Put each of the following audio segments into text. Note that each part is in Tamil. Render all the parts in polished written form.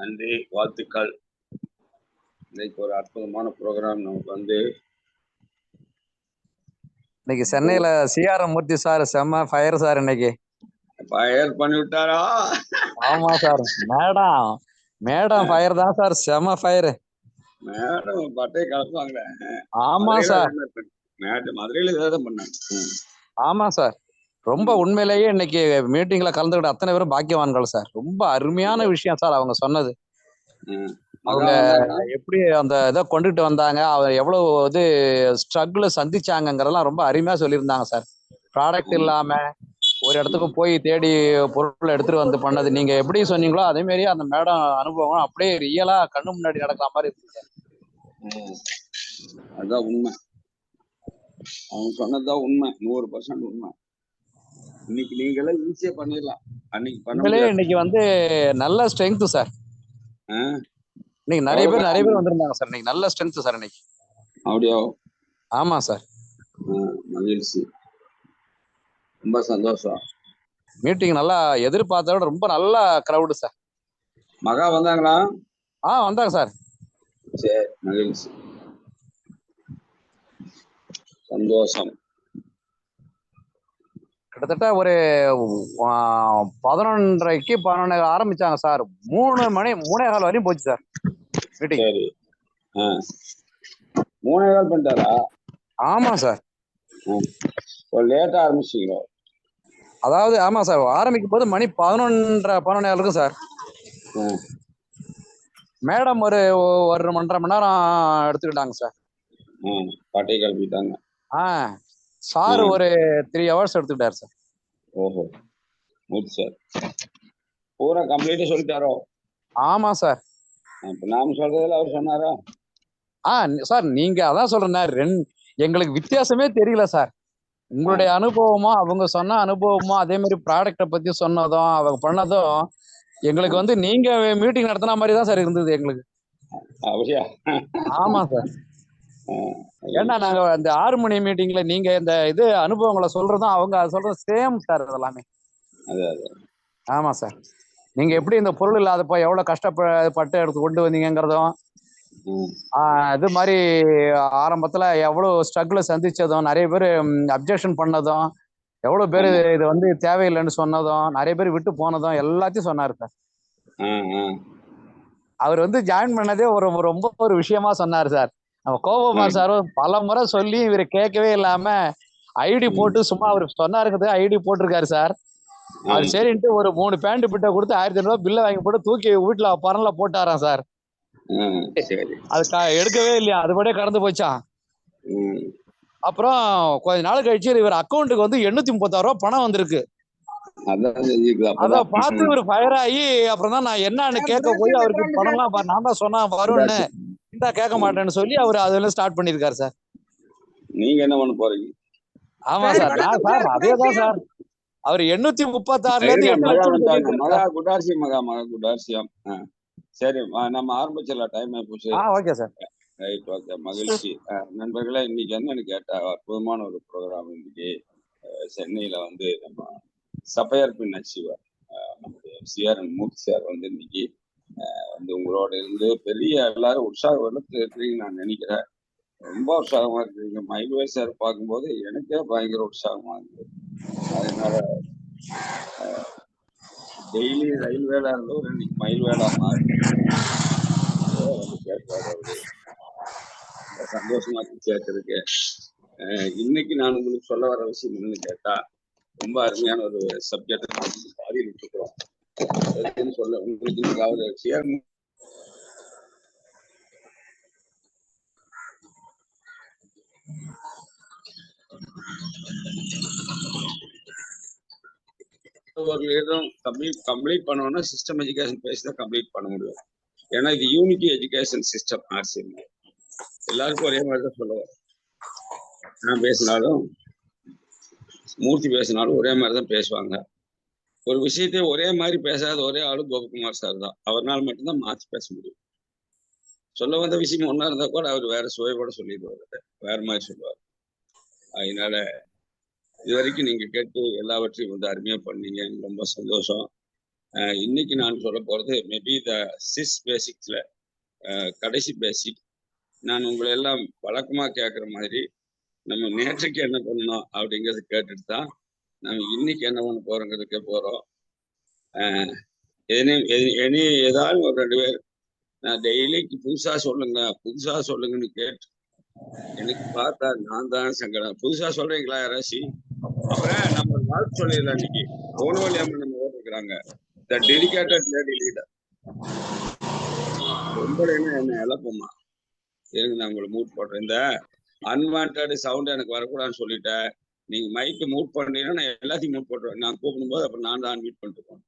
நன்றி, வாழ்த்துக்கள். இன்னைக்கு ஒரு அற்புதமான ப்ரோக்ராம் நமக்கு இன்னைக்கு சென்னையில சிஆர் மூர்த்தி சார் செம்ம ஃபயர் சார் இன்னைக்கு. ஃபயர் பண்ணி விட்டாரா? ஆமா சார், மேடம் ஃபயர் தான் சார், செம்ம ஃபயர். மேடம் பட்டையை கலப்பாங்க. ஆமா சார், மதுரையில இதான் பண்ணாங்க. ஆமா சார், ரொம்ப உண்மையிலேயே இன்னைக்கு மீட்டிங்ல கலந்துக்கிட்ட அத்தனை பேரும் பாக்கியவான்கள் சார். ரொம்ப அருமையான விஷயம் சார் அவங்க சொன்னது. அவங்க எப்படி அந்த இதை கொண்டுட்டு வந்தாங்க, அவங்க எவ்வளவு இது ஸ்ட்ரகிள் சந்திச்சாங்கிறதெல்லாம் ரொம்ப அருமையா சொல்லியிருந்தாங்க சார். ப்ராடக்ட் இல்லாம ஒரு இடத்துக்கு போய் தேடி பொருட்களை எடுத்துட்டு வந்து பண்ணது நீங்க எப்படி சொன்னீங்களோ அதே மாதிரி அந்த மேடம் அனுபவம் அப்படியே ரியலா கண்ணு முன்னாடி நடக்கிற மாதிரி இருக்கு சார். அதுதான் உண்மை, அவங்க சொன்னதுதான் உண்மை, 100% உண்மை. இன்னைக்கு நீங்களே ஈஸியா பண்ணிடலாம், அன்னைக்கு பண்ண இன்னைக்கு நல்ல ஸ்ட்ரென்த் சார். இன்னைக்கு நிறைய பேர் வந்திருந்தாங்க சார். இன்னைக்கு நல்ல ஸ்ட்ரென்த் சார் இன்னைக்கு. அப்படியா? ஆமா சார், மகிழ்ச்சி, ரொம்ப சந்தோஷம். மீட்டிங் நல்லா எதிர்பார்த்த விட ரொம்ப நல்ல கிரவுடு சார். மகா வந்தாங்களா? வந்தாங்க சார். சரி, மகிழ்ச்சி, சந்தோஷம். கிட்டத்தட்ட ஒரு 11:30க்கு 11 ஆரம்பிச்சாங்க சார். 3:45 வரையும் போச்சு சார் மீட்டிங். சரி, 3:15 பண்ணிட்டாரா? ஆமா சார், லேட்டா ஆரம்பிச்சிங்களோ? அதாவது ஆமா சார், ஆரம்பிக்கும் போது மணி 11:30 இருக்கும் சார். மேடம் ஒரு 1.5 மணி நேரம் எடுத்துக்கிட்டாங்க சார். பாட்டை கிளப்பிட்டாங்க. சார் ஒரு 3 ஹவர்ஸ் எடுத்துக்கிட்டாரு சார். ஓஹோ, சார் பூரா கம்ப்ளீட்டா சொல்லிட்டாரோ? ஆமா சார். நாம சொல்றதுல அவர் சொன்னாரா? சார் நீங்க அதான் சொல்றேன், எங்களுக்கு வித்தியாசமே தெரியல சார். உங்களுடைய அனுபவமோ அவங்க சொன்ன அனுபவமோ அதே மாதிரி ப்ராடக்டை பத்தி சொன்னதும் அவங்க பண்ணதும் எங்களுக்கு நீங்க மீட்டிங் நடத்தின மாதிரி தான் சார் இருந்தது எங்களுக்கு. ஆமா சார், ஏன்னா நாங்க அந்த 6 மணி மீட்டிங்ல நீங்க இந்த இது அனுபவங்களை சொல்றதும் அவங்க சொல்றது சேம் சார் அதெல்லாமே. ஆமா சார், நீங்க எப்படி இந்த பொருள் இல்லாதப்ப எவ்வளவு கஷ்டப்பட்டு எடுத்து கொண்டு வந்தீங்கிறதும் இது மாதிரி ஆரம்பத்துல எவ்வளவு ஸ்ட்ரகிள் சந்திச்சதும் நிறைய பேர் அப்ஜெக்ஷன் பண்ணதும் எவ்வளவு பேர் இது தேவையில்லைன்னு சொன்னதும் நிறைய பேர் விட்டு போனதும் எல்லாத்தையும் சொன்னாரு சார். அவர் ஜாயின் பண்ணதே ரொம்ப ஒரு விஷயமா சொன்னார் சார். நம்ம கோபகுமார் சார் பல முறை சொல்லி இவர் கேட்கவே இல்லாம ஐடி போட்டு சும்மா அவர் சொன்னாருங்கிறது ஐடி போட்டிருக்காரு சார். அவர் சரின்ட்டு ஒரு 3 பேண்ட் பிட்ட கொடுத்து 1500 பில்ல வாங்கி போட்டு தூக்கி வீட்டுல பரன்ல போட்டாராம் சார். அது எடுக்கவே இல்லையா, அதுபடியே கடந்து போச்சான். அப்புறம் கொஞ்ச நாள் கழிச்சு இவர் அக்கௌண்ட்டுக்கு 836 ரூபாய் பணம் வந்திருக்கு. அத பார்த்து இவர் ஃபயர் ஆகி அப்புறம் தான் நான் என்னன்னு கேட்க போய் அவருக்கு பணம் எல்லாம் நான் தான் சொன்னா வரும்னு இந்த கேட்க மாட்டேன்னு சொல்லி அவர் அதுல ஸ்டார்ட் பண்ணிருக்காரு சார். நீங்க என்ன பண்ண போறீங்க? ஆமா சார், நான் சார் அதேதான் சார். அவர் 836ல இருந்து 8 லட்சம் மகா குடார்சியம். சரி, நம்ம ஆரம்பிச்சிடலாம், டைம் ஆயிப்போச்சு. Okay sir. ரைட், ஓகே, மகிழ்ச்சி. நண்பர்களே, இன்னைக்கு என்னன்னு கேட்டா அற்புதமான ஒரு ப்ரோக்ராம். இன்னைக்கு சென்னையில நம்ம சபையர் பின் அச்சீவர் நம்முடைய சிஆர் மூர்த்தி சார் இன்னைக்கு உங்களோட இருந்து பெரிய எல்லாரும் உற்சாகம் இருக்கிறீங்க நான் நினைக்கிறேன். ரொம்ப உற்சாகமா இருக்கிறீங்க. மயில்வேல் சார் பார்க்கும்போது எனக்கே பயங்கர உற்சாகமா இருந்தது. அதனால டெய்லி ரயில் வேலை இருந்தவர் இன்னைக்கு மயில் வேலை மாறி கேட்பாரு. அவரு சந்தோஷமா சேர்த்திருக்கேன். இன்னைக்கு நான் உங்களுக்கு சொல்ல வர விஷயம் என்னன்னு கேட்டா, ரொம்ப அருமையான ஒரு சப்ஜெக்ட் பாதியில் விட்டுக்கிறோம் சொல்ல உங்களுக்கு சிஆர் கம்ப்ளீட் பண்ணணும்னா சிஸ்டம் எஜுகேஷன் பேசி தான் கம்ப்ளீட் பண்ண முடியும். ஏன்னா இது யூனிட்டி எஜுகேஷன் சிஸ்டம் ஆர்சிஎம். எல்லாருக்கும் ஒரே மாதிரி தான் சொல்லுவார். நான் பேசினாலும் மூர்த்தி பேசினாலும் ஒரே மாதிரி தான் பேசுவாங்க. ஒரு விஷயத்தையும் ஒரே மாதிரி பேசாத ஒரே ஆளு கோபகுமார் சார் தான். அவரால் மட்டும்தான் மாற்றி பேச முடியும். சொல்ல வந்த விஷயம் ஒன்னா இருந்தா கூட அவர் வேற சுவையோட சொல்லிடுவார், வேற மாதிரி சொல்லுவார். அதனால இது வரைக்கும் நீங்க கேட்டு எல்லாவற்றையும் அருமையா பண்ணீங்க, ரொம்ப சந்தோஷம். இன்னைக்கு நான் சொல்ல போறது மேபி த சிஸ் பேசிக்ஸ்ல கடைசி பேசிக். நான் உங்களை எல்லாம் வழக்கமா கேட்குற மாதிரி நம்ம நேற்றுக்கு என்ன பண்ணணும் அப்படிங்கறது கேட்டுட்டு தான் நம்ம இன்னைக்கு என்ன பண்ண போறோங்கிறதுக்கே போறோம். இனி ஏதாவது ஒரு 2 பேர் நான் டெய்லிக்கு புதுசா சொல்லுங்கன்னு கேட்டு எனக்கு பார்த்தா நான் தான் சங்கடம். புதுசா சொல்றீங்களா யாராச்சி? அப்புறம் நம்ம வாழ்த்து சொல்லிடலாம். இன்னைக்கு போனவழி அம்மன் நம்ம ஓட்டிருக்கிறாங்க, த டெடிகேட்டட் லேடி லீடர். ரொம்ப என்ன இழப்பமா எனக்கு நான் உங்களை மூட் போடுறேன். இந்த அன்வான்ட் சவுண்ட் எனக்கு வரக்கூடாதுன்னு சொல்லிட்டேன். நீங்க மைக்கு மூட் பண்ணீங்கன்னா நான் எல்லாத்தையும் மூட் போட்டுருவேன். நான் கூப்பிடும்போது அப்புறம் நான் தான் அன்மியூட் பண்ணிட்டு போனேன்.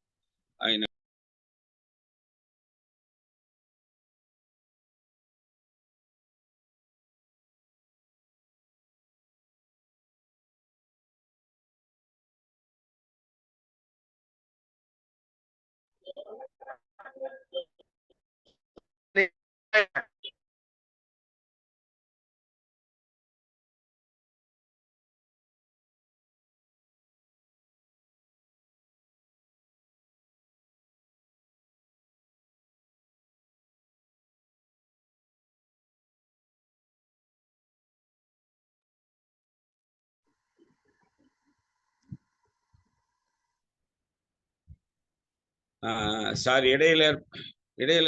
சார், இடையில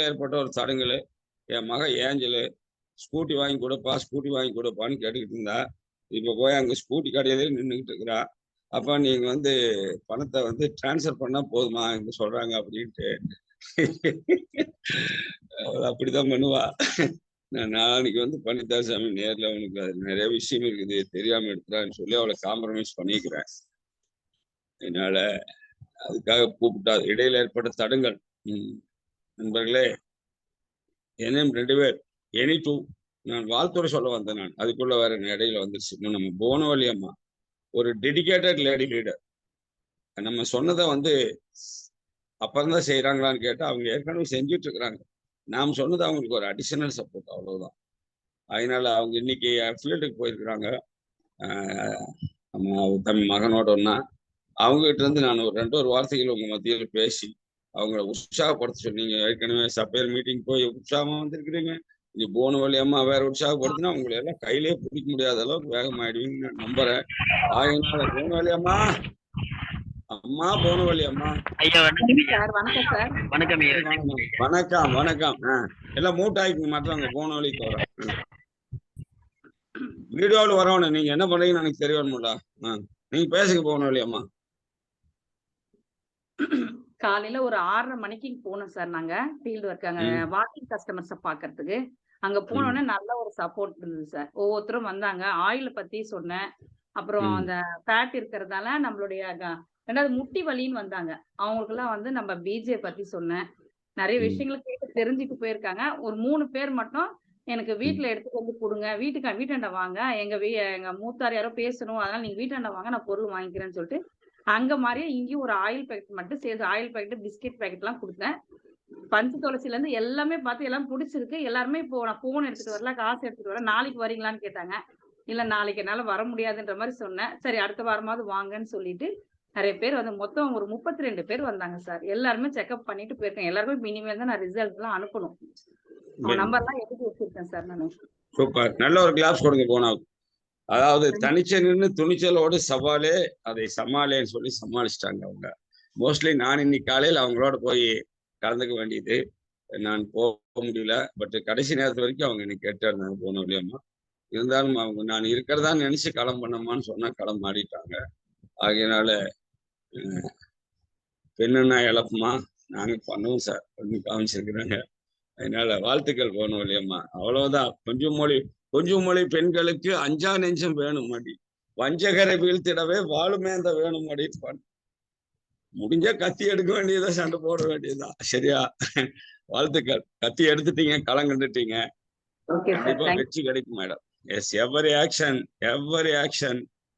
ஏற்பட்ட ஒரு தடங்கல். என் மக ஏஞ்சலு ஸ்கூட்டி வாங்கி கொடுப்பான்னு கேட்டுக்கிட்டு இருந்தா. இப்ப போய் அங்க ஸ்கூட்டி கடையிலே நின்றுகிட்டு இருக்கிறா. அப்ப நீங்க பணத்தை டிரான்ஸ்ஃபர் பண்ணா போதுமா இங்க சொல்றாங்க அப்படின்ட்டு. அப்படிதான் பண்ணுவா. நான் நாளைக்கு பண்ணித்தா சாமி, நேர்ல அவனுக்கு அது நிறைய விஷயம் இருக்குது, தெரியாம எடுத்துறான்னு சொல்லி அவளை காம்ப்ரமைஸ் பண்ணிக்கிறேன். அதனால அதுக்காக கூப்பிட்டா. இடையில ஏற்பட்ட தடங்கள். நண்பர்களே, என்னும் 2 பேர் எனி டூ நான் வாழ்த்துறை சொல்ல வந்தேன். நான் அதுக்குள்ள வேற இடையில வந்துருச்சு. நம்ம போனவழி அம்மா ஒரு டெடிகேட்டட் லேடி லீடர். நம்ம சொன்னதை அப்புறம்தான் செய்யறாங்களான்னு கேட்டா அவங்க ஏற்கனவே செஞ்சுட்டு இருக்கிறாங்க. நாம் சொன்னது அவங்களுக்கு ஒரு அடிஷனல் சப்போர்ட், அவ்வளவுதான். அதனால அவங்க இன்னைக்கு ஃபீல்டுக்கு போயிருக்கிறாங்க. நம்ம தம் மகனோட ஒன்னா அவங்க கிட்ட இருந்து நான் ஒரு 2 வார்த்தைகள் உங்க மத்தியில் பேசி அவங்கள உற்சாகப்படுத்த சொன்னீங்க. ஏற்கனவே சப்பையர் மீட்டிங் போய் உற்சாகமா வந்திருக்கிறீங்க. நீ போனவழி அம்மா வேற உற்சாகப்படுத்தினா உங்களை எல்லாம் கையிலேயே பிடிக்க முடியாத அளவுக்கு வேகமாயிடுவீங்கன்னு நான் நம்புறேன். அதனால போனவழி அம்மா, போனவழி அம்மா, வணக்கம். எல்லாம் மூட்டாய்க்கு மற்றவங்க போனவழி தோற வீடியோவில் வரணும். நீங்க என்ன பண்றீங்கன்னு எனக்கு தெரியணும்ல. நீங்க பேசுங்க போனவழி அம்மா. காலையில ஒரு 6:30 மணிக்கு போனோம் சார். நாங்க ஃபீல்டு ஒர்க் அங்க வாக்கிங் கஸ்டமர்ஸ பாக்குறதுக்கு. அங்க போனோடனே நல்ல ஒரு சப்போர்ட் இருந்தது சார். ஒவ்வொருத்தரும் வந்தாங்க. ஆயில் பத்தி சொன்னேன். அப்புறம் அந்த ஃபேட் இருக்கிறதால நம்மளுடைய 2வது முட்டி வலின்னு வந்தாங்க. அவங்களுக்கு எல்லாம் நம்ம பிஜே பத்தி சொன்னேன். நிறைய விஷயங்களை கேட்டு தெரிஞ்சுட்டு போயிருக்காங்க. ஒரு 3 பேர் மட்டும் எனக்கு வீட்டுல எடுத்துட்டு கொடுங்க, வீட்டாண்ட வாங்க, எங்க மூத்தார் யாரோ பேசணும், அதனால நீங்க வீட்டாண்ட வாங்க, நான் பொருள் வாங்கிக்கிறேன்னு சொல்லிட்டு அங்க மாதிரியே இங்கேயும் ஒரு ஆயில் பேக்கெட் மட்டும் சேர்த்து ஆயில் பேக்கெட், பிஸ்கெட் பேக்கெட் எல்லாம் கொடுத்தேன். பஞ்சு துளசில இருந்து எல்லாமே பார்த்து எல்லாம் பிடிச்சிருக்கு. எல்லாருமே இப்போ நான் போன் எடுத்துட்டு வரல, காசு எடுத்துட்டு வரல, நாளைக்கு வரீங்களான்னு கேட்டாங்க. இல்ல நாளைக்கு என்னால வர முடியாதுன்ற மாதிரி சொன்னேன். சரி அடுத்த வாரமாவது வாங்கன்னு சொல்லிட்டு நிறைய பேர் மொத்தம் ஒரு 32 பேர் வந்தாங்க சார். எல்லாருமே செக்அப் பண்ணிட்டு போயிருக்கேன். எல்லாருமே இனிமேல் தான் நான் ரிசல்ட் எல்லாம் அனுப்பணும். நம்பர் எல்லாம் எடுத்து வச்சிருக்கேன் சார் நானு. சூப்பர், நல்ல ஒரு கிளாஸ் கொடுங்க போனா. அதாவது தனிச்சு நின்று துணிச்சலோடு சவாலே அதை சமாளேன்னு சொல்லி சமாளிச்சிட்டாங்க அவங்க. மோஸ்ட்லி நான் இன்னைக்கு காலையில் அவங்களோட போய் கலந்துக்க வேண்டியது, நான் போக முடியல. பட் கடைசி நேரத்து வரைக்கும் அவங்க இன்னைக்கு கேட்டே இருந்தாங்க போன வழியம்மா. இருந்தாலும் அவங்க நான் இருக்கிறதா நினைச்சு களம் பண்ணமான்னு சொன்னா களம் மாறிட்டாங்க. ஆகையினால பெண்ணுன்னா இழப்புமா, நாங்க பண்ணுவோம் சார் பண்ணி காமிச்சிருக்கிறாங்க. அதனால வாழ்த்துக்கள் போன வழியம்மா. அவ்வளவுதான். கொஞ்சம் மொழி பெண்களுக்கு அஞ்சா நெஞ்சம் வேணும் அடி, வஞ்சகரை வீழ்த்திடவே வாழுமேந்த வேணும் அடி. முடிஞ்ச கத்தி எடுக்க வேண்டியதான், சண்டை போட வேண்டியதுதான். சரியா? வாழ்த்துக்கள். கத்தி எடுத்துட்டீங்க, களம் கண்டுட்டீங்க. கண்டிப்பா வெற்றி கிடைக்கும் madam. Yes, every action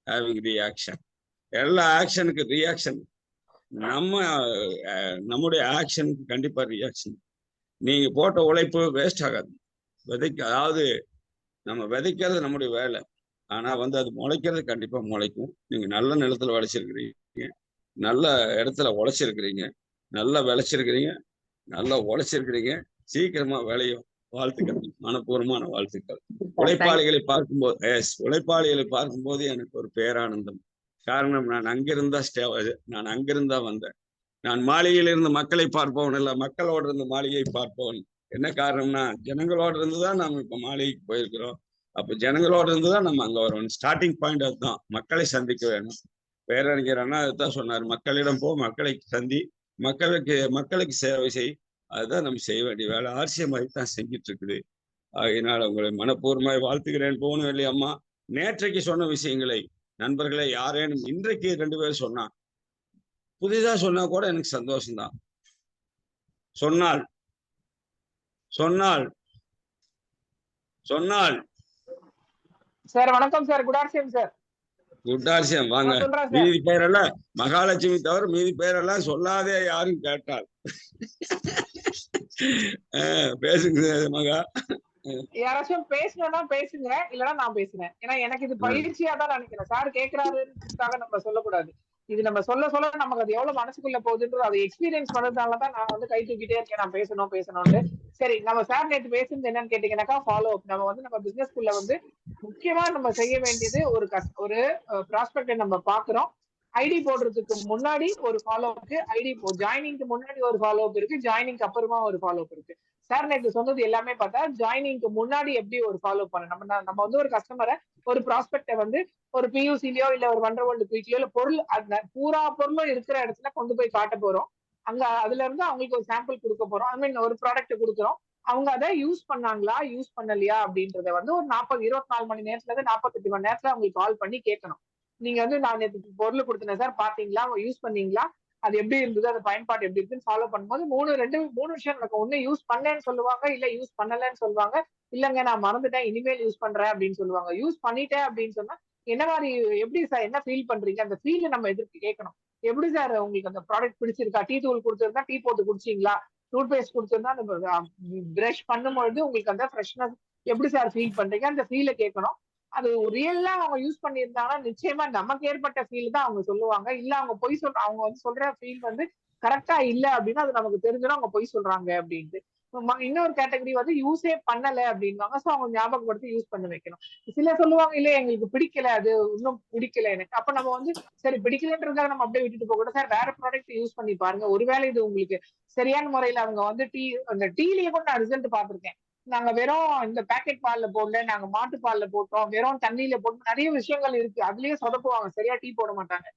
having reaction. எல்லா ஆக்ஷனுக்கு ரியாக்ஷன். நம்முடைய ஆக்ஷனுக்கு கண்டிப்பா ரியாக்ஷன். நீங்க போட்ட உழைப்பு வேஸ்ட் ஆகாது. அதாவது நம்ம விதைக்கிறது நம்முடைய வேலை. ஆனா அது முளைக்கிறது கண்டிப்பா முளைக்கும். நீங்க நல்ல நிலத்துல விளைச்சிருக்கிறீங்க, நல்ல இடத்துல உழைச்சிருக்கிறீங்க. நல்லா விளைச்சிருக்கிறீங்க, நல்லா உழைச்சிருக்கிறீங்க. சீக்கிரமா விளையும். வாழ்த்துக்கள், மனப்பூர்வமான வாழ்த்துக்கள். உழைப்பாளிகளை பார்க்கும்போது எனக்கு ஒரு பேரானந்தம். காரணம் நான் அங்கிருந்தா வந்தேன். நான் மாளிகையிலிருந்து மக்களை பார்ப்பவன் இல்ல, மக்களோடு இருந்து மாளிகையை பார்ப்பவன். என்ன காரணம்னா, ஜனங்களோடு இருந்துதான் நாம இப்ப மாளிகைக்கு போயிருக்கிறோம். அப்ப ஜனங்களோடு இருந்துதான் நம்ம அங்க வரணும். ஸ்டார்டிங் பாயிண்ட் அதுதான். மக்களை சந்திக்க வேணும். பேரறிஞர் அண்ணா அதுதான் சொன்னார். மக்களிடம் போ, மக்களை சந்தி, மக்களுக்கு சேவை செய். அதுதான் நம்ம செய்ய வேண்டிய வேலை. ஆர்சிஎம் தான் செஞ்சிட்டு இருக்குது. ஆகையினால் உங்களை மனப்பூர்வமாய் வாழ்த்துகிறேன். போகணும் இல்லையம்மா, நேற்றைக்கு சொன்ன விஷயங்களை நண்பர்களை யாரேனும் இன்றைக்கு 2 பேர் சொன்னா, புதிதா சொன்னா கூட எனக்கு சந்தோஷம்தான். சொன்னால் சொன்னால் சொன்னால் சார் வணக்கம் sir. Good afternoon sir. Good RCM வாங்க. மீதி பேரெல்லாம் மகாலட்சுமி தவிர மீதி பேரெல்லாம் சொல்லாதே யாரும் கேட்டால். பேசுங்க மகா. யாராச்சும் பேசணும்னா பேசுங்க, இல்லைன்னா நான் பேசுறேன். ஏன்னா எனக்கு இது பயிற்சியா தான் நினைக்கிறேன். சார் கேட்கிறாருக்காக நம்ம சொல்லக்கூடாது. இது நம்ம சொல்ல சொல்ல நமக்கு அது எவ்வளவு மனசுக்குள்ள போகுதுன்றது அதை எக்ஸ்பீரியன்ஸ் பண்ணதுனாலதான் நான் வந்து கை தூக்கிட்டே இருக்கேன், நான் பேசணும்னு. சரி, நம்ம சார் நேற்று பேசுறது என்னன்னு கேட்டீங்கன்னாக்கா ஃபாலோ அப். நம்ம பிசினஸ் ஸ்கூல்ல வந்து முக்கியமா நம்ம செய்ய வேண்டியது ஒரு ப்ராஸ்பெக்டை நம்ம பாக்குறோம். ஐடி போடுறதுக்கு முன்னாடி ஒரு ஃபாலோ அப், ஜாயினிங்க்கு முன்னாடி ஒரு ஃபாலோ அப் இருக்கு, ஜாயினிங்க்கு அப்புறமா ஒரு ஃபாலோ அப் இருக்கு. சார் நேற்று சொன்னது எல்லாமே பார்த்தா ஜாயினிங்க்கு முன்னாடி எப்படி ஒரு ஃபாலோ பண்ண நம்ம வந்து ஒரு கஸ்டமரை, ஒரு ப்ராஸ்பெக்டை வந்து ஒரு பியூசிலயோ இல்ல ஒரு வண்டர் வேர்ல்டு குயிக்லயோ இல்ல பொருள் பூரா பொருளும் இருக்கிற இடத்துல கொண்டு போய் காட்ட போறோம். அங்க அதுல இருந்து அவங்களுக்கு ஒரு சாம்பிள் கொடுக்க போறோம். ஐ மீன் ஒரு ப்ராடக்ட் கொடுக்குறோம். அவங்க அதை யூஸ் பண்ணாங்களா யூஸ் பண்ணலையா அப்படின்றத வந்து ஒரு 24 மணி நேரத்துல இருந்து 48 மணி நேரத்துல அவங்களுக்கு கால் பண்ணி கேட்கணும். நீங்க வந்து நான் நேற்று பொருள் கொடுத்தேன் சார், பாத்தீங்களா, யூஸ் பண்ணீங்களா, அது எப்படி இருந்தது, அது பயன்பாடு எப்படி இருக்குன்னு ஃபாலோ பண்ணும்போது மூணு விஷயம் நடக்கும். ஒண்ணு யூஸ் பண்ணேன்னு சொல்லுவாங்க, இல்ல யூஸ் பண்ணலன்னு சொல்லுவாங்க, இல்லங்க நான் மறந்துட்டேன் இனிமேல் யூஸ் பண்றேன் அப்படின்னு சொல்லுவாங்க. யூஸ் பண்ணிட்டேன் அப்படின்னு சொன்னா என்ன மாதிரி, எப்படி சார் என்ன ஃபீல் பண்றீங்க, அந்த ஃபீல் நம்ம எதிர்த்து கேட்கணும். எப்படி சார் உங்களுக்கு அந்த ப்ராடக்ட் பிடிச்சிருக்கா, டீ தூள் கொடுத்துருந்தா டீ போட்டு குடிச்சிங்களா, டூத் பேஸ்ட் கொடுத்துருந்தா அந்த பிரஷ் பண்ணும்பொழுது உங்களுக்கு அந்த ஃப்ரெஷ்னஸ் எப்படி சார் ஃபீல் பண்றீங்க, அந்த ஃபீலை கேட்கணும். அது ரியலா அவங்க யூஸ் பண்ணியிருந்தாங்கன்னா நிச்சயமா நமக்கு ஏற்பட்ட ஃபீல் தான் அவங்க சொல்லுவாங்க. இல்ல அவங்க அவங்க வந்து சொல்ற ஃபீல் வந்து கரெக்டா இல்ல அப்படின்னா அது நமக்கு தெரிஞ்சிடும் அவங்க பொய் சொல்றாங்க அப்படின்ட்டு. இன்னொரு கேட்டகரி வந்து யூஸே பண்ணல அப்படின்வாங்க. சோ அவங்க ஞாபகப்படுத்தி யூஸ் பண்ண வைக்கணும். சில சொல்லுவாங்க இல்ல எங்களுக்கு பிடிக்கல, அது இன்னும் பிடிக்கல எனக்கு. அப்ப நம்ம வந்து சரி பிடிக்கலன்றதுக்காக நம்ம அப்படியே விட்டுட்டு போக கூட, சார் வேற ப்ராடக்ட் யூஸ் பண்ணி பாருங்க, ஒருவேளை இது உங்களுக்கு சரியான முறையில அவங்க வந்து அந்த டீலயே கூட நான் ரிசல்ட் பார்த்திருக்கேன். நாங்க வெறும் இந்த பேக்கெட் பால்ல போடல, நாங்க மாட்டு பால்ல போட்டோம், வெறும் தண்ணியில போட்டோம், நிறைய விஷயங்கள் இருக்கு. அதுலயே சொதப்புவாங்க, சரியா டீ போட மாட்டாங்க.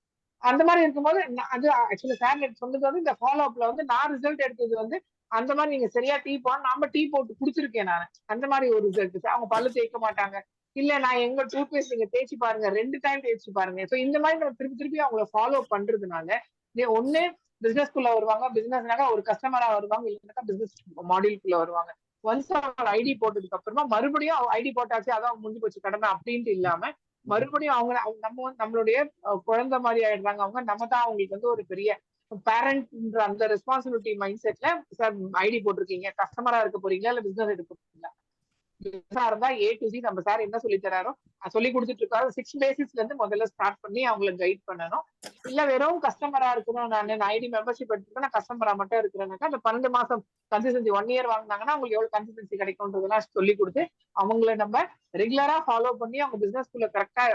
அந்த மாதிரி இருக்கும்போது அது ஆக்சுவலி சார் சொன்னது வந்து இந்த ஃபாலோ அப்ல வந்து நான் ரிசல்ட் எடுத்தது வந்து அந்த மாதிரி நீங்க சரியா டீ நாம டீ போட்டு குடிச்சிருக்கேன் நான். அந்த மாதிரி ஒரு ரிசல்ட். அவங்க பல்லு தேய்க்க மாட்டாங்க, இல்ல நான் எங்க டூத் பேஸ்ட் நீங்க தேய்ச்சி பாருங்க, 2 டைம் தேய்ச்சி பாருங்க. சோ இந்த மாதிரி நம்ம திருப்பி அவங்கள ஃபாலோ பண்றதுனால ஒண்ணு பிசினஸ்குள்ள வருவாங்க, பிசினஸ்னாக்கா ஒரு கஸ்டமரா வருவாங்க, இல்லைன்னாக்கா பிசினஸ் மாடியூல்குள்ள வருவாங்க. ஒன்ஸ் அவங்க ஐடி போட்டதுக்கு அப்புறமா மறுபடியும் ஐடி போட்டாச்சு அதான் முடிஞ்சு போச்சு கடமை அப்படின்ட்டு இல்லாம மறுபடியும் நம்மளுடைய குழந்தை மாதிரி ஆயிடுறாங்க. அவங்க நம்ம தான் அவங்களுக்கு வந்து ஒரு பெரிய பேரண்ட்ன்ற அந்த ரெஸ்பான்சிபிலிட்டி மைண்ட் செட்ல சார் ஐடி போட்டிருக்கீங்க, கஸ்டமரா இருக்க போறீங்களா இல்ல பிசினஸ் எடுக்க போறீங்களா, இருந்தா A to Z நம்ம சார் என்ன சொல்லி தராரோ சொல்லி கொடுத்துட்டு இருக்காரு. 6 பேசிஸ்ல இருந்து முதல்ல ஸ்டார்ட் பண்ணி அவங்களை கைட் பண்ணணும். இல்ல வெறும் கஸ்டமரா இருக்கணும், நான் ஐடி மெம்பர்ஷிப் எடுத்துருக்கேன், நான் கஸ்டமரா மட்டும் இருக்கிறேன்னாக்கா அந்த 12 மாசம் கன்சிஸ்டன்சி 1 இயர் வாங்கினாங்கன்னா அவங்களுக்கு எவ்வளவு கன்சிஸ்டன்சி கிடைக்கும்ன்றதெல்லாம் சொல்லி கொடுத்து அவங்கள நம்ம ரெகுலரா ஃபாலோ பண்ணி அவங்க பிசினஸ்குள்ள கரெக்டா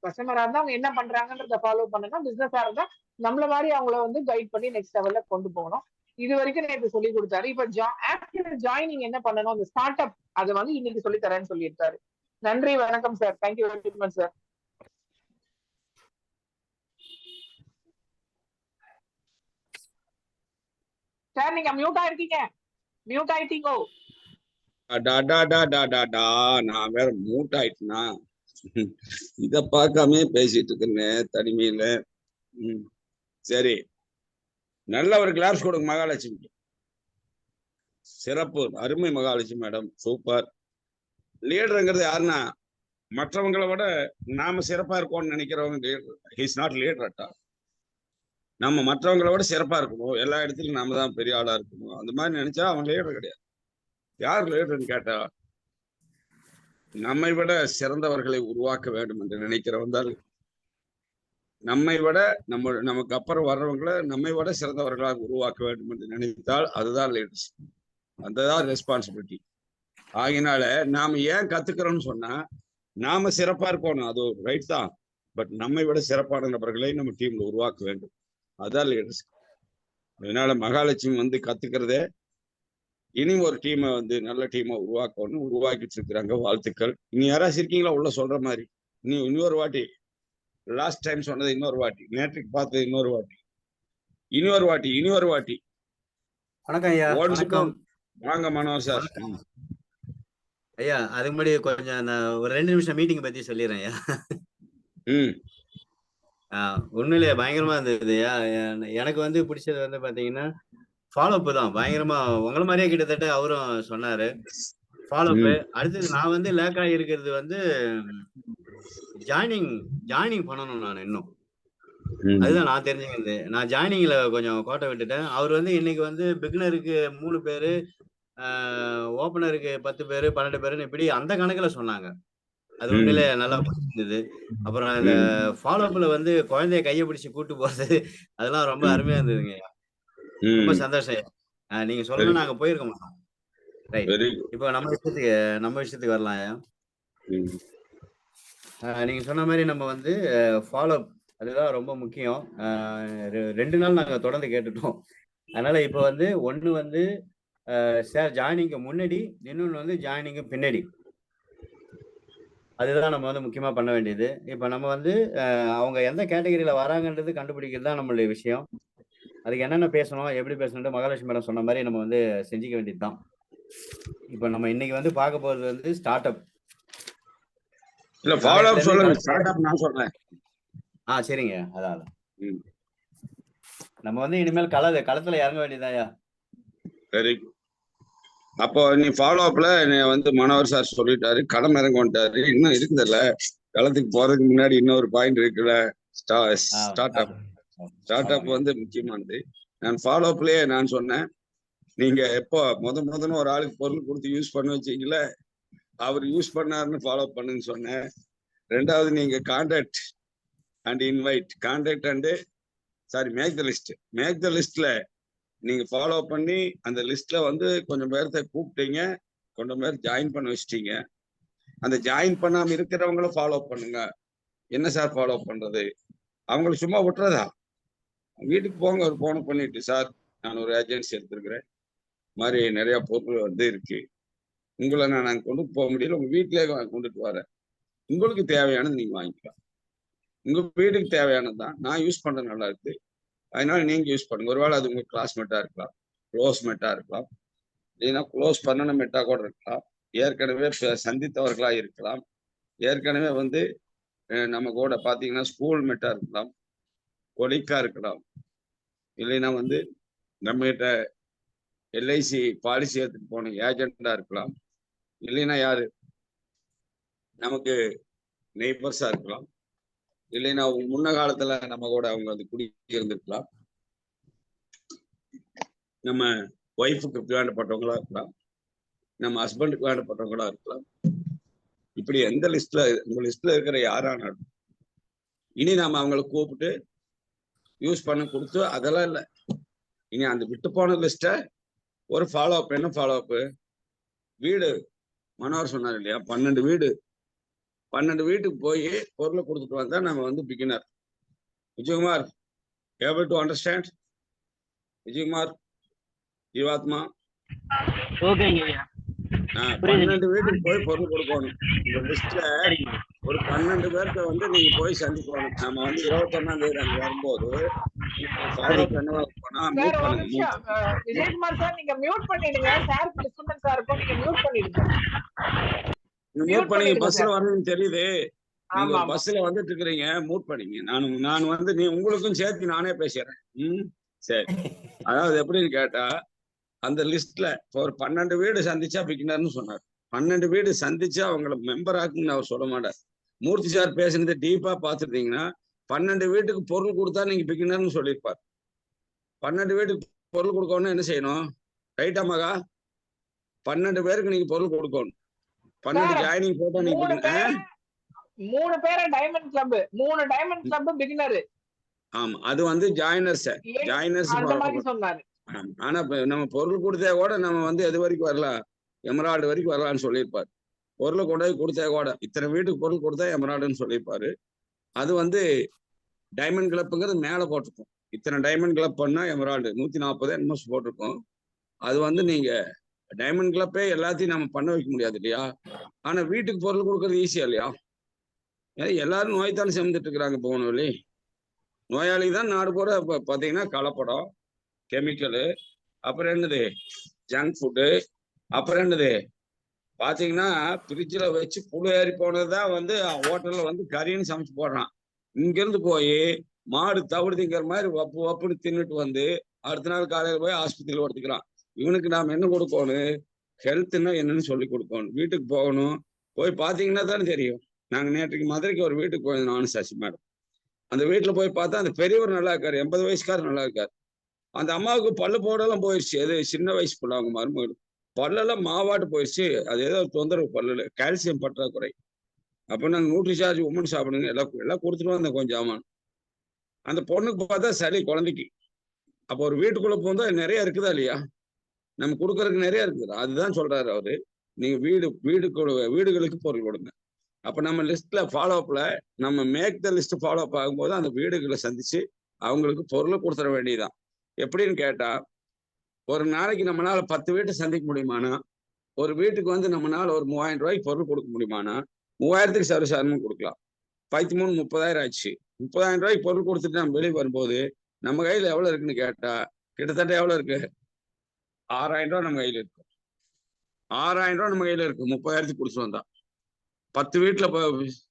கஸ்டமரா இருந்தா அவங்க என்ன பண்றாங்கன்றத ஃபாலோ பண்ணணும். பிசினஸா இருந்தா நம்மள மாதிரி அவங்கள வந்து கைட் பண்ணி நெக்ஸ்ட் லெவல்ல கொண்டு போகணும். இது வரைக்கும் நேற்று சொல்லி கொடுத்தாரு. இப்ப ஆஃப்டர் ஜாயினிங் என்ன பண்ணணும், அந்த ஸ்டார்ட் அப் அதை வந்து இன்னைக்கு சொல்லி தரேன்னு சொல்லியிருக்காரு. நன்றி, வணக்கம் sir. Thank you very much sir. Sir நீங்க மியூட் ஆயிருக்கீங்க, மியூட் ஆயிட்டீங்கோ. நான் வேற மியூட் ஆயிட்டுனா இத பார்க்காம பேசிட்டு இருக்கேன் தனிமையில. சரி, நல்ல ஒரு கிளாஸ் கொடுங்க மகாலட்சுமி. சிறப்பு, அருமை மகாலட்சுமி மேடம், சூப்பர். லீடருங்கிறது யாருன்னா மற்றவங்களை விட நாம சிறப்பா இருக்கோம்னு நினைக்கிறவங்க லீடர். ஹீஸ் நாட் லீடர் அட்டா. நம்ம மற்றவங்களை விட சிறப்பா இருக்கணும், எல்லா இடத்துலயும் நாம தான் பெரிய ஆளா இருக்கணும், அந்த மாதிரி நினைச்சா அவன் லீடர் கிடையாது. யார் லீடர்னு கேட்டா நம்மை விட சிறந்தவர்களை உருவாக்க வேண்டும் என்று நினைக்கிறவன் தான். நம்மை விட நமக்கு அப்புறம் வர்றவங்களை நம்மை விட சிறந்தவர்களாக உருவாக்க வேண்டும் என்று நினைத்தால் அதுதான் லீடர்ஷிப், அதுதான் ரெஸ்பான்சிபிலிட்டி. ஆகினால நாம ஏன் கத்துக்கிறோம்னு சொன்னா நாம சிறப்பா இருக்கணும், அது ரைட் தான். பட் நம்மை விட சிறப்பான நபர்களை நம்ம டீம்ல உருவாக்க வேண்டும், அதுதான் லீடர்ஷிப். அதனால மகாலட்சுமி கத்துக்கிறதே இனி ஒரு டீமை நல்ல டீமை உருவாக்கணும், உருவாக்கிட்டு இருக்கிறாங்க. வாழ்த்துக்கள். இனி யாராச்சும் இருக்கீங்களா உள்ள சொல்ற மாதிரி? இன்னொரு வாட்டி, லாஸ்ட் டைம் சொன்னது இன்னொரு வாட்டி, நேற்றுக்கு பார்த்தது இன்னொரு வாட்டி, இன்னொரு வாட்டி. வணக்கம் ஐயா. வணக்கம். வாங்க மனோகர் சார். ஐயா அதுக்கு முன்னாடி கொஞ்சம் நான் ஒரு 2 நிமிஷம் மீட்டிங் பத்தி சொல்லிடுறேன் ஐயா. உண்மையிலேயே பயங்கரமா இருந்தது ஐயா. எனக்கு பிடிச்சது பாத்தீங்கன்னா ஃபாலோ அப் தான். பயங்கரமா உங்களை மாதிரியே கிட்டத்தட்ட அவரும் சொன்னாரு ஃபாலோ அப். அடுத்தது நான் லேக்கா இருக்கிறது ஜாயினிங் பண்ணணும். நான் இன்னும் அதுதான் நான் தெரிஞ்சுக்கிறது. நான் ஜாயினிங்ல கொஞ்சம் கோட்டை விட்டுட்டேன். அவர் இன்னைக்கு பிகினருக்கு 3 பேரு, ஓப்பனருக்கு 10 பேரு, 12 பேருன்னு இப்படி அந்த கணக்குல சொன்னாங்க. அது உண்மையிலே நல்லா இருந்தது. அப்புறம் இந்த ஃபாலோ அப்ல குழந்தைய கையை பிடிச்சு கூட்டு போறது அதெல்லாம் ரொம்ப அருமையா இருந்ததுங்க. ரொம்ப சந்தோஷம். நீங்க சொல்லணும், நாங்க போயிருக்க மாட்டோம். ரைட். இப்போ நம்ம விஷயத்துக்கு வரலாம். நீங்க சொன்ன மாதிரி நம்ம ஃபாலோ அப் அதுதான் ரொம்ப முக்கியம். 2 நாள் நாங்க தொடர்ந்து கேட்டுட்டோம். அதனால இப்போ ஒண்ணு சார் ஜாயினிங்க்கு முன்னாடி, இன்னொன்னு ஜாயினிங்க்கு பின்னாடி. அதுதான் நம்ம முக்கியமா பண்ண வேண்டியது. இப்ப நம்ம அவங்க எந்த கேட்டகரியில வராங்கன்றது கண்டுபிடிக்கிறது தான் நம்மளுடைய விஷயம். அதுக்கு என்னென்ன பேசணும், எப்படி பேசணும் மகாலட்சுமி மேடம் சொன்ன மாதிரி நம்ம செஞ்சுக்க வேண்டியதுதான். இப்ப நம்ம இன்னைக்கு பார்க்க போறது ஸ்டார்ட் அப். இல்ல ஃபாலோ அப் சொல்லுங்க, ஸ்டார்ட் அப் நான் சொல்றேன். சரிங்க. அதான் நம்ம இனிமேல் களத்துல இறங்க வேண்டியதாயா. Very good. அப்போ நீ ஃபாலோ அப்ல மனோகர் சார் சொல்லிட்டாரு, களம் இறங்க வந்துட்டாரு. இன்னும் இருக்குதுல்ல, களத்துக்கு போறதுக்கு முன்னாடி இன்னொரு பாயிண்ட் இருக்குல்ல, ஸ்டார்ட் அப். ஸ்டார்ட் அப் முக்கியமானது. நான் ஃபாலோ அப்லயே நான் சொன்னேன், நீங்க எப்போ முதன்னு ஒரு ஆளுக்கு பொருள் கொடுத்து யூஸ் பண்ண வச்சீங்களே, அவர் யூஸ் பண்ணாருன்னு ஃபாலோ பண்ணுன்னு சொன்னேன். 2வது நீங்க contact and invite, contact and make the லிஸ்ட்ல நீங்க ஃபாலோ பண்ணி அந்த லிஸ்ட்ல கொஞ்சம் பேர்த்த கூப்பிட்டீங்க, கொஞ்சம் பேர் ஜாயின் பண்ண வச்சிட்டீங்க. அந்த ஜாயின் பண்ணாம இருக்கிறவங்களும் ஃபாலோ பண்ணுங்க. என்ன சார் ஃபாலோ பண்றது? அவங்களுக்கு சும்மா விட்டுறதா? வீட்டுக்கு போங்க, ஒரு போன் பண்ணிட்டு, சார் நான் ஒரு ஏஜென்சி எடுத்திருக்கிறேன், மாதிரி நிறைய பொருள் இருக்கு, உங்களை நான் கொண்டு போக முடியல, உங்க வீட்டிலேயே கொண்டுட்டு வரேன், உங்களுக்கு தேவையானது நீங்க வாங்கிக்கலாம், உங்க வீட்டுக்கு தேவையானது தான், நான் யூஸ் பண்றது நல்லா இருக்கு, அதனால நீங்க யூஸ் பண்ணுங்க. ஒருவேளை அது உங்க கிளாஸ்மேட்டா இருக்கலாம், க்ளோஸ் மேட்டா இருக்கலாம், இல்லைன்னா க்ளோஸ் பண்ணன மேட்டா கூட இருக்கலாம், ஏற்கனவே சந்தித்தவர்களா இருக்கலாம், ஏற்கனவே நம்ம கூட பாத்தீங்கன்னா ஸ்கூல் மேட்டா இருக்கலாம், கொலிக்கா இருக்கலாம், இல்லைன்னா நம்ம கிட்ட எல்ஐசி பாலிசி எடுத்துட்டு போன ஏஜெண்டா இருக்கலாம், இல்லைன்னா யாரு நமக்கு நெய்பர்ஸா இருக்கலாம், இல்லைன்னா முன்ன காலத்துல நம்ம கூட அவங்க குடி இருந்திருக்கலாம், நம்ம ஒய்ஃபுக்கு வேண்டப்பட்டவங்களா இருக்கலாம், நம்ம ஹஸ்பண்டுக்கு வேண்டப்பட்டவங்களா இருக்கலாம். இப்படி எந்த லிஸ்ட்ல உங்க லிஸ்ட்ல இருக்கிற யாரானாலும் இனி நாம அவங்களை கூப்பிட்டு யூஸ் பண்ண கொடுத்து அதெல்லாம் இல்லை. இனி அந்த விட்டு போன லிஸ்ட ஒரு ஃபாலோ அப். என்ன ஃபாலோ அப்? வீடு மனோகர் சொன்னார் இல்லையா, 12 வீடு, 12 வீட்டுக்கு போய் பொருளை கொடுத்துட்டு வந்தா நம்ம beginner. Vijayakumar, able to understand? Vijayakumar, ஜீவாத்மா, 12 வீட்டுக்கு போய் பொருள் கொடுக்கணும். இந்த லிஸ்ட்ல ஒரு 12 பேர்த்த நீங்க போய் சந்திக்கணும். நம்ம 21ஆம் தேதி அங்க வரும்போது விஜயகுமார் சார், நீங்க மியூட் பண்ணிடுங்க. சார் கிருஷ்ணன் சார் இருக்கும், நீங்க மியூட் பண்ணிடுங்க. மியூட் பண்ணி பஸ்ல வரணும்னு தெரியுது, நீங்க பஸ்ல வந்துட்டு இருக்கிறீங்க, மியூட் பண்ணீங்க. நான் நீ உங்களுக்கும் சேர்த்து நானே பேசுறேன். சரி, அதாவது எப்படின்னு கேட்டா, அந்த லிஸ்ட்ல ஒரு 12 வீடு சந்திச்சா பிகினர்னு சொன்னார். 12 வீடு சந்திச்சா அவங்களை மெம்பர் ஆக்குன்னு அவர் சொல்ல மாட்டார். மூர்த்தி சார் பேசுனது டீப்பா பாத்துட்டீங்கன்னா 12 வீட்டுக்கு பொருள் கொடுத்தா நீங்க பிகினர்னு சொல்லியிருப்பார். 12 வீட்டுக்கு பொருள் கொடுக்கணும்னு என்ன செய்யணும்? ரைட்டா மகா? 12 பேருக்கு நீங்க பொருள் கொடுக்கணும். 12 ஜாயினிங் போட்டா நீங்க 3 பேரை diamond club, 3 diamond club beginner. ஆமா, அது வந்து ஜாயினர்ஸ் அந்த மாதிரி சொன்னாரு. ஆனா நம்ம பொருள் கொடுத்தா கூட நம்ம வந்து எது வரைக்கும் வரலாம், எமரால்டு வரைக்கும் வரலாம்னு சொல்லியிருப்பாரு. பொருளை கொண்டு போய் கொடுத்தா கூட இத்தனை வீட்டுக்கு பொருள் கொடுத்தா எமரால்டுன்னு சொல்லியிருப்பாரு. அது வந்து டைமண்ட் கிளப்புங்கிறது மேல போட்டிருக்கும். இத்தனை டைமண்ட் கிளப் பண்ணா எமரால்டு 140 என்னமோ போட்டிருக்கோம். அது வந்து நீங்க டைமண்ட் கிளப்பே எல்லாத்தையும் நம்ம பண்ண வைக்க முடியாது இல்லையா? ஆனா வீட்டுக்கு பொருள் கொடுக்கறது ஈஸியா இல்லையா? எல்லாரும் நோய்த்தானே சேர்ந்துட்டு இருக்கிறாங்க. போகணும் நோயாளி தான் நாடு பூரா இப்ப பாத்தீங்கன்னா கலப்படம், கெமிக்கலு, அப்புறம் என்னது ஜங்க் ஃபுட்டு, அப்புறம் என்னது பாத்தீங்கன்னா ஃப்ரிட்ஜில் வச்சு புழு ஏறி போனதுதான் வந்து ஹோட்டல்ல வந்து கறின்னு சமைச்சு போடுறான். இங்கிருந்து போய் மாடு தவிடு திங்கிற மாதிரி வப்பு வப்புன்னு தின்னுட்டு வந்து அடுத்த நாள் காலையில போய் ஆஸ்பத்திரியில் படுத்துக்கிறான். இவனுக்கு நாம் என்ன கொடுக்கணும்? ஹெல்த்னா என்னன்னு சொல்லி கொடுக்கணும். வீட்டுக்கு போகணும். போய் பார்த்தீங்கன்னா தானே தெரியும். நாங்கள் நேற்றுக்கு மதுரைக்கு ஒரு வீட்டுக்கு போயிருந்தோம், நானும் சசி மேடம். அந்த வீட்டில் போய் பார்த்தா அந்த பெரியவர் நல்லா இருக்காரு, 80 வயசுக்காரர் நல்லா இருக்காரு. அந்த அம்மாவுக்கு பல்லு போடலாம் போயிடுச்சு. அது சின்ன வயசு பிள்ளை, அவங்க மருமகள் பல்லெல்லாம் மாவாட்டு போயிடுச்சு. அது ஏதோ தொந்தரவு, பல்லுல கால்சியம் பற்றாக்குறை. அப்போ நாங்கள் நியூட்ரிசார்ஜ் உமன் சாப்பிடுங்க எல்லாம் கொடுத்துட்டு வந்தோம் கொஞ்சம் ஆமாம். அந்த பொண்ணுக்கு பார்த்தா சளி குழந்தைக்கு. அப்போ ஒரு வீட்டுக்குள்ள போந்தா நிறைய இருக்குதா இல்லையா? நம்ம கொடுக்கறதுக்கு நிறைய இருக்குது. அதுதான் சொல்றாரு அவரு, நீங்க வீடுகளுக்கு பொருள் கொடுங்க. அப்ப நம்ம லிஸ்ட்ல ஃபாலோ அப்ல நம்ம make the list follow up ஆகும்போது அந்த வீடுகளை சந்திச்சு அவங்களுக்கு பொருளை கொடுத்துட வேண்டியதுதான். எப்படின்னு கேட்டா, ஒரு நாளைக்கு நம்மளால 10 வீட்டை சந்திக்க முடியுமானா, ஒரு வீட்டுக்கு வந்து நம்மளால ஒரு 3000 ரூபாய்க்கு பொருள் கொடுக்க முடியுமானா 3000க்கு சர்வசாதாரணமும் கொடுக்கலாம். 30,000 ஆச்சு. 30,000 ரூபாய்க்கு பொருள் கொடுத்துட்டு நம்ம வெளியே வரும்போது நம்ம கையில எவ்வளவு இருக்குன்னு கேட்டா கிட்டத்தட்ட எவ்வளவு இருக்கு? 6,000 ரூபாய் நம்ம கையில இருக்கு. 6,000 ரூபாய் நம்ம கையில இருக்கு. 30,000க்கு கொடுத்து வந்தா 10 வீட்டுல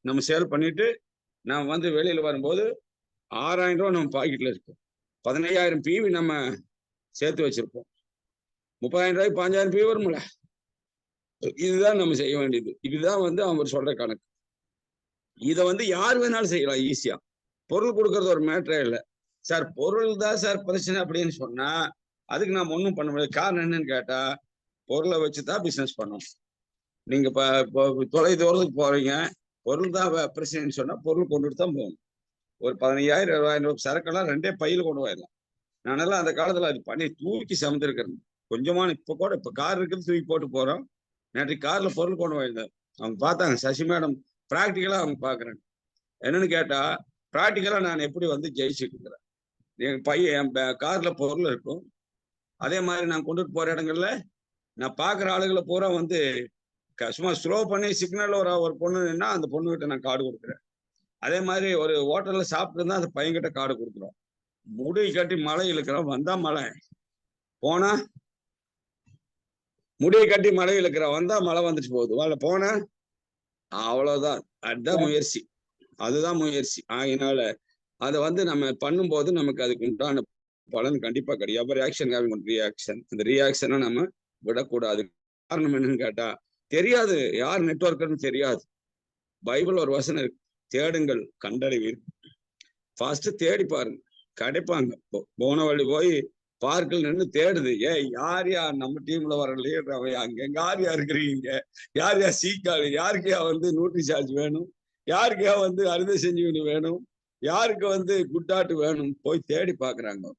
நம்ம சேல் பண்ணிட்டு நம்ம வந்து வெளியில வரும்போது 6,000 ரூபாய் நம்ம பாக்கெட்ல இருக்கு. 15,000 பிவி நம்ம சேர்த்து வச்சிருப்போம். 30,000 ரூபாய்க்கு 5,000 பிவி வரும்ல. இதுதான் நம்ம செய்ய வேண்டியது. இதுதான் வந்து அவர் சொல்ற கணக்கு. இதை வந்து யார் வேணாலும் செய்யலாம் ஈஸியா. பொருள் கொடுக்கறது ஒரு மேட்டரே இல்லை சார். பொருள் தான் சார் பிரச்சனை அப்படின்னு சொன்னா அதுக்கு நாம் ஒன்றும் பண்ண முடியாது. காரணம் என்னன்னு கேட்டா, பொருளை வச்சுதான் பிசினஸ் பண்ணணும். நீங்க இப்போ தொலை தூரத்துக்கு போறீங்க, பொருள் தான் பிரச்சனைன்னு சொன்னா பொருள் கொண்டுட்டு தான் போகணும். ஒரு 15,000 20,000 சரக்கெல்லாம் 2 பையில கொண்டு போயிடலாம். நானெல்லாம் அந்த காலத்துல அது பண்ணி தூக்கி சமைச்சிருக்கிறேன். கொஞ்சமான இப்ப கார் இருக்குது தூக்கி போட்டு போறோம். நேற்று கார்ல பொருள் கொண்டு போயிருந்தேன். அவங்க பார்த்தாங்க, சசி மேடம் ப்ராக்டிக்கலா அவங்க பாக்குறேன். என்னன்னு கேட்டா, ப்ராக்டிக்கலா நான் எப்படி வந்து ஜெயிச்சுட்டு இருக்கிறேன். என் பையன் என் கார்ல பொருள் இருக்கும். அதே மாதிரி நான் கொண்டுட்டு போற இடங்கள்ல நான் பாக்குற ஆளுகளை பூரா வந்து சும்மா ஸ்லோ பண்ணி சிக்னல் ஒரு பொண்ணுன்னா அந்த பொண்ணு கிட்ட நான் கார்டு கொடுக்குறேன். அதே மாதிரி ஒரு ஹோட்டல்ல சாப்பிட்டு இருந்தா அந்த பையன்கிட்ட கார்டு கொடுக்குறோம். முடி கட்டி மழை இழுக்கிறோம், வந்தா மழை, போனா முடியை கட்டி மழை இழுக்கிறோம், வந்தா மழை வந்துட்டு போகுது, வாழ போன அவ்வளவுதான். அதுதான் முயற்சி, அதுதான் முயற்சி. ஆகினால அதை வந்து நம்ம பண்ணும்போது நமக்கு அதுக்கு உண்டான பலன் கண்டிப்பா கிடையாது. ரியாக்ஷன், அந்த ரியாக்ஷனை நம்ம விடக்கூடாது. காரணம் என்னன்னு கேட்டா, தெரியாது யார் நெட்வொர்க்னு தெரியாது. பைபிள் ஒரு வசனம் இருக்கு, தேடுங்கள் கண்டறிவீர். ஃபர்ஸ்ட் தேடி பாருங்க, கிடைப்பாங்க. போன வழி போய் பார்க்கில் நின்று தேடுது. யார் நம்ம டீம்ல வர லீடர் அவன் அங்க யார் இருக்கிறீங்க, யார் சீக்காளு, யாருக்கையா வந்து நியூட்ரிசார்ஜ் வேணும், யாருக்கையா வந்து அறுதை செஞ்சு வேணும், யாருக்கு வந்து குட்டாட்டு வேணும், போய் தேடி பாக்குறாங்க.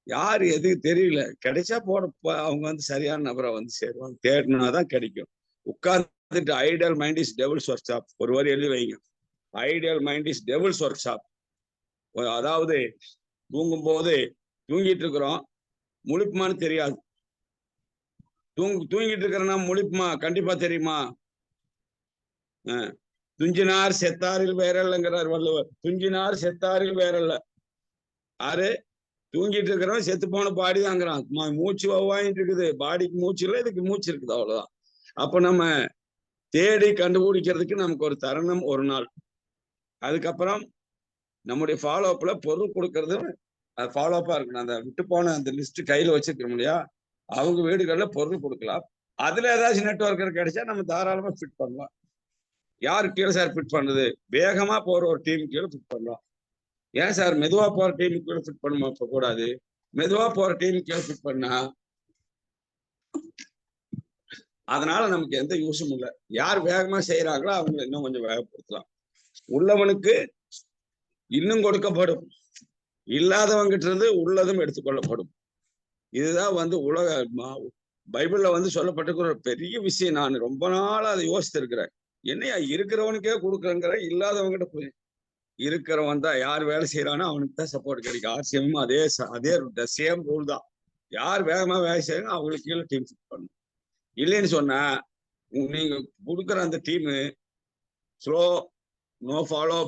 யாரு எதுக்கு தெரியல, கிடைச்சா போட அவங்க வந்து சரியான நபரை வந்து சேருவாங்க. தேடினாதான் கிடைக்கும். உட்கார்ந்துட்டு ideal mind is devil's workshop ஒரு வரி எழுதி வைங்க. Ideal mind is devil's workshop. அதாவது தூங்கும் போது தூங்கிட்டு இருக்கிறோம், முழிப்புமான்னு தெரியாது. தூங்கிட்டு இருக்கிறனா முழிப்புமா கண்டிப்பா தெரியுமா? துஞ்சினார் செத்தாரில் வேறல்லங்கிறார் வள்ளுவர். துஞ்சினார் செத்தாரில் வேறல்ல. ஆறு தூங்கிட்டு இருக்கிறவன் செத்து போன பாடி தாங்கிறான். மூச்சு வாங்கிட்டு இருக்குது, பாடிக்கு மூச்சு இல்லை, இதுக்கு மூச்சு இருக்குது, அவ்வளவுதான். அப்ப நம்ம தேடி கண்டுபிடிக்கிறதுக்கு நமக்கு ஒரு தருணம், ஒரு நாள். அதுக்கப்புறம் நம்முடைய ஃபாலோ அப்ல பொருள் கொடுக்கறது அது ஃபாலோ அப்பா இருக்கணும். அந்த விட்டு போன அந்த லிஸ்ட் கையில வச்சிருக்கோம் இல்லையா, அவங்க வீடுகள்ல பொருள் கொடுக்கலாம். அதுல ஏதாச்சும் நெட்வொர்க்கர் கிடைச்சா நம்ம தாராளமா ஃபிட் பண்ணலாம். யாரு கீழே சார் ஃபிட் பண்றது? வேகமா போற ஒரு டீம் கீழே ஃபிட் பண்ணலாம். ஏன் சார் மெதுவா போற டீம் கீழே ஃபிட் பண்ணுமா? இப்ப கூடாது. மெதுவா போற டீம் கீழே ஃபிட் பண்ணா அதனால நமக்கு எந்த யூஸும் இல்லை. யார் வேகமா செய்யறாங்களோ அவங்க இன்னும் கொஞ்சம் வேகப்படுத்தலாம். உள்ளவனுக்கு இன்னும் கொடுக்கப்படும், இல்லாதவங்கிட்ட இருந்து உள்ளதும் எடுத்துக்கொள்ளப்படும். இதுதான் வந்து பைபிள்ல வந்து சொல்லப்பட்டிருக்கிற ஒரு பெரிய விஷயம். நான் ரொம்ப நாள் அதை யோசித்திருக்கிறேன். என்னையா இருக்கிறவனுக்கே கொடுக்குறேங்கிற, இல்லாதவங்கிட்ட போய் இருக்கிறவன் தான் யார் வேலை செய்யறானோ அவனுக்கு தான் சப்போர்ட் கிடைக்கும். ஆர்சிஎம் அதே சேம் ரூல் தான். யார் வேகமா வேலை செய்யறாங்க அவங்களுக்கு கீழே டீம் ஃபிட் பண்ணணும். இல்லைன்னு சொன்னா நீங்க கொடுக்குற அந்த team slow, no follow,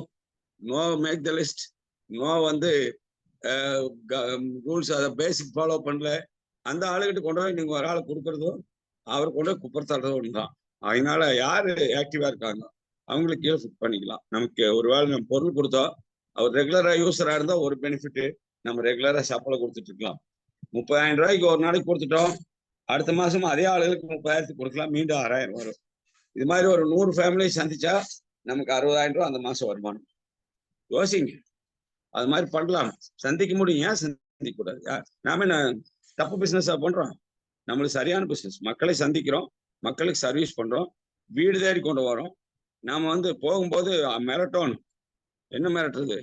no make the list, no வந்து ரூல்ஸ் அதை பேசிக் ஃபாலோ பண்ணல, அந்த ஆளுகிட்ட கொண்டு போய் நீங்க ஒரு ஆளை கொடுக்கறதும் அவர் கொண்டு போய் குப்பர் ஒன்று தான். அதனால யாரு ஆக்டிவா இருக்காங்க அவங்களுக்கு கீழே ஃபிட் பண்ணிக்கலாம். நமக்கு ஒருவேளை நம்ம பொருள் கொடுத்தோம், அவர் ரெகுலரா யூஸரா இருந்தா ஒரு பெனிஃபிட், நம்ம ரெகுலரா சம்பளம் கொடுத்துட்டு இருக்கலாம். 30,000 ரூபாய்க்கு ஒரு நாளைக்கு கொடுத்துட்டோம், அடுத்த மாசம் அதே ஆளுகளுக்கு 30,000 கொடுக்கலாம், மீண்டும் 6,000 வரும். இது மாதிரி ஒரு 100 ஃபேமிலி சந்திச்சா நமக்கு 60,000 ரூபாய் அந்த மாசம் வருமானம். யோசிங்க, அது மாதிரி பண்ணலாம், சந்திக்க முடியும். ஏன் சந்திக்க கூடாது? நாம என்ன தப்பு பிசினஸா பண்றோம்? நம்மளுக்கு சரியான பிசினஸ், மக்களை சந்திக்கிறோம், மக்களுக்கு சர்வீஸ் பண்றோம், வீடு தேடி கொண்டு வரோம். நாம வந்து போகும்போது மிரட்டோன், என்ன மிரட்டுறது?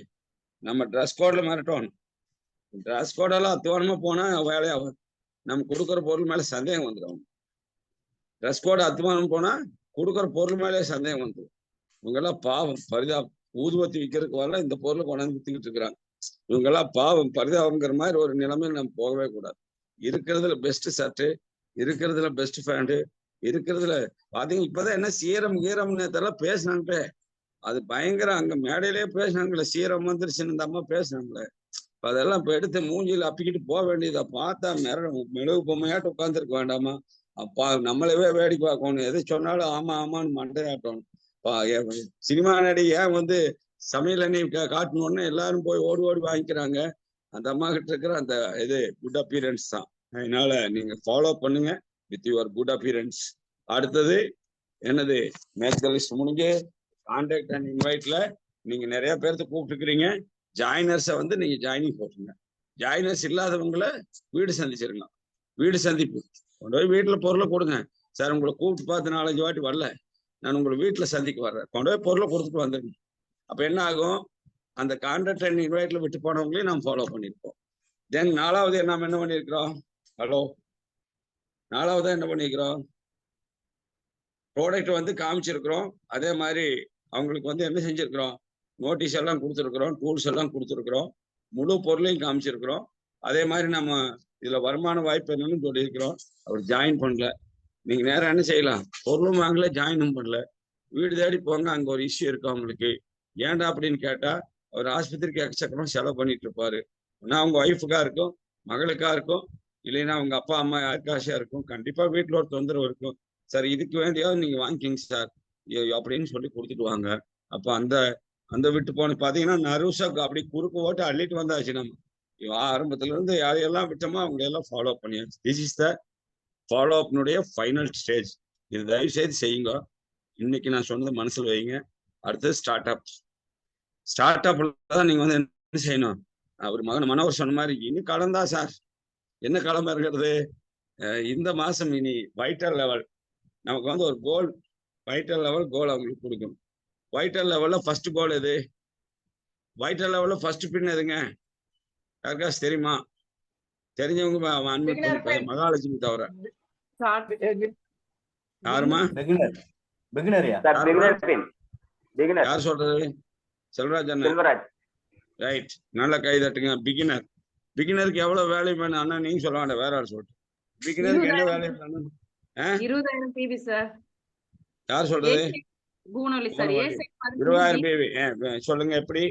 நம்ம ட்ரெஸ் கோட்ல மிரட்டோன். ட்ரெஸ் கோடெல்லாம் அத்துவாரமா போனா வேலையாகும். நம்ம கொடுக்குற பொருள் மேல சந்தேகம் வந்துடும். ட்ரெஸ் கோட் அத்துவாரம் போனா கொடுக்குற பொருள் மேலே சந்தேகம் வந்துடும். இவங்கெல்லாம் பாவம் பரிதாபம், ஊதுபத்தி விற்கிறதுக்கு வரல இந்த பொருளை கொண்டாந்து வித்துக்கிட்டு இருக்கிறாங்க. இவங்கெல்லாம் பாவம் பரிதாபங்கிற மாதிரி ஒரு நிலைமையில் நம்ம போகவே கூடாது. இருக்கிறதுல பெஸ்ட் ஷர்ட்டு, இருக்கிறதுல பெஸ்ட் பேண்ட், இருக்கிறதுல பாத்தீங்க. இப்பதான் என்ன சீரம் கீரம் நேரத்தெல்லாம் பேசினாங்களே, அது பயங்கர, அங்க மேடையிலேயே பேசினாங்களே, சீரம் வந்துருச்சுன்னு இந்த அம்மா பேசினாங்களே, அதெல்லாம் இப்ப எடுத்து மூஞ்சியில அப்பிக்கிட்டு போக வேண்டியதை பார்த்தா மெழுகு பொம்மையாட்டு உட்காந்துருக்க வேண்டாமா? அப்பா நம்மளவே வேடிக்கை பார்க்கணும், எது சொன்னாலும் ஆமா ஆமான்னு மண்டையாட்டணும். சினிமா நடி ஏன் வந்து சமையல் எண்ணெய் காட்டணும்னு எல்லாரும் போய் ஓடி ஓடி வாங்கிக்கிறாங்க? அந்த அம்மா கிட்ட இருக்கிற அந்த இது குட் அப்பியரன்ஸ் தான். அதனால நீங்க ஃபாலோ பண்ணுங்க வித் யுவர் குட் அப்பியரன்ஸ். அடுத்தது என்னது? மேக் த லிஸ்ட் முடிஞ்சு கான்டாக்ட் அண்ட் இன்வைட்ல நீங்க நிறைய பேர்த்த கூப்பிட்டுக்கிறீங்க. ஜாயினர்ஸை வந்து நீங்க ஜாயினிங் போட்டுருங்க. ஜாயினர்ஸ் இல்லாதவங்களை வீடு சந்திச்சிருங்க. வீடு சந்திப்பு கொண்டு போய் வீட்டுல பொருளை கொடுங்க. சார் உங்களை கூப்பிட்டு பார்த்து 4-5 வாட்டி வரல, நான் உங்களை வீட்டுல சந்திக்க வர்றேன், கொண்டு போய் பொருளை கொடுத்துட்டு வந்துருங்க. அப்ப என்ன ஆகும்? அந்த கான்டாக்ட் அண்ட் இன்வைட்ல விட்டு போனவங்களையும் நாம் ஃபாலோ பண்ணியிருப்போம். தென் 4வது நம்ம என்ன பண்ணியிருக்கிறோம்? ஹலோ, 4வது என்ன பண்ணியிருக்கிறோம்? ப்ராடக்ட் வந்து காமிச்சிருக்கிறோம். அதே மாதிரி அவங்களுக்கு வந்து என்ன செஞ்சிருக்கிறோம்? நோட்டீஸ் எல்லாம் கொடுத்துருக்குறோம், டூல்ஸ் எல்லாம் கொடுத்துருக்குறோம், முழு பொருளையும் காமிச்சிருக்கிறோம். அதே மாதிரி நம்ம இதுல வருமான வாய்ப்பு என்னன்னு சொல்லியிருக்கிறோம். அவர் ஜாயின் பண்ணல, நீங்க நேரம் என்ன செய்யலாம்? பொருளும் வாங்கல, ஜாயினும் பண்ணல, வீடு தேடி போங்க. அங்க ஒரு இஷ்யூ இருக்கு அவங்களுக்கு. ஏன்டா அப்படின்னு கேட்டா அவர் ஆஸ்பத்திரிக்கு எக்கச்சக்கமா செலவு பண்ணிட்டு இருப்பாரு. ஆனா அவங்க ஒய்ஃபுக்கா இருக்கும், மகளுக்கா இருக்கும், இல்லைன்னா அவங்க அப்பா அம்மா யாருக்காசியா இருக்கும். கண்டிப்பா வீட்டுல ஒரு தொந்தரவு இருக்கும். சார் இதுக்கு வேண்டியாவது நீங்க வாங்கிக்கிங்க சார் அப்படின்னு சொல்லி கொடுத்துட்டு வாங்க. அப்ப அந்த விட்டு போன பாத்தீங்கன்னா நர்வஸா அப்படி குறுக்கு ஓட்டு அள்ளிட்டு வந்தாச்சு. நம்ம ஆரம்பத்துல இருந்து யாரையெல்லாம் விட்டோமோ அவங்க எல்லாம் ஃபாலோ பண்ணியாச்சு. திஸ் இஸ் த ஃபாலோ அப்னுடைய ஃபைனல் ஸ்டேஜ். இது தயவு செய்து செய்யுங்க. இன்னைக்கு நான் சொன்னது மனசுல வைங்க. அடுத்தது ஸ்டார்ட் அப். ஸ்டார்ட் அப்ல தான் நீங்க வந்து என்ன செய்யணும்? அவர் மனோவர் சொன்ன மாதிரி இனி கலந்தா சார் என்ன கிளம்ப இருக்கிறது? இந்த மாசம் இனி வைட்டல் லெவல் நமக்கு வந்து ஒரு கோல், வைட்டல் லெவல் கோல் அவங்களுக்கு கொடுக்கணும். வைட்டல் லெவல்ல ஃபர்ஸ்ட் கோல் எது? வைட்டல் லெவல்ல ஃபர்ஸ்ட் பின் எதுங்க? யாருக்காச்சும் தெரியுமா? தெரிஞ்சவங்க மகாலட்சுமி தவிர யாருமா? யார் சொல்றது? செல்வராஜ் அண்ணா. ரைட், நல்ல கை தட்டுங்க. பிகினர். பிகினருக்கு எவ்வளவு வேலை வேணும் அண்ணா? நீங்க சொல்ல வேண்டாம், வேற ஆள் சொல்லிட்டு. பிகினருக்கு என்ன வேலை வேணும்? 20,000 பிவி சார். யார் சொல்றது? 20,000 பிவி. சொல்லுங்க எப்படி?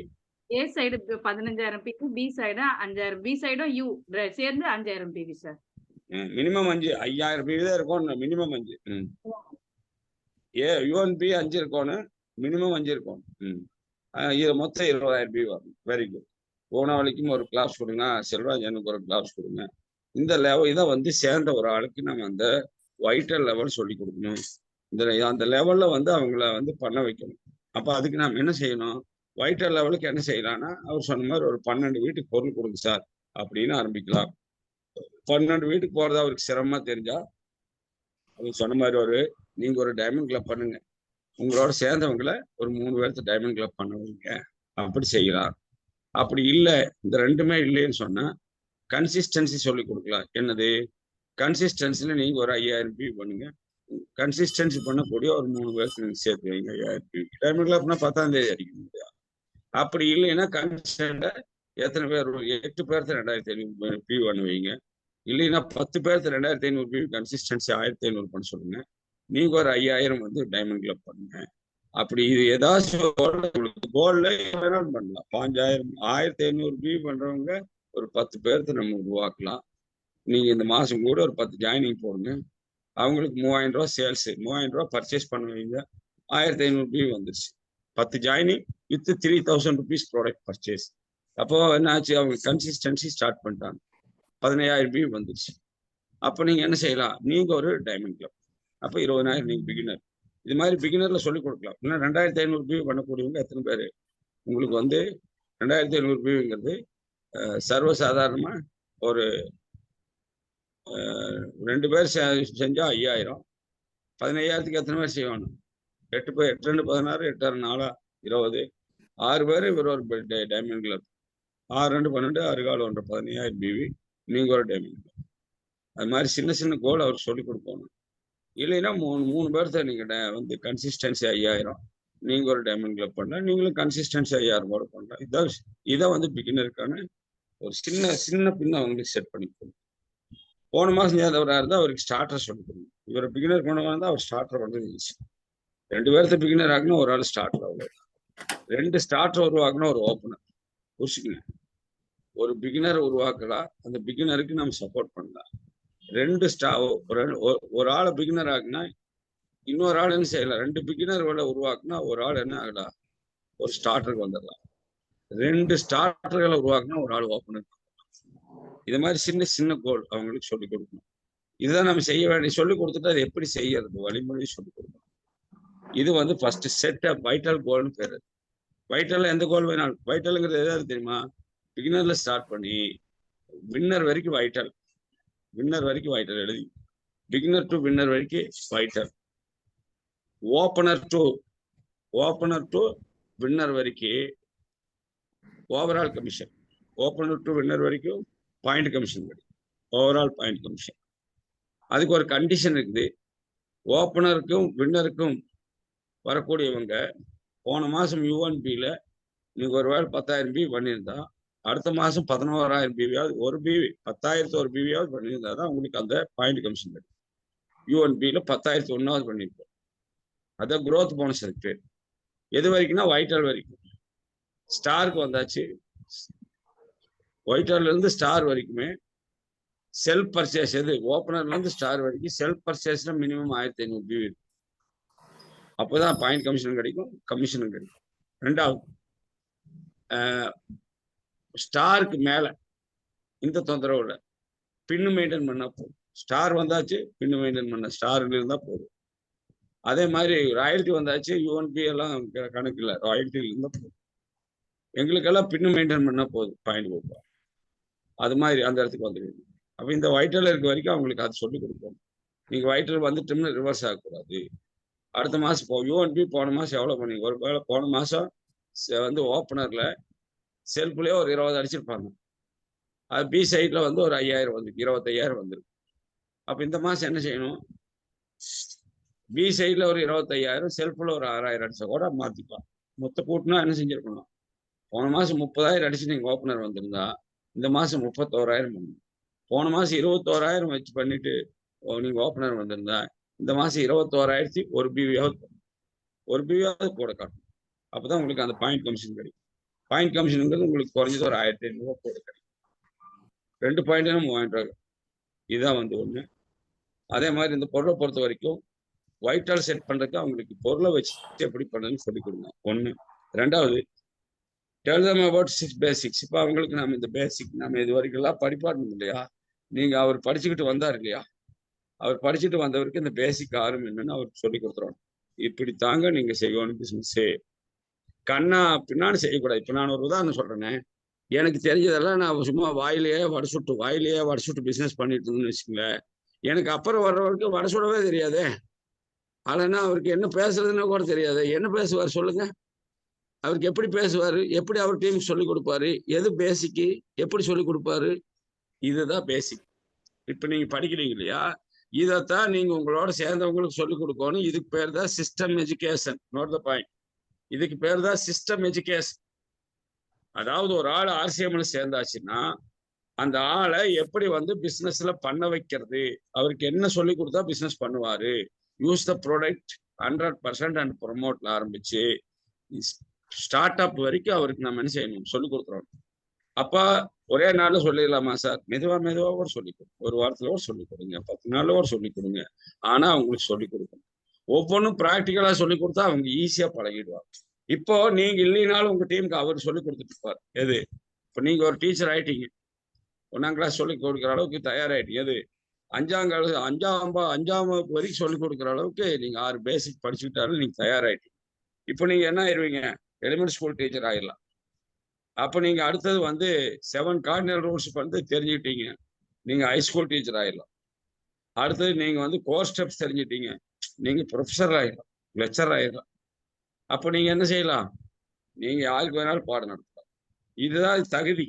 A side 15,000 PV, B side 5,000. B சைடும் யூ சேர்ந்து 5,000 பிவி சார். மினிமம் 5,000 பிவி தான் இருக்கும். மினிமம் 5. யூஎன்பி 5 இருக்கணும், மினிமம் 5 இருக்கும். இது மொத்தம் 20,000 பிவி வரும். Very good. போனவழிக்கும் ஒரு கிளாஸ் கொடுங்க, செல்வராஜனுக்கு ஒரு கிளாஸ் கொடுங்க. இந்த லெவல் இதை வந்து சேர்ந்த ஒரு ஆளுக்கு நம்ம அந்த வைட்டல் லெவல் சொல்லி கொடுக்கணும். அந்த லெவல்ல வந்து அவங்கள வந்து பண்ண வைக்கணும். அப்ப அதுக்கு நம்ம என்ன செய்யணும்? வைட்டல் லெவலுக்கு என்ன செய்யலாம்னா அவர் சொன்ன மாதிரி ஒரு 12 வீட்டுக்கு பொருள் கொடுங்க சார் அப்படின்னு ஆரம்பிக்கலாம். 12 வீட்டுக்கு போறது அவருக்கு சிரமமா தெரிஞ்சா அவர் சொன்ன மாதிரி நீங்க ஒரு டைமண்ட் கிளப் பண்ணுங்க. உங்களோட சேர்ந்தவங்களை ஒரு 3 பேர்த்த டைமண்ட் கிளப் பண்ணுவீங்க, அப்படி செய்யலாம். அப்படி இல்லை, இந்த ரெண்டுமே இல்லைன்னு சொன்னா கன்சிஸ்டன்சி சொல்லி கொடுக்கலாம். என்னது கன்சிஸ்டன்சில நீங்க ஒரு 5000 PV பண்ணுங்க. கன்சிஸ்டன்சி பண்ணக்கூடிய ஒரு 3 பேருக்கு நீங்க சேர்த்து வைங்க 5000 PV. டைமண்ட் கிளப்னா 10ஆம் தேதி அடிக்க முடியாது. அப்படி இல்லைன்னா கன்சிஸ்டன்ட எத்தனை பேர் 8 பேர்த்த 2500 PV பண்ண வைங்க. இல்லைன்னா 10 பேர்த்த 2500 PV கன்சிஸ்டன்சி 1500 பண்ண சொல்லுங்க. நீங்க ஒரு 5000 வந்து டைமண்ட் கிளப் பண்ணுங்க. அப்படி இது ஏதாச்சும் கோல்ல வேணாலும் பண்ணலாம். 5000 1500 PV பண்றவங்க ஒரு 10 பேர்த்த நம்ம உருவாக்கலாம். நீங்க இந்த மாசம் கூட ஒரு 10 ஜாயினிங் போடுங்க. அவங்களுக்கு 3000 ரூபாய் சேல்ஸ், 3000 ரூபாய் பர்ச்சேஸ் பண்ணுவீங்க, 1500 PV வந்துருச்சு. 10 joining with 3000 rupees product purchase. அப்போ என்ன ஆச்சு, அவங்க கன்சிஸ்டன்சி ஸ்டார்ட் பண்ணிட்டாங்க, 15000 PV வந்துருச்சு. அப்போ நீங்க என்ன செய்யலாம், நீங்க ஒரு டைமண்ட் கிளப், அப்போ 20000 நீங்க பிகினர். இது மாதிரி பிகினர்ல சொல்லிக் கொடுக்கலாம். ஏன்னா 2500 PV பண்ணக்கூடியவங்க எத்தனை பேர், உங்களுக்கு வந்து 2500 PVங்கிறது சர்வசாதாரணமா ஒரு 2 பேர் செஞ்சா 5000, 15000க்கு எத்தனை பேர் செய்வாங்க, 8 பேர், 8 2 16, 8 6 4 20, 6 பேர் இவர் ஒரு டைமண்ட் கிளப், 6 2 12, 6 4 1 15000 PV நீங்க ஒரு டைமண்ட் கிளப். அது மாதிரி சின்ன சின்ன கோல் அவருக்கு சொல்லிக் கொடுக்கணும். இல்லைன்னா 3 பேர்த்த நீங்க வந்து கன்சிஸ்டன்சி 5000 நீங்க ஒரு டைமண்ட் கிளப் பண்ணலாம். நீங்களும் கன்சிஸ்டன்சி 5000 கூட பண்ணலாம். இதை வந்து பிகினருக்கான ஒரு சின்ன பின்ன அவங்களுக்கு செட் பண்ணிக்கணும். போன மாசம் சேர்ந்தவராக இருந்தால் அவருக்கு ஸ்டார்டர் சொல்லி கொடுங்க. இவர் பிகினர் கொண்டு வந்தால் அவர் ஸ்டார்டர் பண்ணுறது ஈஸி. 2 பேர்த்த பிகினர் ஆகணும், ஒரு ஆள் ஸ்டார்டர். அவ்வளோ 2 ஸ்டார்டர் உருவாக்கணும், ஒரு ஓப்பனர். புரிச்சுக்கங்க, ஒரு பிகினர் உருவாக்கலாம், அந்த பிகினருக்கு நம்ம சப்போர்ட் பண்ணலாம். 2 ஒரு ஆளை பிகினர் ஆகுனா இன்னொரு ஆள் என்ன செய்யலாம், 2 பிகினர் உருவாக்குனா ஒரு ஆள் என்ன ஆகலாம், ஒரு ஸ்டார்டருக்கு வந்துடலாம். 2 ஸ்டார்டர்களை உருவாக்குனா ஒரு ஆள் ஓப்பனர். இது மாதிரி சின்ன சின்ன கோல் அவங்களுக்கு சொல்லிக் கொடுக்கணும். இதுதான் நம்ம செய்ய வேண்டிய. சொல்லிக் கொடுத்துட்டு அதை எப்படி செய்யறது வழிமுறை சொல்லிக் கொடுக்கணும். இது வந்து ஃபர்ஸ்ட் செட் அப் வைட்டல் கோல்னு பேரு. வைட்டல்ல எந்த கோல் வேணாலும், வைட்டல்ங்கிறது எதாவது தெரியுமா, பிகினர்ல ஸ்டார்ட் பண்ணி வின்னர் வரைக்கும் வைட்டல், வின்னர் வரைக்கும் வைட்டல் எழுதி, பிகினர் டு வின்னர் வரைக்கும் வைட்டல், ஓப்பனர் டு வின்னர் வரைக்கும் overall commission, opener to winner வரைக்கும் பாயிண்ட் கமிஷன் கிடைக்கும், ஓவரால் பாயிண்ட் கமிஷன். அதுக்கு ஒரு கண்டிஷன் இருக்குது. ஓப்பனருக்கும் வின்னருக்கும் வரக்கூடியவங்க போன மாசம் UNP-ல நீங்க ஒரு வேளை 10000 PV பண்ணியிருந்தா அடுத்த மாசம் 11000 PV-யாவது, ஒரு PV 10,000 ஒரு PV-யாவது பண்ணியிருந்தா தான் உங்களுக்கு அந்த பாயிண்ட் கமிஷன் கிடைக்கும். UNP-ல 10,001 பண்ணியிருப்போம். அதான் குரோத் போனஸ். அதுக்கு பேர் எது வரைக்கும்னா வைட்டல் வரைக்கும். ஸ்டாருக்கு வந்தாச்சு, ஒயிட்டர்ல இருந்து ஸ்டார் வரைக்குமே செல்ஃப் பர்ச்சேஸ். எது ஓப்பனர்ல இருந்து ஸ்டார் வரைக்கும் செல்ஃப் பர்ச்சேஸ்ல மினிமம் 1500 PV இருக்கு. அப்போதான் பாயிண்ட் கமிஷன் கிடைக்கும், கமிஷனும் கிடைக்கும். 2வது, ஸ்டாருக்கு மேல இந்த தொந்தரவுல பின்னு மெயின்டைன் பண்ணா போதும். ஸ்டார் வந்தாச்சு, பின்னு மெயின்டைன் பண்ண ஸ்டார்ல இருந்தா போதும். அதே மாதிரி ராயல்ட்டி வந்தாச்சு, UNP எல்லாம் கணக்கு இல்லை, ராயல்ட்டில இருந்தா போதும். எங்களுக்கெல்லாம் பின்னு மெயின்டைன் பண்ணா போதும், பாயிண்ட் கொடுப்போம். அது மாதிரி அந்த இடத்துக்கு வந்துடுவீங்க. அப்போ இந்த வைட்டல் இருக்க வரைக்கும் அவங்களுக்கு அது சொல்லிக் கொடுப்போம். நீங்க வைட்டல் வந்துட்டோம்னா ரிவர்ஸ் ஆகக்கூடாது. அடுத்த மாசம் UNP போன மாசம் எவ்வளவு பண்ணீங்க, ஒரு வேளை போன மாசம் வந்து ஓப்பனர்ல செல்ஃப்லயே ஒரு 20 அடிச்சிருப்பாங்க. அது பி சைட்ல வந்து ஒரு 5000 வந்து 25,000 வந்துருக்கு. அப்ப இந்த மாசம் என்ன செய்யணும், பி சைட்ல ஒரு 25,000, செல்ஃப்ல ஒரு 6000 அடிச்சா கூட மாத்திக்கலாம். மொத்த கூட்டினா என்ன செஞ்சிருக்கணும், போன மாசம் 30,000 அடிச்சு நீங்க ஓப்பனர் வந்திருந்தா இந்த மாசம் 31,000 பண்ணணும். போன மாசம் 21,000 வச்சு பண்ணிட்டு நீங்க ஓப்பனர் வந்திருந்தா இந்த மாசம் 21,000 ஒரு பிவியாவது போட காட்டும். அப்பதான் உங்களுக்கு அந்த பாயிண்ட் கமிஷன் கிடைக்கும். பாயிண்ட் கமிஷனுங்கிறது உங்களுக்கு குறைஞ்சது ஒரு 1500 போட கிடைக்கும். 2 பாயிண்ட்னா 3000 ரூபாய். இதுதான் வந்து ஒண்ணு. அதே மாதிரி இந்த பொருளை பொறுத்த வரைக்கும் வைட்டால் செட் பண்றதுக்கு அவங்களுக்கு பொருளை வச்சு எப்படி பண்ணுன்னு சொல்லி கொடுங்க. 1. 2வது, டெல் தம் அபவுட் 6 பேசிக்ஸ். இப்போ அவங்களுக்கு நம்ம இந்த பேசிக் நம்ம இது வரைக்கும் எல்லாம் படிப்பாட்டணும் இல்லையா, நீங்க அவர் படிச்சுக்கிட்டு வந்தார் இல்லையா, அவர் படிச்சுட்டு வந்தவருக்கு இந்த பேசிக் ஆறும் என்னன்னு அவருக்கு சொல்லி கொடுத்துருவோம். இப்படி தாங்க நீங்க செய்யணும் பிசினஸே, கண்ணா பின்னான்னு செய்யக்கூடாது. இப்போ நான் ஒரு உதாரணம் சொல்றேனே, எனக்கு தெரிஞ்சதெல்லாம் நான் சும்மா வாயிலேயே வடை சுட்டு பிசினஸ் பண்ணிட்டு இருந்தேன்னு வச்சுக்கோங்களேன். எனக்கு அப்புறம் வர்றவருக்கு வடை சுடவே தெரியாதே. ஆனா அவருக்கு என்ன பேசுறதுன்னு கூட தெரியாது. என்ன பேசுவார் சொல்லுங்க? அவருக்கு எப்படி பேசுவாரு? எப்படி அவர் டீம் சொல்லிக் கொடுப்பாரு? எது பேசிக்கு? எப்படி சொல்லிக் கொடுப்பாரு? இதுதான் பேசிக். இப்ப நீங்க படிக்கிறீங்க இல்லையா? இதைத்தான் நீங்க உங்களோட சேர்ந்தவங்களுக்கு சொல்லிக் கொடுக்கணும். இதுக்கு பேர் தான் system education. Note the point. இதுக்கு பேர் தான் சிஸ்டம் எஜுகேஷன். அதாவது ஒரு ஆள் ஆர்சிஎம்ல சேர்ந்தாச்சுன்னா அந்த ஆளை எப்படி பிசினஸ்ல பண்ண வைக்கிறது, அவருக்கு என்ன சொல்லி கொடுத்தா பிசினஸ் பண்ணுவாரு, யூஸ் த ப்ராடக்ட் 100% அண்ட் ப்ரொமோட்ல ஆரம்பிச்சு ஸ்டார்ட் அப் வரைக்கும் அவருக்கு நம்ம என்ன செய்யணும், சொல்லி கொடுக்குறோம். அப்ப ஒரே நாள்ல சொல்லிடலாமா சார்? மெதுவா மெதுவா கூட சொல்லிக் கொடுங்க. ஒரு வாரத்துல கூட சொல்லிக் கொடுங்க, 10 நாள்ல கூட சொல்லிக் கொடுங்க. ஆனா அவங்களுக்கு சொல்லிக் கொடுக்கணும். ஒவ்வொன்றும் பிராக்டிக்கலா சொல்லி கொடுத்தா அவங்க ஈஸியா பழகிடுவாங்க. இப்போ நீங்க இல்லைனாலும் உங்க டீமுக்கு அவர் சொல்லி கொடுத்துட்டு இருப்பாரு. எது? இப்ப நீங்க ஒரு டீச்சர் ஆயிட்டீங்க, 1ஆம் கிளாஸ் சொல்லி கொடுக்குற அளவுக்கு தயாராயிட்டீங்க. எது? 5ஆம் வகுப்பு வரைக்கும் சொல்லி கொடுக்குற அளவுக்கு நீங்க 6 பேசிக் படிச்சுக்கிட்டாலும் நீங்க தயாராயிட்டீங்க. இப்போ நீங்க என்ன ஆயிடுவீங்க? எலிமெண்ட் ஸ்கூல் டீச்சர் ஆயிடலாம். அப்ப நீங்க அடுத்தது 7 கார்டினல் ரூல்ஸ் தெரிஞ்சுக்கிட்டீங்க, நீங்க ஹைஸ்கூல் டீச்சர் ஆயிடலாம். அடுத்தது நீங்க கோர்ஸ் ஸ்டெப்ஸ் தெரிஞ்சுட்டீங்க, நீங்க ப்ரொஃபஸர் ஆயிடலாம், லெக்சர் ஆயிடலாம். அப்ப நீங்க என்ன செய்யலாம்? நீங்க யாருக்கு வேணாலும் பாடம் நடத்தலாம். இதுதான் தகுதி,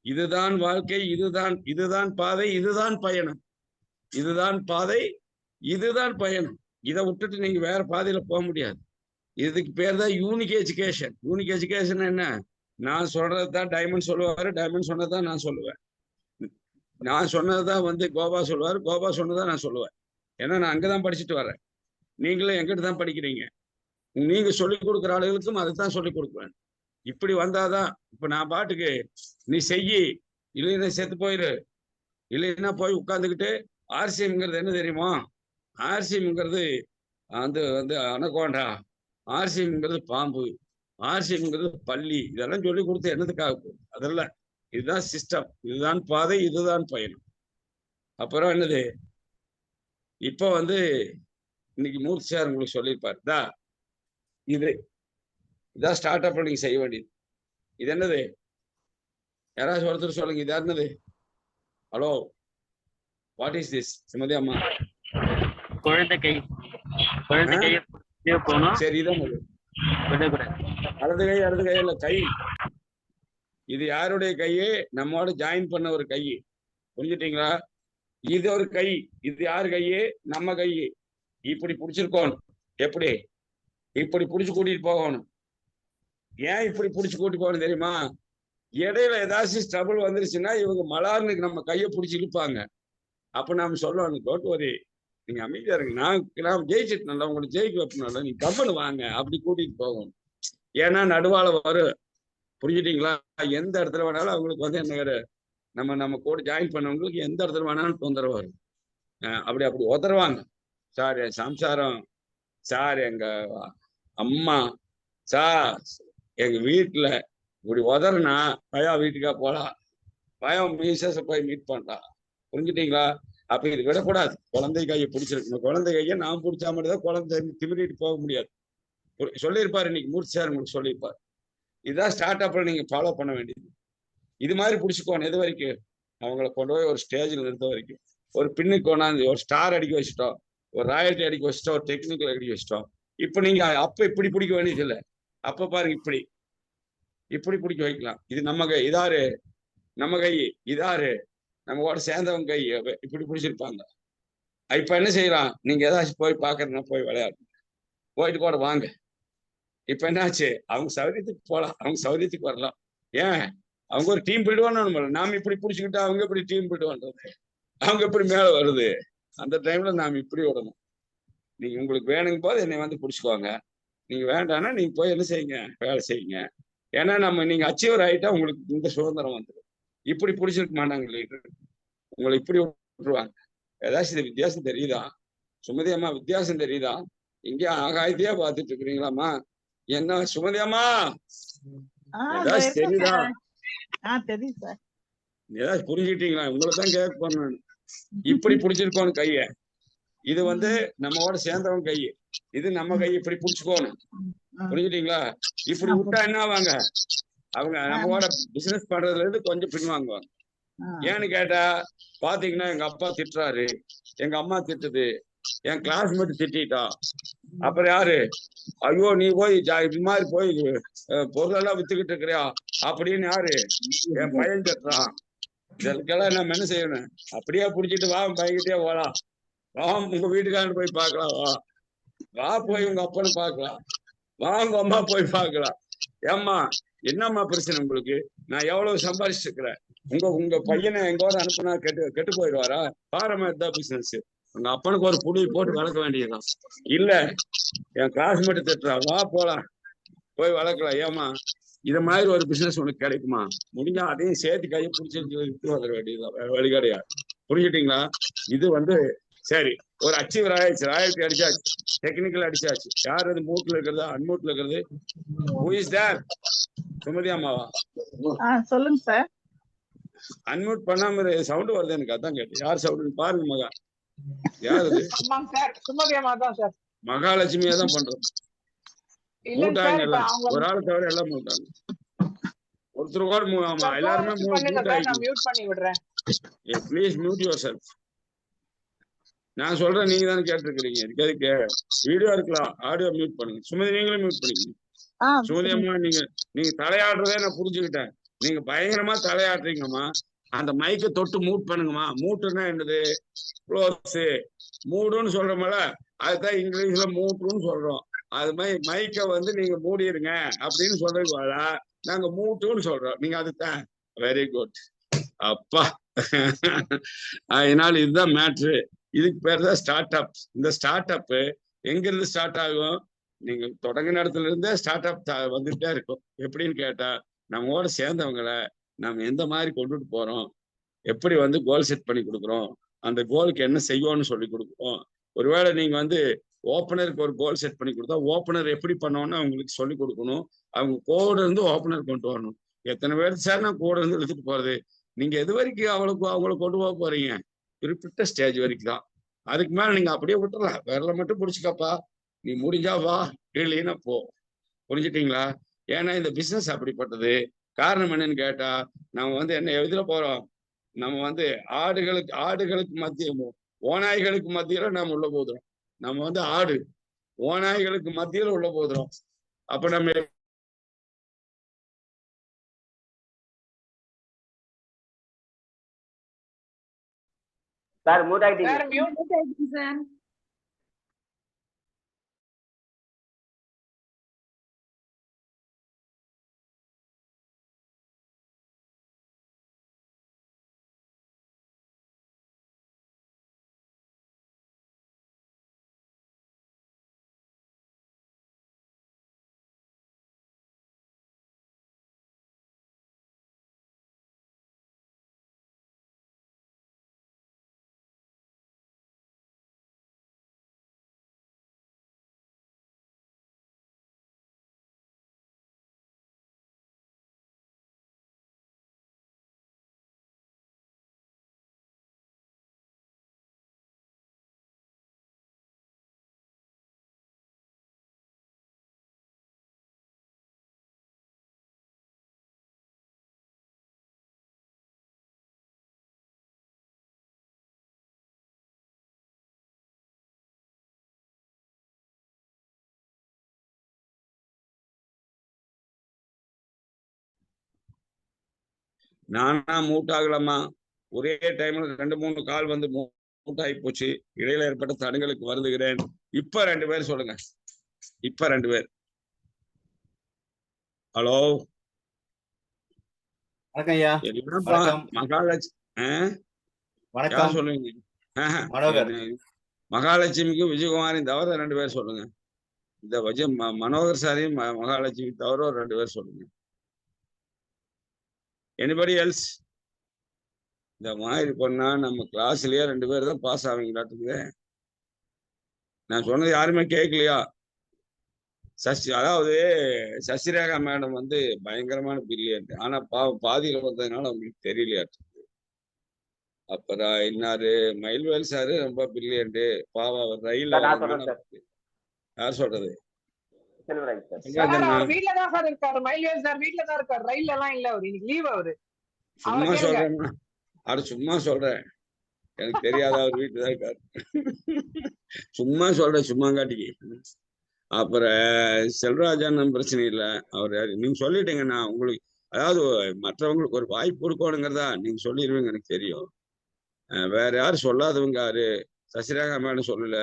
இதுதான் வாழ்க்கை, இதுதான் பாதை, இதுதான் பயணம், இதுதான் பாதை, இதுதான் பயணம். இதை விட்டுட்டு நீங்க வேற பாதையில போக முடியாது. இதுக்கு பேர் தான் யூனிக் எஜுகேஷன். யூனிக் எஜுகேஷன் என்ன? நான் சொல்றதுதான் டைமண்ட் சொல்லுவாரு, டைமண்ட் சொன்னதான் நான் சொல்லுவேன். நான் சொன்னதுதான் கோபா சொல்லுவாரு, கோபா சொன்னதான் நான் சொல்லுவேன். ஏன்னா நான் அங்கதான் படிச்சுட்டு வரேன், நீங்களும் எங்கிட்ட தான் படிக்கிறீங்க. நீங்க சொல்லிக் கொடுக்குற ஆளுகளுக்கும் அதைத்தான் சொல்லிக் கொடுக்குறேன். இப்படி வந்தாதான். இப்ப நான் பாட்டுக்கு நீ செய்யி, இல்லைன்னா செத்து போயிரு, இல்லைன்னா போய் உட்கார்ந்துக்கிட்டு ஆர்சிஎம்ங்கிறது என்ன தெரியுமா? ஆர்சிஎம்ங்கிறது அனகோண்டா, ஆர்சிஎம்ங்கிறது பாம்பு, ஆர்சிஎம்ங்கிறது பள்ளி, இதெல்லாம் சொல்லி கொடுத்து என்னதுக்காக போகுது? அதெல்லாம் இதுதான் சிஸ்டம், இதுதான் பாதை, இதுதான் பயணம். அப்புறம் என்னது? இப்போ இன்னைக்கு மூர்த்தி சார் உங்களுக்கு சொல்லியிருப்பாரு, இதான் ஸ்டார்ட் அப்ல நீங்க செய்ய வேண்டியது. இது என்னது? யாராச்சும் ஒருத்தர் சொல்லுங்க, இது என்னது? Hello, what is this? Sumathi அம்மா, குழந்தை கை போகணும். சரி, இதான் வலது கை, இடது கை இல்ல, கை. இது யாருடைய கையே? நம்மோட ஜாயின் பண்ண ஒரு கை. புரிஞ்சுட்டீங்களா? இது ஒரு கை. இது யாரு கையே? நம்ம கை. இப்படி பிடிச்சிருக்கோம். எப்படி? இப்படி பிடிச்சு கூட்டிட்டு போகணும். ஏன் இப்படி பிடிச்சு கூட்டிட்டு போகணும் தெரியுமா? இடையில ஏதாச்சும் ஸ்ட்ரபிள் வந்துருச்சுன்னா இவங்க மலார்னு நம்ம கையை பிடிச்சி இழுப்பாங்க. அப்ப நாம சொல்லணும், டோன்ட் வரி, நீங்க அமைதியா இருங்க, நான் ஜெயிச்சிட்டேன்ல, உங்களை ஜெயிக்க வைப்பனால நீங்க கப்பனு வாங்க, அப்படி கூட்டிட்டு போகணும். ஏன்னா நடுவால வரும். புரிஞ்சுட்டீங்களா? எந்த இடத்துல வேணாலும் அவங்களுக்கு என்ன நம்ம கூட ஜாயின் பண்ணவங்களுக்கு எந்த இடத்துல வேணாலும் தொந்தரவு வரும். அப்படி உதருவாங்க. சார் என் சம்சாரம், சார் எங்க அம்மா, சார் எங்க வீட்டுல இப்படி உதறனா பயா வீட்டுக்கா போலாம், பயம் மீசஸ போய் மீட் பண்ணலாம். புரிஞ்சுட்டீங்களா? அப்ப இது விடக்கூடாது. குழந்தை கையை பிடிச்சிருக்கணும். குழந்தை கையை நான் பிடிச்சா மட்டும்தான் குழந்தை திமிரிட்டு போக முடியாது. சொல்லியிருப்பாரு இன்னைக்கு மூர்த்தி சார், உங்களுக்கு சொல்லியிருப்பாரு. இதுதான் ஸ்டார்ட் அப்ல நீங்க ஃபாலோ பண்ண வேண்டியது. இது மாதிரி பிடிச்சிக்கோணும். எது வரைக்கும்? அவங்கள கொண்டு போய் ஒரு ஸ்டேஜில் நிறுத்த வரைக்கும். ஒரு பின்னுக்கு கொண்டாந்து ஒரு ஸ்டார் அடிக்க வச்சுட்டோம், ஒரு ராயல்டி அடிக்க வச்சுட்டோம், ஒரு டெக்னிக்கல் அடிக்க வச்சுட்டோம். இப்ப நீங்க அப்ப இப்படி பிடிக்க வேண்டியது இல்லை. அப்ப பாருங்க, இப்படி பிடிக்க வைக்கலாம். இது நம்ம கை, இதாரு நம்ம கை, இதாரு நம்ம கூட சேர்ந்தவங்க கை, இப்படி பிடிச்சிருப்பாங்க. இப்ப என்ன செய்யலாம்? நீங்க ஏதாச்சும் போய் பாக்குறதுன்னா போய் விளையாடுங்க, போயிட்டு கூட வாங்க. இப்ப என்னாச்சு? அவங்க சௌரியத்துக்கு போகலாம், அவங்க சௌரியத்துக்கு வரலாம். ஏன்? அவங்க ஒரு டீம் பில்ட் பண்ணணும். நாம இப்படி பிடிச்சிக்கிட்டு அவங்க எப்படி டீம் பில்ட் பண்றது? அவங்க எப்படி மேல வருது? அந்த டைம்ல நாம இப்படி விடணும். நீங்க உங்களுக்கு வேணுங்க போது என்னை பிடிச்சுக்குவாங்க, நீங்க வேண்டாம்னா நீங்க போய் என்ன செய்யுங்க, வேலை செய்யுங்க. ஏன்னா நீங்க அச்சீவர் ஆயிட்டா உங்களுக்கு இந்த சுதந்திரம் வந்துடும். இப்படி பிடிச்சிருக்க மாட்டாங்க லீடர், உங்களை இப்படி விட்டுருவாங்க. ஏதாச்சும் இது வித்தியாசம் தெரியுதா? சுமதி அம்மா, வித்தியாசம் தெரியுதா? இங்கே ஆகாயத்தையே பார்த்துட்டு இருக்கிறீங்களாம்மா? என்ன சுமதி அம்மா, ஏதாச்சும் தெரியுதா? ஏதாச்சும் புரிஞ்சுக்கிட்டீங்களா? உங்களை தான் கேட்க போறேன். இப்படி பிடிச்சிருக்கோன்னு கைய, இது நம்மோட சேர்ந்தவங்க கை, இது நம்ம கை, இப்படி பிடிச்சுக்கோணும். புரிஞ்சுட்டீங்களா? இப்படி விட்டா என்ன ஆவாங்க? அவங்க நம்மோட பிசினஸ் பண்றதுல இருந்து கொஞ்சம் பின்வாங்குவாங்க. ஏன்னு கேட்டா, பாத்தீங்கன்னா எங்க அப்பா திட்டுறாரு, எங்க அம்மா திட்டுது, என் கிளாஸ்மேட் திட்டா. அப்புறம் யாரு, ஐயோ நீ போய் இது மாதிரி போய் பொருளெல்லாம் வித்துக்கிட்டு இருக்கிறியா அப்படின்னு யாரு, என் பையன் திட்டுறான். இதற்கெல்லாம் நம்ம என்ன செய்யணும், அப்படியே புடிச்சிட்டு வா பையன்கிட்டே போலாம், வா உங்க வீட்டுக்காரன் போய் பார்க்கலாம், வா போய் உங்க அப்பன்னு பார்க்கலாம், வா உங்க அம்மா போய் பார்க்கலாம். ஏம்மா என்னம்மா பிரச்சனை உங்களுக்கு, நான் எவ்வளவு சம்பாதிச்சு இருக்கிறேன், உங்க பையனை எங்கோட அனுப்புனா கெட்டு போயிடுவாரா, பாரமா இதுதான் பிசினஸ், உங்க அப்பனுக்கு ஒரு புடி போட்டு வளர்க்க வேண்டியதுதான். இல்ல என் கிளாஸ்மேட் திட்டுறா, வா போலாம் போய் வளர்க்கலாம். ஏமா இது மாதிரி ஒரு பிசினஸ் உனக்கு கிடைக்குமா, முடிஞ்சா அதையும் சேர்த்து கையை பிடிச்சிட்டு வந்துட வேண்டியதுதான், வேற வழி கிடையாது. புரிஞ்சுட்டீங்களா? இது சரி, ஒரு அச்சீவர் ஆயிடுச்சு, ராயல்டி அடிச்சாச்சு, டெக்னிக்கல் அடிச்சாச்சு. யார் அது மூட்ல இருக்கிறதா அன்மூட்ல இருக்கிறது? Who is there? சுமதி அம்மாவா? சொல்லுங்க சார். அன்மியூட் பண்ணாம சவுண்ட் வருது எனக்கு, அதான் கேட்டு யார் சவுண்ட் பாருங்க. மகா யார் அது? சுமதி அம்மா தான் சார். மகாலட்சுமியா தான் பண்றோம். மூட்டாங்க எல்லாம், ஒரு ஆள் தவிர எல்லாம் மூட்டாங்க. ஒருத்தர் கூட ஆமா எல்லாருமே மியூட் பண்ணி விடுறேன். Please mute your self. நான் சொல்றேன், நீங்க தானே கேட்டிருக்கிறீங்க. இதுக்கு வீடியோ இருக்கலாம், ஆடியோ மியூட் பண்ணுங்க. சுமதி நீங்களும் மியூட் பண்ணிக்கணும். சுமதி அம்மா நீங்க தலையாடுறதே நான் புரிஞ்சுக்கிட்டேன். நீங்க பயங்கரமா தலையாடுறீங்கம்மா. அந்த மைக்கை தொட்டு மூட் பண்ணுங்கம்மா. மூட்டுன்னா என்னது? க்ளோஸ். மூடுன்னு சொல்றோம்ல, அதுதான் இங்கிலீஷ்ல மூட்டுன்னு சொல்றோம். அது மாதிரி மைக்கை நீங்க மூடிடுங்க அப்படின்னு சொல்றதுக்கு நாங்க மூட்டுன்னு சொல்றோம். நீங்க அதுதான் வெரி குட். அப்பா அதனால இதுதான் மேட்ரு. இதுக்கு பேர் தான் ஸ்டார்ட் அப். இந்த ஸ்டார்ட் அப் எங்க இருந்து ஸ்டார்ட் ஆகும்? நீங்க தொடங்கின இடத்துல இருந்தே ஸ்டார்ட் அப் வந்துட்டே இருக்கும். எப்படின்னு கேட்டா, நம்மோட சேர்ந்தவங்களை நம்ம எந்த மாதிரி கொண்டுட்டு போறோம், எப்படி கோல் செட் பண்ணி கொடுக்குறோம், அந்த கோலுக்கு என்ன செய்வோம்னு சொல்லி கொடுக்குறோம். ஒருவேளை நீங்க ஓப்பனருக்கு ஒரு கோல் செட் பண்ணி கொடுத்தா ஓப்பனர் எப்படி பண்ணோம்னு அவங்களுக்கு சொல்லி கொடுக்கணும். அவங்க கூட இருந்து ஓப்பனர் கொண்டு வரணும். எத்தனை பேர் சார் நான் கூட இருந்து எடுத்துட்டு போறது? நீங்க எது வரைக்கும் அவங்களை கொண்டு போக போறீங்க? குறிப்பிட்ட ஸ்டேஜ் வரைக்கும் தான். அதுக்கு மேல நீங்க அப்படியே விட்டுறலாம். விரல மட்டும் பிடிச்சிக்கப்பா, நீ முடிஞ்சா வா, இல்லைன்னா போ. புரிஞ்சுட்டீங்களா? ஏன்னா இந்த பிசினஸ் அப்படிப்பட்டது. காரணம் என்னன்னு கேட்டா, நம்ம என்ன எதுல போறோம், நம்ம ஆடுகளுக்கு மத்திய ஓநாய்களுக்கு மத்தியில நம்ம உள்ள போதுறோம். நம்ம ஆடு ஓநாய்களுக்கு மத்தியில உள்ள போதுறோம். அப்ப நம்ம சார் மூட் ஆயிட்டீங்க சார். நானா மூட் ஆகலாமா? ஒரே டைம்ல 2-3 கால் மூட் ஆகி போச்சு. இடையில ஏற்பட்ட தடங்களுக்கு வருந்துகிறேன். இப்ப 2 பேர் சொல்லுங்க. இப்ப 2 பேர். ஹலோ வணக்கம் ஐயா. மகாலட்சுமி வணக்கம் சொல்லுங்க. மனோகர். மகாலட்சுமிக்கு விஜயகுமாரின் தவிர 2 பேர் சொல்லுங்க. இந்த மனோகர் சாரையும் மகாலட்சுமி தவிர 2 பேர் சொல்லுங்க. Anybody else? இந்த மாதிரி பண்ணா நம்ம கிளாஸ்லயே 2 பேர் தான் பாஸ் ஆவீங்களாட்டுக்குது. நான் சொன்னது யாருமே கேட்கலையா? அதாவது சசிரேகா மேடம் பயங்கரமான பிரில்லியன்ட். ஆனா பாதியில வந்ததுனால அவங்களுக்கு தெரியலையாட்டு. அப்புறம் இன்னாரு மயில்வேல் சாரு ரொம்ப பிரில்லியன்ட். பாவா ரயில் யார் சொல்றது? வீட்டுலதான் சார் இருக்காரு. மயில்வேல் சார் வீட்டுலதான் இருக்காரு. ரயில் எல்லாம் இல்ல, அவரு இன்னைக்கு லீவ். அவரு சும்மா சொல்றேன். அது சும்மா சொல்றேன். எனக்கு தெரியாத அவர் வீட்டுல தான் இருக்காரு. சும்மா சொல்றேன், சும்மா காட்டிக்கு. அப்புறம் செல்வராஜன் பிரச்சனை இல்லை. அவர் நீங்க சொல்லிட்டீங்க. நான் உங்களுக்கு அதாவது மற்றவங்களுக்கு ஒரு வாய்ப்பு கொடுக்கணுங்கிறதா நீங்க சொல்லிடுவீங்க, எனக்கு தெரியும். வேற யாரும் சொல்லாதவங்க யாரு? சசிரேகா மேடம் சொல்லல,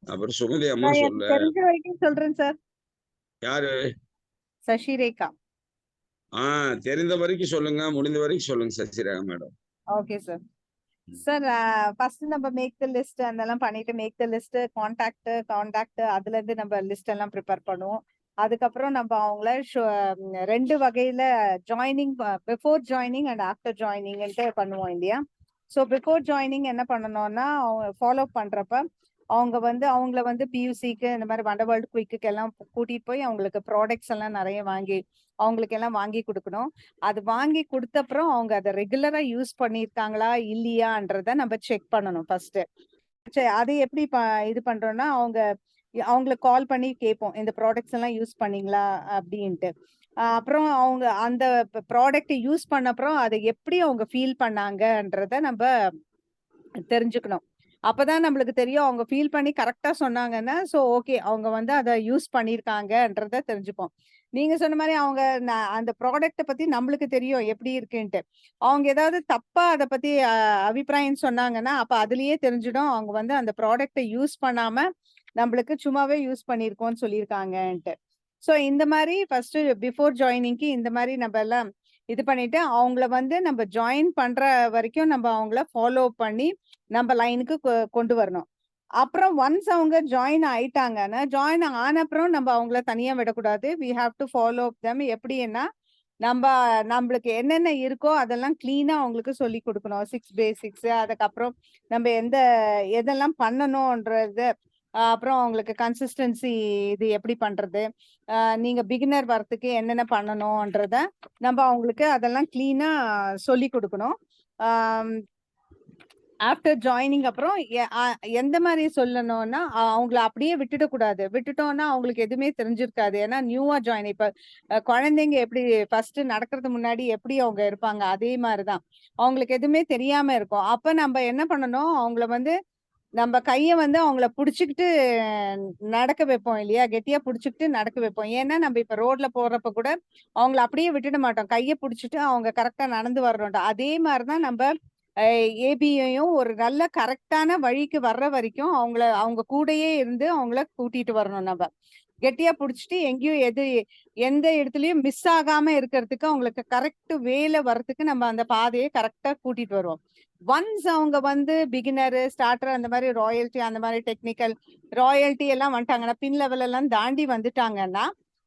அப்புறம் சுமதி அம்மா நான் எனக்கு சொல்லல. தெரிஞ்ச வரைக்கும் சொல்றேன் சார். யாரு? சசிரேகா. தெரிந்த வரைக்கும் சொல்லுங்க, முடிந்த வரைக்கும் சொல்லுங்க Sasirekha madam. Okay sir. Sir first நம்ம மேக் த லிஸ்ட் அதெல்லாம் பண்ணிட்டு மேக் த லிஸ்ட் கான்டாக்ட் அதுல இருந்து நம்ம லிஸ்ட் எல்லாம் ப்ரிப்பேர் பண்ணுவோம். அதுக்கப்புறம் நம்ம அவங்கள 2 வகையில joining, before joining and after ஜாயினிங்ன்ட்டு பண்ணுவோம் இல்லையா? ஸோ பிஃபோர் ஜாயினிங் என்ன பண்ணணும்னா, அவங்க ஃபாலோ பண்றப்ப அவங்கள வந்து பியூசிக்கு இந்த மாதிரி வண்டர்வேர்ல்ட் குயிக்கு எல்லாம் கூட்டிட்டு போய் அவங்களுக்கு ப்ராடக்ட்ஸ் எல்லாம் நிறைய அவங்களுக்கு எல்லாம் வாங்கி கொடுக்கணும். அது வாங்கி கொடுத்தப்புறம் அவங்க அதை ரெகுலரா யூஸ் பண்ணியிருக்காங்களா இல்லையான்றத நம்ம செக் பண்ணணும் ஃபர்ஸ்ட். அது எப்படி இது பண்றோம்னா, அவங்களுக்கு கால் பண்ணி கேட்போம், இந்த ப்ராடக்ட்ஸ் எல்லாம் யூஸ் பண்ணீங்களா அப்படின்ட்டு. அப்புறம் அவங்க அந்த ப்ராடக்ட் யூஸ் பண்ண அப்புறம் அதை எப்படி அவங்க ஃபீல் பண்ணாங்கன்றத நம்ம தெரிஞ்சுக்கணும். அப்பதான் நம்மளுக்கு தெரியும். அவங்க ஃபீல் பண்ணி கரெக்டா சொன்னாங்கன்னா, சோ ஓகே அவங்க வந்து அதை யூஸ் பண்ணிருக்காங்கன்றத தெரிஞ்சுப்போம். நீங்க சொன்ன மாதிரி அவங்க அந்த ப்ராடக்ட பத்தி நம்மளுக்கு தெரியும் எப்படி இருக்குன்ட்டு. அவங்க ஏதாவது தப்பா அதை பத்தி அபிப்பிராயம் சொன்னாங்கன்னா, அப்ப அதுலயே தெரிஞ்சிடும் அவங்க வந்து அந்த ப்ராடக்ட யூஸ் பண்ணாம நம்மளுக்கு சும்மாவே யூஸ் பண்ணிருக்கோம்னு சொல்லியிருக்காங்கன்ட்டு. சோ இந்த மாதிரி ஃபர்ஸ்ட் பிஃபோர் ஜாயினிங்க்கு இந்த மாதிரி நம்ம எல்லாம் இது பண்ணிட்டு அவங்கள வந்து நம்ம ஜாயின் பண்ற வரைக்கும் நம்ம அவங்கள ஃபாலோ பண்ணி நம்ம லைனுக்கு கொண்டு வரணும். அப்புறம் ஒன்ஸ் அவங்க ஜாயின் ஆயிட்டாங்கன்னா, ஜாயின் ஆன அப்புறம் நம்ம அவங்கள தனியா விடக்கூடாது. We have to follow them. எப்படின்னா நம்மளுக்கு என்னென்ன இருக்கோ அதெல்லாம் கிளீனா அவங்களுக்கு சொல்லி கொடுக்கணும். 6 பேசிக்ஸ், அதுக்கப்புறம் நம்ம எதெல்லாம் பண்ணணும்ன்றது, அப்புறம் அவங்களுக்கு கன்சிஸ்டன்சி இது எப்படி பண்றது, நீங்க பிகினர் வரத்துக்கு என்னென்ன பண்ணணும்ன்றத நம்ம அவங்களுக்கு அதெல்லாம் கிளீனா சொல்லி கொடுக்கணும். ஆஃப்டர் ஜாயினிங் அப்புறம் எந்த மாதிரி சொல்லணும்னா, அவங்கள அப்படியே விட்டுடக்கூடாது. விட்டுட்டோம்னா அவங்களுக்கு எதுவுமே தெரிஞ்சிருக்காது. ஏன்னா நியூவா ஜாயின். இப்ப குழந்தைங்க எப்படி ஃபர்ஸ்ட் நடக்கிறதுக்கு முன்னாடி எப்படி அவங்க இருப்பாங்க, அதே மாதிரிதான் அவங்களுக்கு எதுவுமே தெரியாம இருக்கும். அப்ப நம்ம என்ன பண்ணணும், அவங்கள வந்து நம்ம கைய வந்து அவங்கள புடிச்சுக்கிட்டு நடக்க வைப்போம் இல்லையா? கெட்டியா புடிச்சுக்கிட்டு நடக்க வைப்போம். ஏன்னா நம்ம இப்ப ரோட்ல போறப்ப கூட அவங்கள அப்படியே விட்டுட மாட்டோம். கைய புடிச்சிட்டு அவங்க கரெக்டா நடந்து வரணும். அதே மாதிரிதான் நம்ம ஏபியையும் ஒரு நல்ல கரெக்டான வழிக்கு வர்ற வரைக்கும் அவங்க கூடயே இருந்து அவங்கள கூட்டிட்டு வரணும். நம்ம கெட்டியா புடிச்சிட்டு எங்கேயும் எந்த இடத்துலயும் மிஸ் ஆகாம இருக்கிறதுக்கு, அவங்களுக்கு கரெக்ட் வேல வர்றதுக்கு நம்ம அந்த பாதையை கரெக்டா கூட்டிட்டு வருவோம். ஒன்ஸ் அவங்க வந்து பிகினர், ஸ்டார்டர், அந்த மாதிரி ராயல்டி, அந்த மாதிரி டெக்னிக்கல் ராயல்டி எல்லாம் வந்துட்டாங்கன்னா, பின் லெவல் எல்லாம் தாண்டி வந்துட்டாங்கன்னா,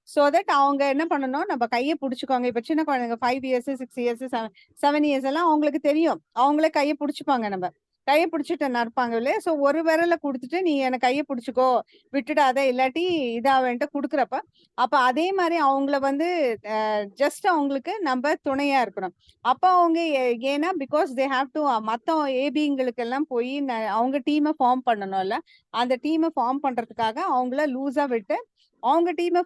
சோ தட் அவங்க என்ன பண்ணணும், நம்ம கையை பிடிச்சுக்கோங்க. இப்ப சின்ன குழந்தைங்க 5 இயர்ஸ் 6 இயர்ஸ் 7 இயர்ஸ் எல்லாம் அவங்களுக்கு தெரியும். அவங்களே கையை பிடிச்சுப்பாங்க. நம்ம கையை பிடிச்சிட்டு நடப்பாங்க இல்லையா? சோ ஒரு விரலை கொடுத்துட்டு நீ எனக்கு கையை பிடிச்சுக்கோ, விட்டுடாத, இல்லாட்டி இதாவன்ட்டு குடுக்குறப்ப, அப்ப அதே மாதிரி அவங்கள வந்து ஜஸ்ட் அவங்களுக்கு நம்ம துணையா இருக்கணும். அப்ப அவங்க ஏன்னா பிகாஸ் தே ஹாவ் டு மத்த ஏபிங்களுக்கு எல்லாம் போய் அவங்க டீமை ஃபார்ம் பண்ணணும்ல. அந்த டீமை ஃபார்ம் பண்றதுக்காக அவங்கள லூஸா விட்டு அவங்க டீமை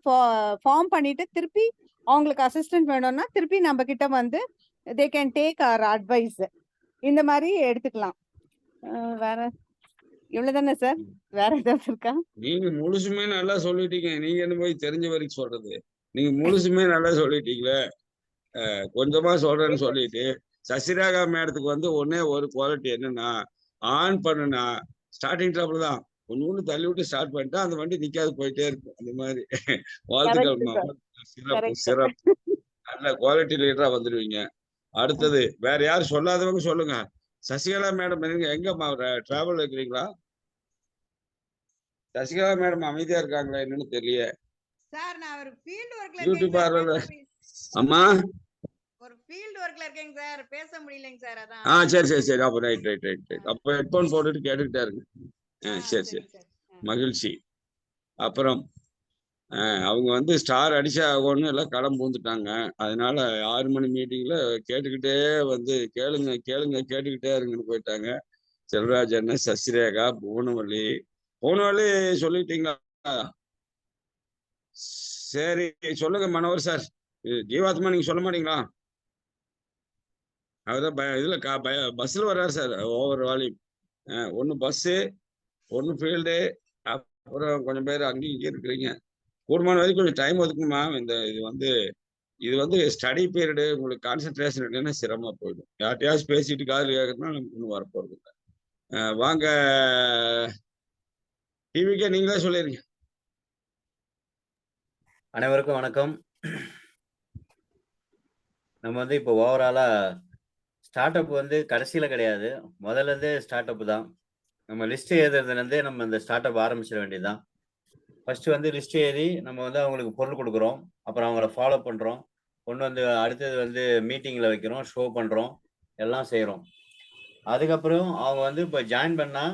ஃபார்ம் பண்ணிட்டு திருப்பி அவங்களுக்கு அசிஸ்டன்ட் வேணும்னா திருப்பி நம்ம கிட்ட வந்து they can take our advice. இந்த மாதிரி எடுத்துக்கலாம். வேற இவ்வளவுதானே சார்? வேற ஏதாவது இருக்கா? நீங்க முழுசுமே நல்லா சொல்லிட்டீங்க. நீங்க என்ன போய் தெரிஞ்ச வரைக்கும் சொல்றது? நீங்க முழுசுமே நல்லா சொல்லிட்டீங்களே. கொஞ்சமா சொல்றேன்னு சொல்லிட்டு சசிரேகா மேடத்துக்கு வந்து ஒன்னே ஒரு குவாலிட்டி என்னன்னா, ஆன் பண்ணுனா ஸ்டார்டிங் ட்ரபிள் தான். ஒண்ணு தள்ளி விட்டு ஸ்டார்ட் பண்ணிட்டா அந்த வண்டி நிக்காது, போயிட்டே இருக்கும். அந்த மாதிரி வாழ்த்துக்கள். சிறப்பு சிறப்பு. நல்ல குவாலிட்டி லீடரா வந்துடுவீங்க. அடுத்தது வேற யாரும் சொல்லாதவங்க சொல்லுங்க. சசிகலா மேடம் எங்க டிராவல் இருக்கிறீங்களா? சசிகலா மேடம் அமைதியா இருக்காங்களா என்னன்னு தெரியல. சார் நான் ஒரு ஃபீல்ட் ஒர்க்ல யூடியூப் இருக்கேன். அம்மா ஒரு ஃபீல்ட் ஒர்க்ல இருக்கேங்க சார், பேச முடியலங்க சார். அதான் சரி. அப்ப ரைட். அப்ப ஹெட்போன் போட்டுட்டு கேட்டுக்கிட்டே இருங்க. சரி. மகிழ்ச்சி. அப்புறம் அவங்க வந்து ஸ்டார் அடிச்சா ஆகும்னு எல்லாம் களம் பூந்துட்டாங்க. அதனால 6 மணி மீட்டிங்ல கேட்டுக்கிட்டே வந்து கேளுங்க கேட்டுக்கிட்டே இருங்கன்னு போயிட்டாங்க. செல்வராஜன், சசிரேகா, புவனவள்ளி சொல்லிட்டீங்களா? சரி சொல்லுங்க மனோகர் சார். ஜீவாத்மா நீங்க சொல்ல மாட்டீங்களா? அவர்தான் இதுல பஸ்ல வர்றாரு சார், ஓவர் வால்யூம். ஒன்று பஸ்ஸு, ஒன்று ஃபீல்டு, அப்புறம் கொஞ்சம் பேர் அங்கேயும் இங்கேயும் இருக்கிறீங்க. கூடுமான வரைக்கும் கொஞ்சம் டைம் ஒதுக்குமா. இது வந்து ஸ்டடி பீரியடு, உங்களுக்கு கான்சென்ட்ரேஷன் இல்லைன்னா சிரமமா போயிடும். யார்கிட்டயாச்சும் பேசிட்டு காது கேட்கறதுனா நமக்கு இன்னும் வரப்போறது இல்லை. வாங்க டிவிக்கே நீங்களே சொல்லிருங்க. அனைவருக்கும் வணக்கம். நம்ம வந்து இப்போ ஓவராலா ஸ்டார்ட் அப் வந்து கடைசியில கிடையாது, முதல்ல இருந்தே ஸ்டார்ட் அப் தான். நம்ம லிஸ்ட் எழுதுறதுலேருந்தே நம்ம இந்த ஸ்டார்ட் அப் ஆரம்பிச்சிட வேண்டியதுதான். ஃபர்ஸ்ட் வந்து லிஸ்ட் எழுதி நம்ம வந்து அவங்களுக்கு பொருள் கொடுக்குறோம், அப்புறம் அவங்கள ஃபாலோ பண்றோம், கொண்டு வந்து அடுத்தது வந்து மீட்டிங்ல வைக்கிறோம், ஷோ பண்றோம், எல்லாம் செய்யறோம். அதுக்கப்புறம் அவங்க வந்து இப்போ ஜாயின் பண்ணா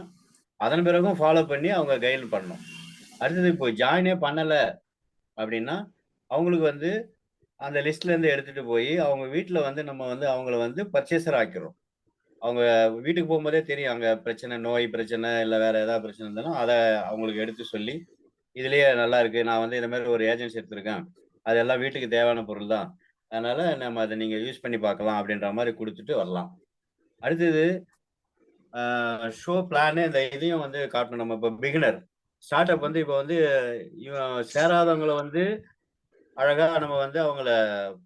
அதன் பிறகும் ஃபாலோ பண்ணி அவங்க கைடு பண்ணணும். அடுத்தது இப்போ ஜாயினே பண்ணல அப்படின்னா அவங்களுக்கு வந்து அந்த லிஸ்ட்ல இருந்து எடுத்துட்டு போய் அவங்க வீட்டுல வந்து நம்ம வந்து அவங்கள வந்து பர்ச்சேசர் ஆக்கிறோம். அவங்க வீட்டுக்கு போகும்போதே தெரியும் அங்க பிரச்சனை, நோய் பிரச்சனை இல்லை வேற ஏதாவது பிரச்சனை இருந்தாலும் அதை அவங்களுக்கு எடுத்து சொல்லி, இதுலயே நல்லா இருக்கு, நான் வந்து இந்த மாதிரி ஒரு ஏஜென்சி எடுத்திருக்கேன், அதெல்லாம் வீட்டுக்கு தேவையான பொருள் தான், அதனால நம்ம அதை நீங்க யூஸ் பண்ணி பார்க்கலாம் அப்படின்ற மாதிரி கொடுத்துட்டு வரலாம். அடுத்தது ஷோ பிளான் இந்த இதையும் வந்து காட்டணும். நம்ம இப்போ பிகினர் ஸ்டார்ட் அப் வந்து இப்போ வந்து சேராதவங்களை வந்து அழகா நம்ம வந்து அவங்கள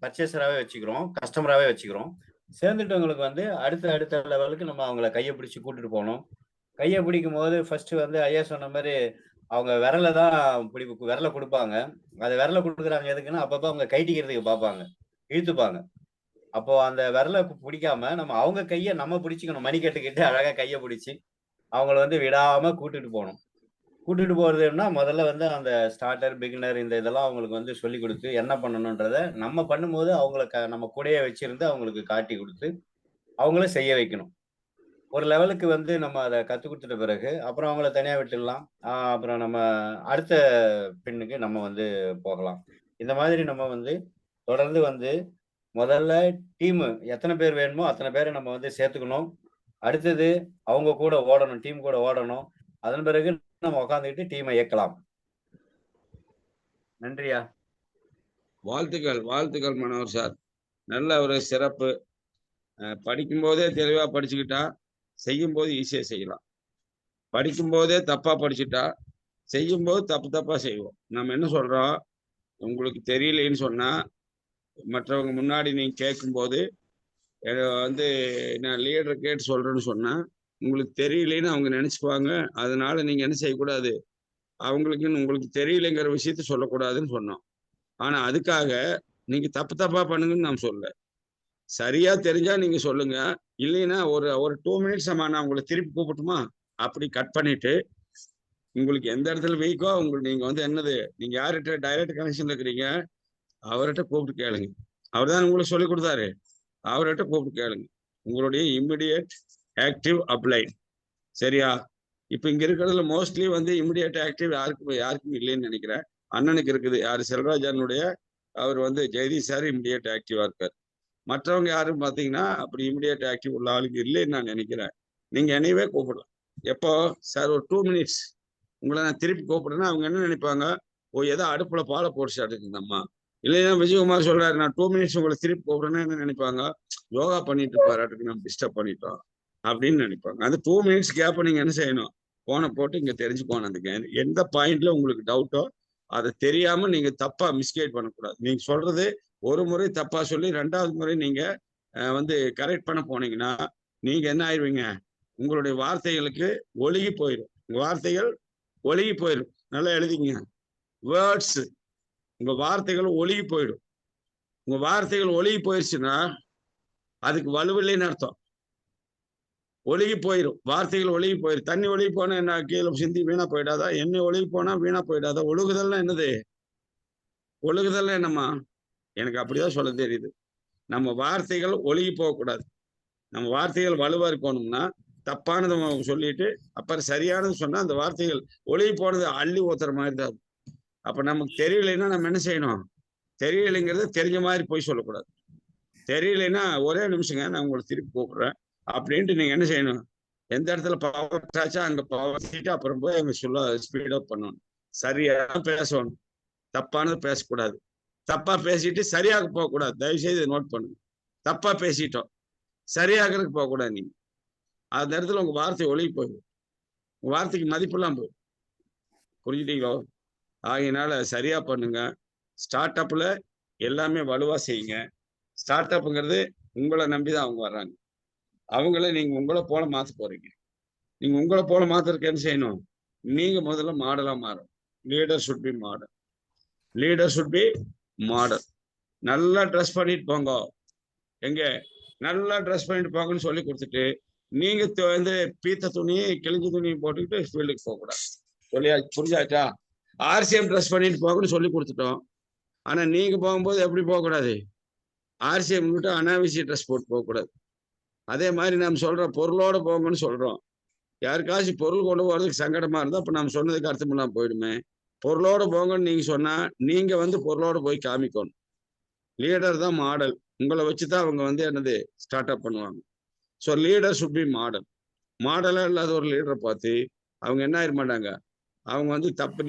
பர்ச்சேசராகவே வச்சுக்கிறோம், கஸ்டமராகவே வச்சுக்கிறோம். சேர்ந்துட்டவங்களுக்கு வந்து அடுத்த லெவலுக்கு நம்ம அவங்கள கையை பிடிச்சி கூட்டிட்டு போகணும். கையை பிடிக்கும் போது ஃபர்ஸ்ட் வந்து ஐயா சொன்ன மாதிரி அவங்க விரலை தான் விரலை கொடுப்பாங்க. அது விரலை கொடுக்குறாங்க எதுக்குன்னா அப்பப்போ அவங்க கைட்டிக்கிறதுக்கு பார்ப்பாங்க, இழுத்துப்பாங்க. அப்போ அந்த விரலை பிடிக்காம நம்ம அவங்க கையை நம்ம பிடிச்சிக்கணும், மணி கட்டுக்கிட்டு அழகா கையை பிடிச்சி அவங்கள வந்து விடாம கூட்டிட்டு போகணும். கூட்டிட்டு போறதுன்னா முதல்ல வந்து அந்த ஸ்டார்டர், பிகினர் இந்த இதெல்லாம் அவங்களுக்கு வந்து சொல்லி கொடுத்து என்ன பண்ணணுன்றத நம்ம பண்ணும்போது அவங்கள நம்ம கூடயே வச்சிருந்து அவங்களுக்கு காட்டி கொடுத்து அவங்கள செய்ய வைக்கணும். ஒரு லெவலுக்கு வந்து நம்ம அதை கற்றுக் கொடுத்துட்ட பிறகு அப்புறம் அவங்கள தனியாக விட்டுடலாம். அப்புறம் நம்ம அடுத்த பின்னுக்கு நம்ம வந்து போகலாம். இந்த மாதிரி நம்ம வந்து தொடர்ந்து வந்து முதல்ல டீமு எத்தனை பேர் வேணுமோ அத்தனை பேரை நம்ம வந்து சேர்த்துக்கணும். அடுத்தது அவங்க கூட ஓடணும், டீம் கூட ஓடணும். அதன் பிறகு நம்ம உட்காந்துக்கிட்டு டீமை இயக்கலாம். நன்றியா. வாழ்த்துக்கள் வாழ்த்துக்கள் மனோகர் சார், நல்ல ஒரு சிறப்பு. படிக்கும் போதே தெளிவா படிச்சுக்கிட்டா செய்யும் போது ஈஸியா செய்யலாம். படிக்கும் போதே தப்பா படிச்சுட்டா செய்யும் போது தப்பா செய்வோம். நம்ம என்ன சொல்றோம், உங்களுக்கு தெரியலேன்னு சொன்னா மற்றவங்க முன்னாடி நீங்க கேட்கும்போது வந்து நான் லீடரை கேட்டு சொல்றேன்னு சொன்னா உங்களுக்கு தெரியலேன்னு அவங்க நினைச்சுக்குவாங்க. அதனால நீங்க என்ன செய்யக்கூடாது, அவங்களுக்குன்னு உங்களுக்கு தெரியலைங்கிற விஷயத்த சொல்லக்கூடாதுன்னு சொன்னோம். ஆனா அதுக்காக நீங்க தப்பா பண்ணுங்கன்னு நான் சொல்ல. சரியா தெரிஞ்சா நீங்க சொல்லுங்க, இல்லைன்னா ஒரு 2 மினிட்ஸ் நான் உங்களை திருப்பி கூப்பிட்டுமா அப்படி கட் பண்ணிட்டு உங்களுக்கு எந்த இடத்துல வீக்கோ உங்களுக்கு நீங்க வந்து என்னது, நீங்க யார்கிட்ட டைரக்ட் கனெக்ஷன்ல இருக்கிறீங்க அவர்கிட்ட கூப்பிட்டு கேளுங்க. அவர் தான் உங்களுக்கு சொல்லி கொடுத்தாரு, அவர்கிட்ட கூப்பிட்டு கேளுங்க. உங்களுடைய இம்மிடியேட் ஆக்டிவ் அப்ளைன். சரியா? இப்ப இங்க இருக்கிறதுல மோஸ்ட்லி வந்து இமிடியேட் ஆக்டிவ் யாருக்கும் இல்லைன்னு நினைக்கிறேன். அண்ணனுக்கு இருக்குது, யாரு செல்வராஜனுடைய அவர் வந்து ஜெயதீஷ் சார் இமிடியேட் ஆக்டிவா இருக்காரு. மற்றவங்க யாரும் பாத்தீங்கன்னா அப்படி இமிடியேட் ஆக்டிவ் உள்ள ஆளுக்கு இல்லைன்னு நான் நினைக்கிறேன். நீங்க என்னையவே கூப்பிடலாம். எப்போ சார் ஒரு 2 மினிட்ஸ் உங்களை நான் திருப்பி கூப்பிடுறேன்னா அவங்க என்ன நினைப்பாங்க, ஓ ஏதோ அடுப்புல பாலை போட்டு இருக்குந்தம்மா. இல்லைன்னா விஜயகுமார் சொல்றாரு நான் 2 மினிட்ஸ் உங்களை திருப்பி கூப்பிடுறேன்னா என்ன நினைப்பாங்க, யோகா பண்ணிட்டு பாராட்டுக்கு நம்ம டிஸ்டர்ப் பண்ணிட்டோம் அப்படின்னு நினைப்பாங்க. அந்த 2 மினிட்ஸ் கேப்பை நீங்க என்ன செய்யணும், போனை போட்டு இங்க தெரிஞ்சுக்கோணும். அந்த எந்த பாயிண்ட்ல உங்களுக்கு டவுட்டோ அதை தெரியாம நீங்க தப்பா மிஸ்கைட் பண்ணக்கூடாது. நீங்க சொல்றது ஒரு முறை தப்பா சொல்லி 2வது முறை நீங்க வந்து கரெக்ட் பண்ண போனீங்கன்னா நீங்க என்ன ஆயிடுவீங்க, உங்களுடைய வார்த்தைகளுக்கு ஒழுகி போயிடும். உங்க வார்த்தைகள் ஒழுகி போயிடும். நல்லா எழுதிங்க, வேர்ட்ஸ், உங்க வார்த்தைகள் ஒழுகி போயிடும். உங்க வார்த்தைகள் ஒழுகி போயிடுச்சுன்னா அதுக்கு வலுவில்லைன்னு அர்த்தம். ஒழுகி போயிடும், வார்த்தைகள் ஒழுகி போயிடும். தண்ணி ஒழுகி போனா என்ன, கீழே சிந்தி வீணா போயிடாதா? எண்ணெய் ஒழுகி போனா வீணா போயிடாதா? ஒழுகுதல்னா என்னது, ஒழுகுதல்னா என்னம்மா? எனக்கு அப்படிதான் சொல்ல தெரியுது. நம்ம வார்த்தைகள் ஒழுகி போகக்கூடாது. நம்ம வார்த்தைகள் வலுவா இருக்கணும்னா தப்பானதை சொல்லிட்டு அப்புறம் சரியானது சொன்னா அந்த வார்த்தைகள் ஒழுகி போனது அள்ளி ஊத்துற மாதிரி தான். அப்ப நமக்கு தெரியலைன்னா நம்ம என்ன செய்யணும், தெரியலைங்கிறது தெரிஞ்ச மாதிரி போய் சொல்லக்கூடாது. தெரியலைன்னா ஒரே நிமிஷங்க நான் உங்களை திருப்பி கூப்பிடுறேன் அப்படின்ட்டு நீங்க என்ன செய்யணும், எந்த இடத்துல பவர் டாச்சா அங்க பவர் சீட்டு அப்புறம் போய் அங்க சொல்ல ஸ்பீடப் பண்ணணும். சரியா பேசணும், தப்பானது பேசக்கூடாது. தப்பா பேசிட்டு சரியாக போகக்கூடாது. தயவு செய்து நோட் பண்ணுங்க. தப்பா பேசிட்டோம், சரியாகிறதுக்கு போகக்கூடாது. நீங்க அந்த இடத்துல உங்க வார்த்தை ஒழுகி போயிடும், உங்க வார்த்தைக்கு மதிப்பெல்லாம் போயிடும். புரிஞ்சுட்டீங்களோ? ஆகையினால சரியா பண்ணுங்க. ஸ்டார்ட் அப்ல எல்லாமே வலுவா செய்யுங்க. ஸ்டார்ட் அப்புங்கிறது உங்களை நம்பிதான் அவங்க வர்றாங்க. அவங்கள நீங்க உங்களை போல மாத்த போறீங்க. நீங்க உங்களை போல மாத்துறதுக்கு என்ன செய்யணும்? நீங்க முதல்ல மாடலா மாறும். Leader should be model. Leader should be model. நல்லா ட்ரெஸ் பண்ணிட்டு போங்க. எங்க நல்லா ட்ரெஸ் பண்ணிட்டு போங்கன்னு சொல்லி கொடுத்துட்டு நீங்க வந்து பீத்த துணி கிழிஞ்ச துணி போட்டுக்கிட்டு ஃபீல்டுக்கு போகக்கூடாது. சொல்லியா? புரிஞ்சாச்சா? ஆர்சிஎம் ட்ரெஸ் பண்ணிட்டு போங்கன்னு சொல்லி கொடுத்துட்டோம். ஆனா நீங்க போகும்போது எப்படி போகக்கூடாது? ஆர்சிஎம் விட்டு அனாவசிய ட்ரெஸ் போட்டு போகக்கூடாது. அதே மாதிரி நம்ம சொல்ற பொருளோட போங்கன்னு சொல்றோம். யாருக்காச்சும் பொருள் கொண்டு போறதுக்கு சங்கடமா இருந்தா அப்ப நம்ம சொன்னதுக்கு அர்த்தம் இல்லாம போயிடுமே. பொருளோட போங்கன்னு நீங்க சொன்னா நீங்க வந்து பொருளோட போய் காமிக்கணும். லீடர் தான் மாடல். உங்களை வச்சுதான் அவங்க வந்து என்னது ஸ்டார்ட் அப் பண்ணுவாங்க. So leader should be model. மாடலா இல்லாத ஒரு லீடரை பார்த்து அவங்க என்ன ஆயிட மாட்டாங்க. அவங்க வந்து தப்பு,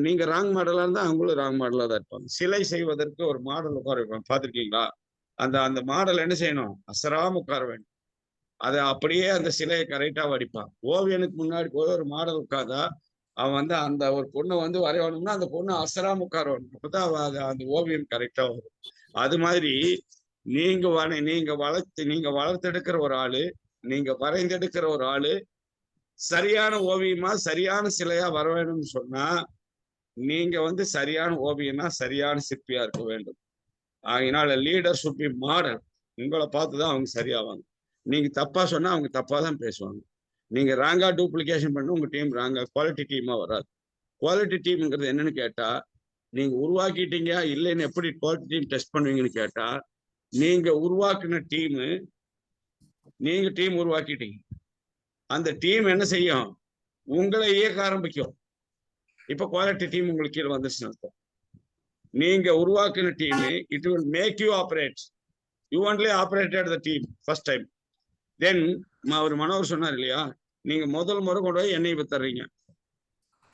நீங்க ராங் மாடலா இருந்தா அவங்களும் ராங் மாடலா தான் இருப்பாங்க. சிலை செய்வதற்கு ஒரு மாடல் உட்கார வைப்பாங்க, பார்த்துருக்கீங்களா? அந்த அந்த மாடல் என்ன செய்யணும்? அசராம உட்கார வேண்டும். அதை அப்படியே அந்த சிலையை கரெக்டா வடிப்பான். ஓவியனுக்கு முன்னாடி போய் ஒரு மாடல் உட்கார்ந்தா அவன் வந்து அந்த ஒரு பொண்ணை வந்து வரையணும்னா அந்த பொண்ணு அசராம உட்காரணும். அப்பதான் அந்த ஓவியம் கரெக்டா வரும். அது மாதிரி நீங்க வளர்த்தெடுக்கிற ஒரு ஆளு, நீங்க வரைந்தெடுக்கிற ஒரு ஆளு சரியான ஓவியமா சரியான சிலையா வர வேணும்னு சொன்னா நீங்க வந்து சரியான ஓவியனா சரியான சிற்பியா இருக்க வேண்டும். அதனால லீடர் சுட் பி மாடல். உங்களை பார்த்துதான் அவங்க சரியாவாங்க. நீங்க தப்பா சொன்னா அவங்க தப்பா தான் பேசுவாங்க. நீங்க ராங்கா டூப்ளிகேஷன் பண்ண உங்க டீம் ராங்கா குவாலிட்டி டீமா வராது. குவாலிட்டி டீம்ங்கிறது என்னன்னு கேட்டா, நீங்க உருவாக்கிட்டீங்க இல்லைன்னு எப்படி குவாலிட்டி டீம் டெஸ்ட் பண்ணுவீங்கன்னு கேட்டா, நீங்க உருவாக்குன டீமு, நீங்க டீம் உருவாக்கிட்டீங்க, அந்த டீம் என்ன செய்யும்? உங்களை இயக்க ஆரம்பிக்கும். இப்ப குவாலிட்டி டீம் உங்களுக்கு கீழே வந்துச்சுன்னு அர்த்தம். நீங்க உருவாக்குன team it will make you operate. You only operated the team first time. Then அவர் மனோகர் சொன்னார் இல்லையா, நீங்க முதல் முறை கொண்டு போய் எண்ணெய் வித்துறீங்க.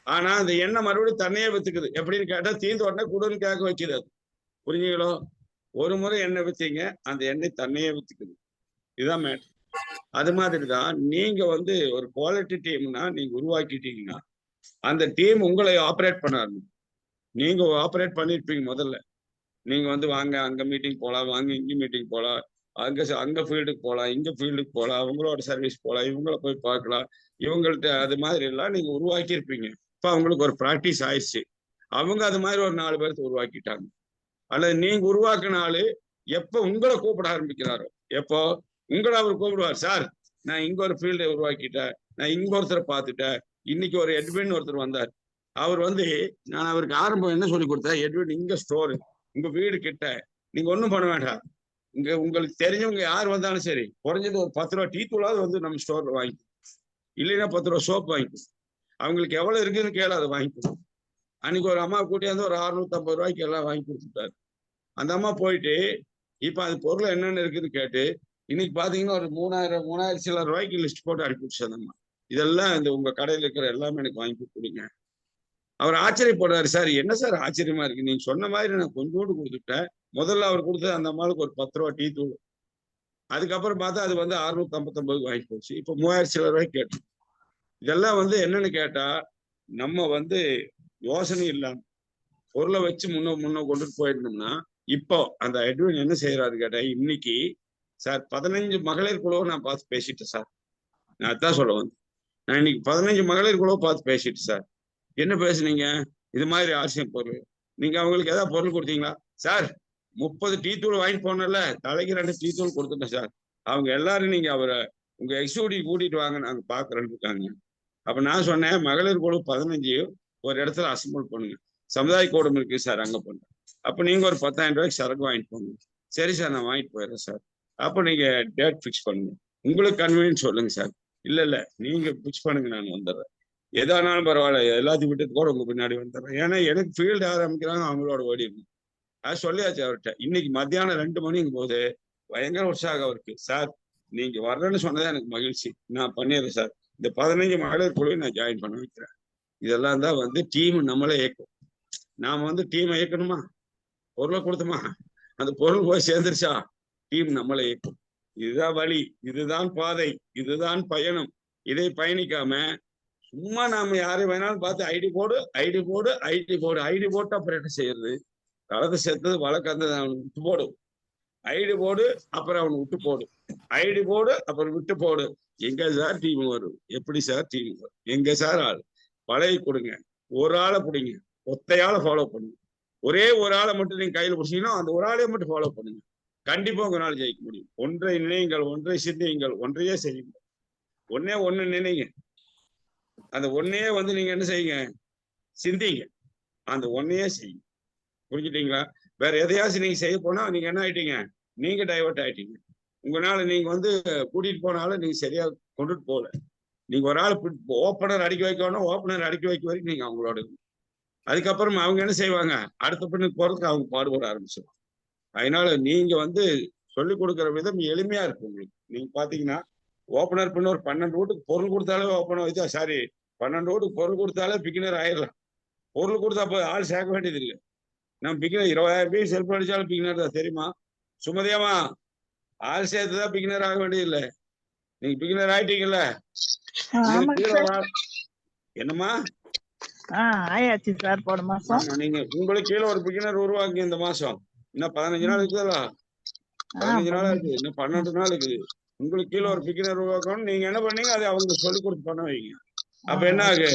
ஆனா அந்த எண்ணெய் மறுபடியும் தண்ணியே வித்துக்குது. எப்படின்னு கேட்டா தீர்ந்து உடனே குடுன்னு கேட்க வைக்கிறது. புரிஞ்சுங்களோ? ஒரு முறை எண்ணெய் வித்தீங்க, அந்த எண்ணெய் தண்ணியே வித்துக்குது. இதுதான் மேட். அது மாதிரிதான் நீங்க வந்து ஒரு குவாலிட்டி டீம்னா நீங்க உருவாக்கிட்டீங்கன்னா அந்த டீம் உங்களை ஆப்ரேட் பண்ணாரு. நீங்க ஆப்ரேட் பண்ணிருப்பீங்க முதல்ல. நீங்க வந்து வாங்க அங்க மீட்டிங் போகலாம், வாங்க இங்க மீட்டிங் போகலாம், அங்க ஃபீல்டுக்கு போகலாம், இங்க ஃபீல்டுக்கு போகலாம், அவங்களோட சர்வீஸ் போகலாம், இவங்கள போய் பார்க்கலாம், இவங்கள்ட்ட அது மாதிரி எல்லாம் நீங்க உருவாக்கி இருப்பீங்க. இப்ப அவங்களுக்கு ஒரு ப்ராக்டிஸ் ஆயிடுச்சு. அவங்க அது மாதிரி ஒரு 4 பேர்த்து உருவாக்கிட்டாங்க. அல்லது நீங்க உருவாக்குன ஆளு எப்ப உங்களை கூப்பிட ஆரம்பிக்கிறாரோ, எப்போ உங்களை அவர் கூப்பிடுவார், சார் நான் இங்க ஒரு ஃபீல்டை உருவாக்கிட்டேன், நான் இங்க ஒருத்தரை பார்த்துட்டேன், இன்னைக்கு ஒரு எட்வின் ஒருத்தர் வந்தார். அவர் வந்து நான் அவருக்கு ஆரம்பம் என்ன சொல்லி கொடுத்தேன், எட்வின் இங்க ஸ்டோரு உங்க வீடு கிட்ட, நீங்க ஒன்றும் பண்ண வேண்டாம், இங்க உங்களுக்கு தெரிஞ்சவங்க யார் வந்தாலும் சரி குறைஞ்சது ஒரு 10 ரூபா டீ தூளாவது வந்து நம்ம ஸ்டோர்ல வாங்கிக்கும், இல்லைன்னா 10 ரூபா சோப் வாங்கிக்கும், அவங்களுக்கு எவ்வளவு இருக்குன்னு கேள அதை வாங்கிக்கும். அன்னைக்கு ஒரு அம்மா கூட்டியாந்து ஒரு 650 ரூபாய்க்கு எல்லாம் வாங்கி கொடுத்துட்டாரு. அந்த அம்மா போயிட்டு இப்ப அது பொருள் என்னென்ன இருக்குன்னு கேட்டு இன்னைக்கு பாத்தீங்கன்னா ஒரு 3000 சில ரூபாய்க்கு லிஸ்ட் போட்டு அனுப்பிடுச்சு அந்த அம்மா. இதெல்லாம் இந்த உங்க கடையில் இருக்கிற எல்லாமே எனக்கு வாங்கி கொடுங்க. அவர் ஆச்சரியப்படுறாரு, சார் என்ன சார் ஆச்சரியமா இருக்கு, நீங்க சொன்ன மாதிரி நான் கொஞ்சோண்டு கொடுத்துட்டேன். முதல்ல அவர் கொடுத்தது அந்த அம்மாவுக்கு ஒரு 10 ரூபா டீ தூள். அதுக்கப்புறம் பார்த்தா அது வந்து 659 வாங்கி போச்சு. இப்ப 3000 சில ரூபாய்க்கு கேட்டு. இதெல்லாம் வந்து என்னன்னு கேட்டா நம்ம வந்து யோசனை இல்லாம பொருளை வச்சு முன்ன கொண்டுட்டு போயிருந்தோம்னா, இப்போ அந்த எட்வின் என்ன செய்யறாரு கேட்டா, இன்னைக்கு சார் 15 மகளிர் குழுவை நான் பார்த்து பேசிட்டேன் சார். நான் அதான் சொல்ல வந்து, நான் இன்னைக்கு 15 மகளிர் குழுவை பார்த்து பேசிட்டேன் சார். என்ன பேசுனீங்க? இது மாதிரி ஆர்சிஎம் பொருள். நீங்க அவங்களுக்கு ஏதாவது பொருள் கொடுத்தீங்களா? சார் 30 டீ தூள் வாங்கிட்டு போனல, தலைக்கு 2 டீ தூள் கொடுத்துட்டேன் சார். அவங்க எல்லாரும் நீங்க அவரை உங்க எக்ஸூடி கூட்டிட்டு வாங்க, நாங்க பாக்குறேன்னு இருக்காங்க. அப்ப நான் சொன்னேன், மகளிர் குழு 15 ஒரு இடத்துல அசம்பிள் பண்ணுங்க, சமுதாய கூடம் இருக்கு சார் அங்க பண்ணுங்க. அப்ப நீங்க ஒரு 10,000 ரூபாய்க்கு சரக்கு வாங்கிட்டு போங்க. சரி சார் நான் வாங்கிட்டு போயிடுறேன் சார். அப்ப நீங்க டேட் பிக்ஸ் பண்ணுங்க, உங்களுக்கு கன்வீனியன்ஸ் சொல்லுங்க சார். இல்ல நீங்க பிக்ஸ் பண்ணுங்க, நான் வந்துடுறேன், எதானாலும் பரவாயில்ல, எல்லாத்தையும் விட்டு கூட உங்க பின்னாடி வந்துடுறேன். ஏன்னா எனக்கு ஃபீல்டு ஆரம்பிக்கிறாங்க, அவங்களோட ஓடி அது சொல்லியாச்சு அவர்கிட்ட. இன்னைக்கு மத்தியானம் 2 மணிங்கும் போது பயங்கர உற்சாகம் அவருக்கு. சார் நீங்க வர்றேன்னு சொன்னதே எனக்கு மகிழ்ச்சி, நான் பண்ணிடுறேன் சார், இந்த 15 மகளிர் குழுவை நான் ஜாயின் பண்ண வைக்கிறேன். இதெல்லாம் தான் வந்து டீம் நம்மளே இயக்கும். நாம வந்து டீமை இயக்கணுமா? பொருளை கொடுத்தோமா, அந்த பொருள் போய் சேர்ந்துருச்சா, டீம் நம்மளே இயக்கும். இதுதான் வழி, இதுதான் பாதை, இதுதான் பயணம். இதை பயணிக்காம சும்மா நாம யாரை வேணாலும் பார்த்து ஐடி போடு ஐடி போடு ஐடி போடு ஐடி போட்டு அப்புறம் என்ன செய்யறது? களத்தை சேர்த்தது வழக்கந்தது, அவனுக்கு விட்டு போடு. ஐடி போடு அப்புறம் அவனுக்கு விட்டு போடு, ஐடி போடு அப்புறம் விட்டு போடு. எங்க சார் டீம் வரும்? எப்படி சார் டீம் வரும்? எங்க சார் ஆள்? பழகி கொடுங்க. ஒரு ஆளை பிடிங்க, ஒத்தையால ஃபாலோ பண்ணுங்க. ஒரே ஒரு ஆளை மட்டும் நீங்க கையில பிடிச்சீங்கன்னா அந்த ஒரு ஆளையை மட்டும் ஃபாலோ பண்ணுங்க. கண்டிப்பா உங்க நாள் ஜெயிக்க முடியும். ஒன்றை நினையுங்கள், ஒன்றை சிந்தியுங்கள், ஒன்றையே செய்யுங்கள். ஒன்னே ஒண்ணு நினைங்க, அந்த ஒன்னையே வந்து நீங்க என்ன செய்யுங்க? சிந்திங்க, அந்த ஒன்னையே செய்யுங்க. புரிஞ்சுட்டீங்களா? வேற எதையாச்சும் நீங்க செய்ய போனா நீங்க என்ன ஆயிட்டீங்க? நீங்க டைவர்ட் ஆயிட்டீங்க. உங்களால நீங்க வந்து கூட்டிட்டு போனாலும் நீங்க சரியா கொண்டுட்டு போகல. நீங்க ஒரு ஆள் ஓப்பனர் அடிக்க வைக்கணும், ஓப்பனர் அடிக்க வைக்க வரைக்கும் நீங்க அவங்களோட இருக்கணும். அதுக்கப்புறம் அவங்க என்ன செய்வாங்க? அடுத்த பெண்ணுக்கு போறதுக்கு அவங்க பாடுபட ஆரம்பிச்சிடும். அதனால நீங்க வந்து சொல்லிக் கொடுக்குற விதம் எளிமையா இருக்கு உங்களுக்கு. நீங்க பாத்தீங்கன்னா ஓப்பனர் பண்ண ஒரு 12 வீட்டுக்கு பொருள் கொடுத்தாலே ஓப்பனர் வச்சா, சாரி 12 வீட்டுக்கு பொருள் கொடுத்தாலே பிகினர் ஆயிடலாம். பொருள் கொடுத்தா போய் ஆள் சேர்க்க வேண்டியது இல்லை. நம்ம பிகினர் 20,000 பேர் செல்ஃப் அடிச்சாலும் பிகினர் தான், தெரியுமா? சுமதியாமா, ஆள் சேர்த்துதான் பிகினர் ஆக வேண்டியது இல்லை. நீங்க பிகினர் ஆயிட்டீங்கல்ல, என்னம்மா ஆயாச்சு சார் போன மாசம். நீங்க உங்களுக்கு கீழே ஒரு பிகினர் உருவாக்கி இந்த மாசம் இன்னும் 15 நாள் இருக்குதுல்ல, 15 நாளா இருக்கு, இன்னும் 12 நாள் இருக்குது. உங்களுக்கு கீழே ஒரு பிகினர் உருவாக்கணும். நீங்க என்ன பண்ணீங்க? அதை அவங்க சொல்லி கொடுத்து பண்ண வைங்க. அப்ப என்ன ஆகு?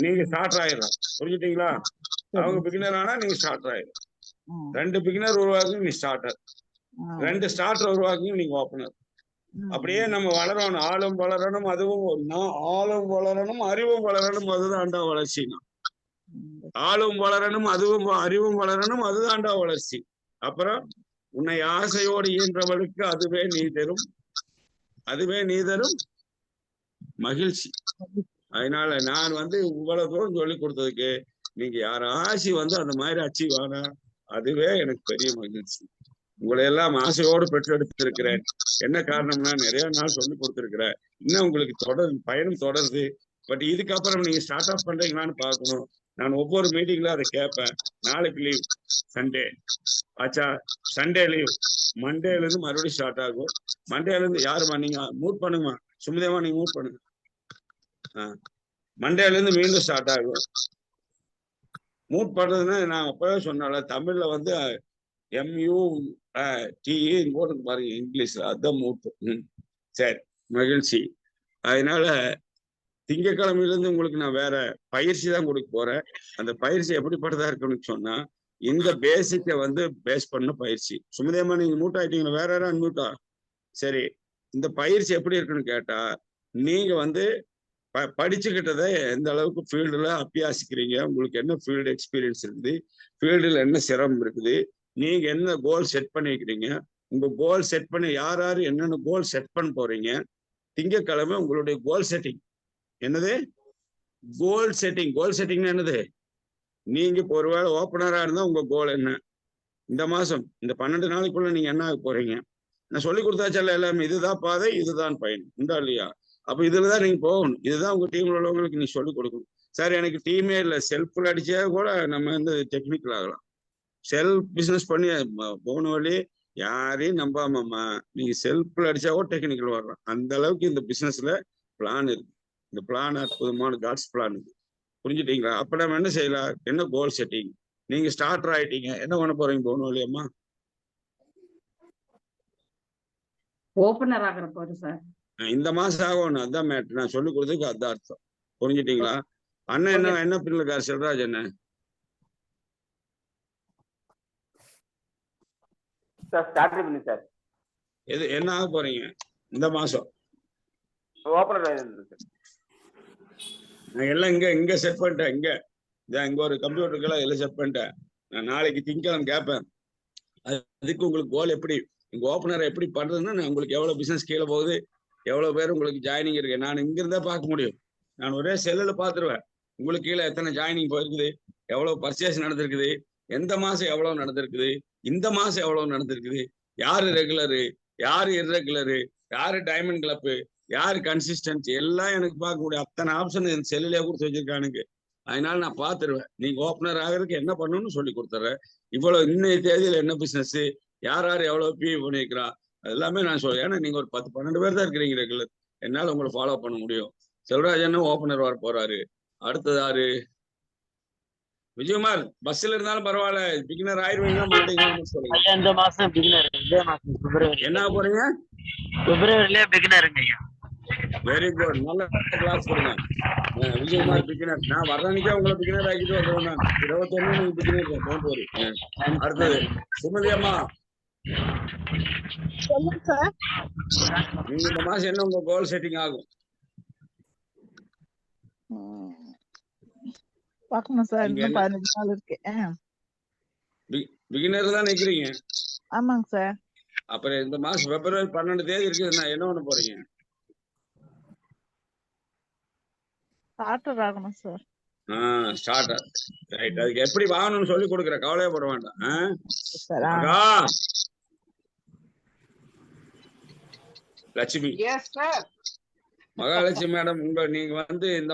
நீங்க ஸ்டார்ட் ஆயிடலாம். புரிஞ்சுட்டீங்களா? அவங்க பிகினர் ஆனா நீங்க ஸ்டார்ட் ஆயிடும். 2 பிகினர் உருவாக்குங்க, நீ ஸ்டார்டர். 2 ஸ்டார்டர் உருவாக்குங்க, நீங்க ஓப்பனர். அப்படியே நம்ம வளரணும். ஆளும் வளரணும், அதுவும் ஆளும் வளரணும், அறிவும் வளரணும். அதுதான்டா வளர்ச்சினா. ஆளும் வளரணும், அதுவும் அறிவும் வளரணும், அதுதான்டா வளர்ச்சி. அப்புறம் உன்னை ஆசையோடு இயன்றவளுக்கு அதுவே நீ தரும், அதுவே நீ தரும் மகிழ்ச்சி. அதனால நான் வந்து இவ்வளவு தூரம் சொல்லி கொடுத்ததுக்கு நீங்க யாராச்சும் வந்து அந்த மாதிரி அச்சீவ் ஆனா அதுவே எனக்கு பெரிய மகிழ்ச்சி. உங்களை எல்லாம் ஆசையோடு பெற்றெடுத்திருக்கிறேன். என்ன காரணம்னா நிறைய நாள் சொல்லி கொடுத்துருக்கிறேன். இன்னும் உங்களுக்கு பயணம் தொடருது. பட் இதுக்கப்புறம் நீங்க ஸ்டார்ட் அப் பண்றீங்களான்னு பார்க்கணும். நான் ஒவ்வொரு மீட்டிங்ல அதை கேட்பேன். நாளைக்கு லீவ், சண்டே ஆச்சா, சண்டே லீவ், மண்டேல இருந்து மறுபடியும் ஸ்டார்ட் ஆகும். மண்டேல இருந்து யாருமா நீங்க மூட் பண்ணுங்கம்மா, சுமதேவா நீங்க மூட் பண்ணுங்க. மண்டேல இருந்து மீண்டும் ஸ்டார்ட் ஆகும். மூட் பண்றதுன்னா நான் அப்பவே சொன்னால, தமிழ்ல வந்து MUTE போட்டு பாருங்க, இங்கிலீஷ்ல அதான் மூட்டு. சரி, மகிழ்ச்சி. அதனால திங்கக்கிழமையிலிருந்து உங்களுக்கு நான் வேற பயிற்சி தான் கொடுக்க போறேன். அந்த பயிற்சி எப்படிப்பட்டதா இருக்குன்னு சொன்னா, இந்த பேசிக்கை வந்து பேஸ் பண்ண பயிற்சி. சுமதேமா நீங்க மூட் ஆயிட்டீங்களா? வேற யாரும் அன்மியூட்டா? சரி, இந்த பயிற்சி எப்படி இருக்குன்னு கேட்டா, நீங்க வந்து படிச்சுக்கிட்டதை எந்த அளவுக்கு ஃபீல்டுல அபியாசிக்கிறீங்க, உங்களுக்கு என்ன ஃபீல்டு எக்ஸ்பீரியன்ஸ் இருக்குது, ஃபீல்டுல என்ன சிரமம் இருக்குது, நீங்க என்ன கோல் செட் பண்ணிக்கிறீங்க, உங்க கோல் செட் பண்ணி யார் யார் என்னென்ன கோல் செட் பண்ண போறீங்க. திங்கக்கிழமை உங்களுடைய கோல் செட்டிங். என்னது கோல் செட்டிங்? கோல் செட்டிங்னா என்னது? நீங்க இப்போ ஒருவேளை ஓப்பனரா இருந்தா உங்க கோல் என்ன? இந்த மாசம் இந்த 12 நாளைக்குள்ள நீங்க என்ன ஆக போறீங்க? நான் சொல்லி கொடுத்தாச்சல்ல எல்லாமே, இதுதான் பாதை, இதுதான் பயணம், உண்டா இல்லையா? அப்ப இதுலதான் நீங்க போகணும். இதுதான் உங்க டீம்ல உள்ளவங்களுக்கு நீ சொல்லி கொடுக்கணும். சார் எனக்கு டீமே இல்லை, செல்ஃப்ல அடிச்சா கூட நம்ம வந்து டெக்னிக்கல் ஆகலாம். செல்ஃப் பிசினஸ் பண்ணி போன வழி யாரையும் நம்பாமம்மா, நீங்க செல்ஃப்ல அடிச்சா கூட டெக்னிக்கல் வரலாம். அந்த அளவுக்கு இந்த பிசினஸ்ல பிளான் இருக்கு. இந்த பிளான் அற்புதமான காட்ஸ் பிளான் இருக்கு. புரிஞ்சுட்டீங்களா? அப்ப நம்ம என்ன செய்யலாம்? என்ன கோல் செட்டிங்? நீங்க ஸ்டார்டர் ஆயிட்டீங்க, என்ன பண்ண போறீங்க போன வழியம்மா? ஓபனர் ஆகிற போது சார் இந்த மாசம் ஆகணும். அதான் மேட்ரு. நான் சொல்லி கொடுத்ததுக்கு அதான் அர்த்தம். புரிஞ்சுட்டீங்களா? அண்ணன் என்ன பிள்ளை இருக்காரு? செல்வராஜ் என்ன எது என்ன ஆக போறீங்க இந்த மாசம்? நான் எல்லாம் இங்க செட் பண்ணிட்டேன். இங்க ஒரு கம்ப்யூட்டருக்கெல்லாம் எல்லாம் செட் பண்ணிட்டேன். நான் நாளைக்கு திங்கக்கிழமை கேட்பேன். அதுக்கு உங்களுக்கு கோல் எப்படி, உங்க ஓப்பனரை எப்படி பண்றதுன்னா, நான் உங்களுக்கு எவ்வளவு பிசினஸ் கீழே போகுது, எவ்வளவு பேர் உங்களுக்கு ஜாயினிங் இருக்கு, நான் இங்க இருந்தா பார்க்க முடியும். நான் ஒரே செல்லுல பாத்துருவேன். உங்களுக்கு கீழே எத்தனை ஜாயினிங் போயிருக்குது, எவ்வளவு பர்ச்சேஸ் நடந்திருக்குது, எந்த மாசம் எவ்வளவு நடந்திருக்குது, இந்த மாசம் எவ்வளவு நடந்திருக்குது, யாரு ரெகுலரு, யாரு இர்ரெகுலரு, யாரு டைமண்ட் கிளப்பு, யாரு கன்சிஸ்டன்சி, எல்லாம் எனக்கு பார்க்க முடியும். அத்தனை ஆப்ஷன் என் செல்லுலயே கொடுத்து வச்சிருக்கானுங்க. அதனால நான் பாத்துருவேன். நீங்க ஓப்பனர் ஆகிறதுக்கு என்ன பண்ணணும்னு சொல்லி கொடுத்துட்றேன். இவ்வளவு இன்னைய தேதியில என்ன பிசினஸ், யார் யார் எவ்வளவு பி பண்ணிருக்கிறா, எல்லாமே நான் சொல்றேன். ஏன்னா நீங்க ஒரு 10-12 பேர் தான் இருக்கிறீங்க ரெகுலர். என்னால உங்களை ஃபாலோ பண்ண முடியும். செல்வராஜன் ஓபனர் வர போறாரு. அடுத்தது யாரு? விஜயகுமார் பஸ்ல இருந்தாலும் பரவாயில்ல, பிகினர் ஆயிருவீங்களா மாட்டீங்கன்னு சொல்லுங்க. ஐயா இந்த மாசம் பிகினர், இதே மாசம் பிப்ரவரி. என்ன போறீங்க? பிப்ரவரியிலே பிகினருங்க ஐயா. வெரி குட், நல்ல கிளாஸ் கொடுங்க. விஜயகுமார் பிகினர். நான் வர்றன்னைக்கே உங்களை பிகினர் ஆக்கிட்டு வந்துடுவேன். நான் 21 நீங்க பிகினர் டோன்ட் வரி. அடுத்தது சுமதி அம்மா, சொல்லுங்க சார். நீங்க இந்த மாசம் என்ன உங்க கோல் செட்டிங் ஆகும்? பாக்கணும் சார், நீங்க இன்னும் என்ன 15 நாள் இருக்கு. பிகினர் தான் நிக்கிறீங்க. ஆமாங்க சார். அப்புறம் இந்த மாசம் பிப்ரவரி 12 தேதி இருக்குதுன்னா என்ன பண்ண போறீங்க? ஸ்டார்டர் ஆகணும் சார். ஸ்டார்டர். ரைட். அதுக்கு எப்படி வாங்கணும்னு சொல்லி கொடுக்குறேன், கவலையே பட வேண்டாம். சார் மகா Lakshmi, yes sir. Mahalakshmi madam, நீங்க வந்து இந்த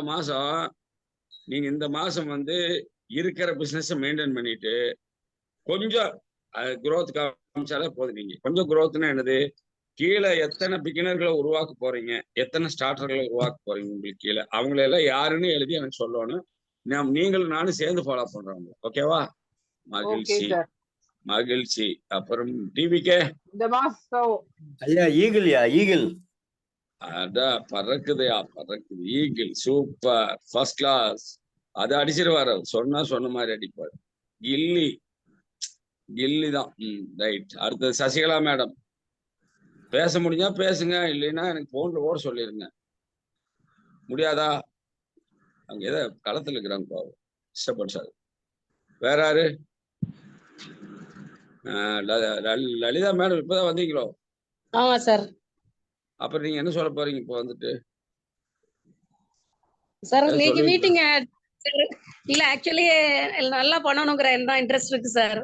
மாசம் வந்து இருக்கிற பிசினஸ் மெயின்டைன் பண்ணிட்டு கொஞ்சம் growth காமிச்சாலே போதும். நீங்க கொஞ்சம் growthனா என்னது, கீழே எத்தனை பிகினர்களை உருவாக்க போறீங்க, எத்தனை ஸ்டார்டர்களை உருவாக்க போறீங்க, உங்களுக்கு கீழே அவங்கள எல்லாம் யாருன்னு எழுதி எனக்கு சொல்லணும். நீங்களும் நானும் சேர்ந்து ஃபாலோ பண்றோம். ஓகேவா? மகிழ்ச்சி மகிழ்ச்சி. அப்புறம் டிவிக்கே இந்த மாசம் ஐயா ஈகிள்யா, ஈகிள். அதான் பறக்குதையா, பறக்குது ஈகிள். Super, first class. அதை அடிச்சிருவாரு, சொன்ன மாதிரி அடிப்பாரு. கில்லி தான். ரைட். அடுத்தது சசிகலா மேடம், பேச முடிஞ்சா பேசுங்க, இல்லைன்னா எனக்கு போன்ல ஓட சொல்லிருங்க. முடியாதா? அங்க ஏதோ களத்துல இருக்கிறாங்க பாவம், இஷ்டப்பட்டாரு. வேற யாரு? லலிதா மேடம் இப்பதான் வந்தீங்களோ? ஆமா சார். அப்புறம் நீங்க என்ன சொல்ல போறீங்க இப்போ வந்துட்டு? சார் இன்னைக்கு மீட்டிங் இல்ல, ஆக்சுவலி நல்லா பண்ணணுங்கிற என்ன இன்ட்ரெஸ்ட் இருக்கு சார்.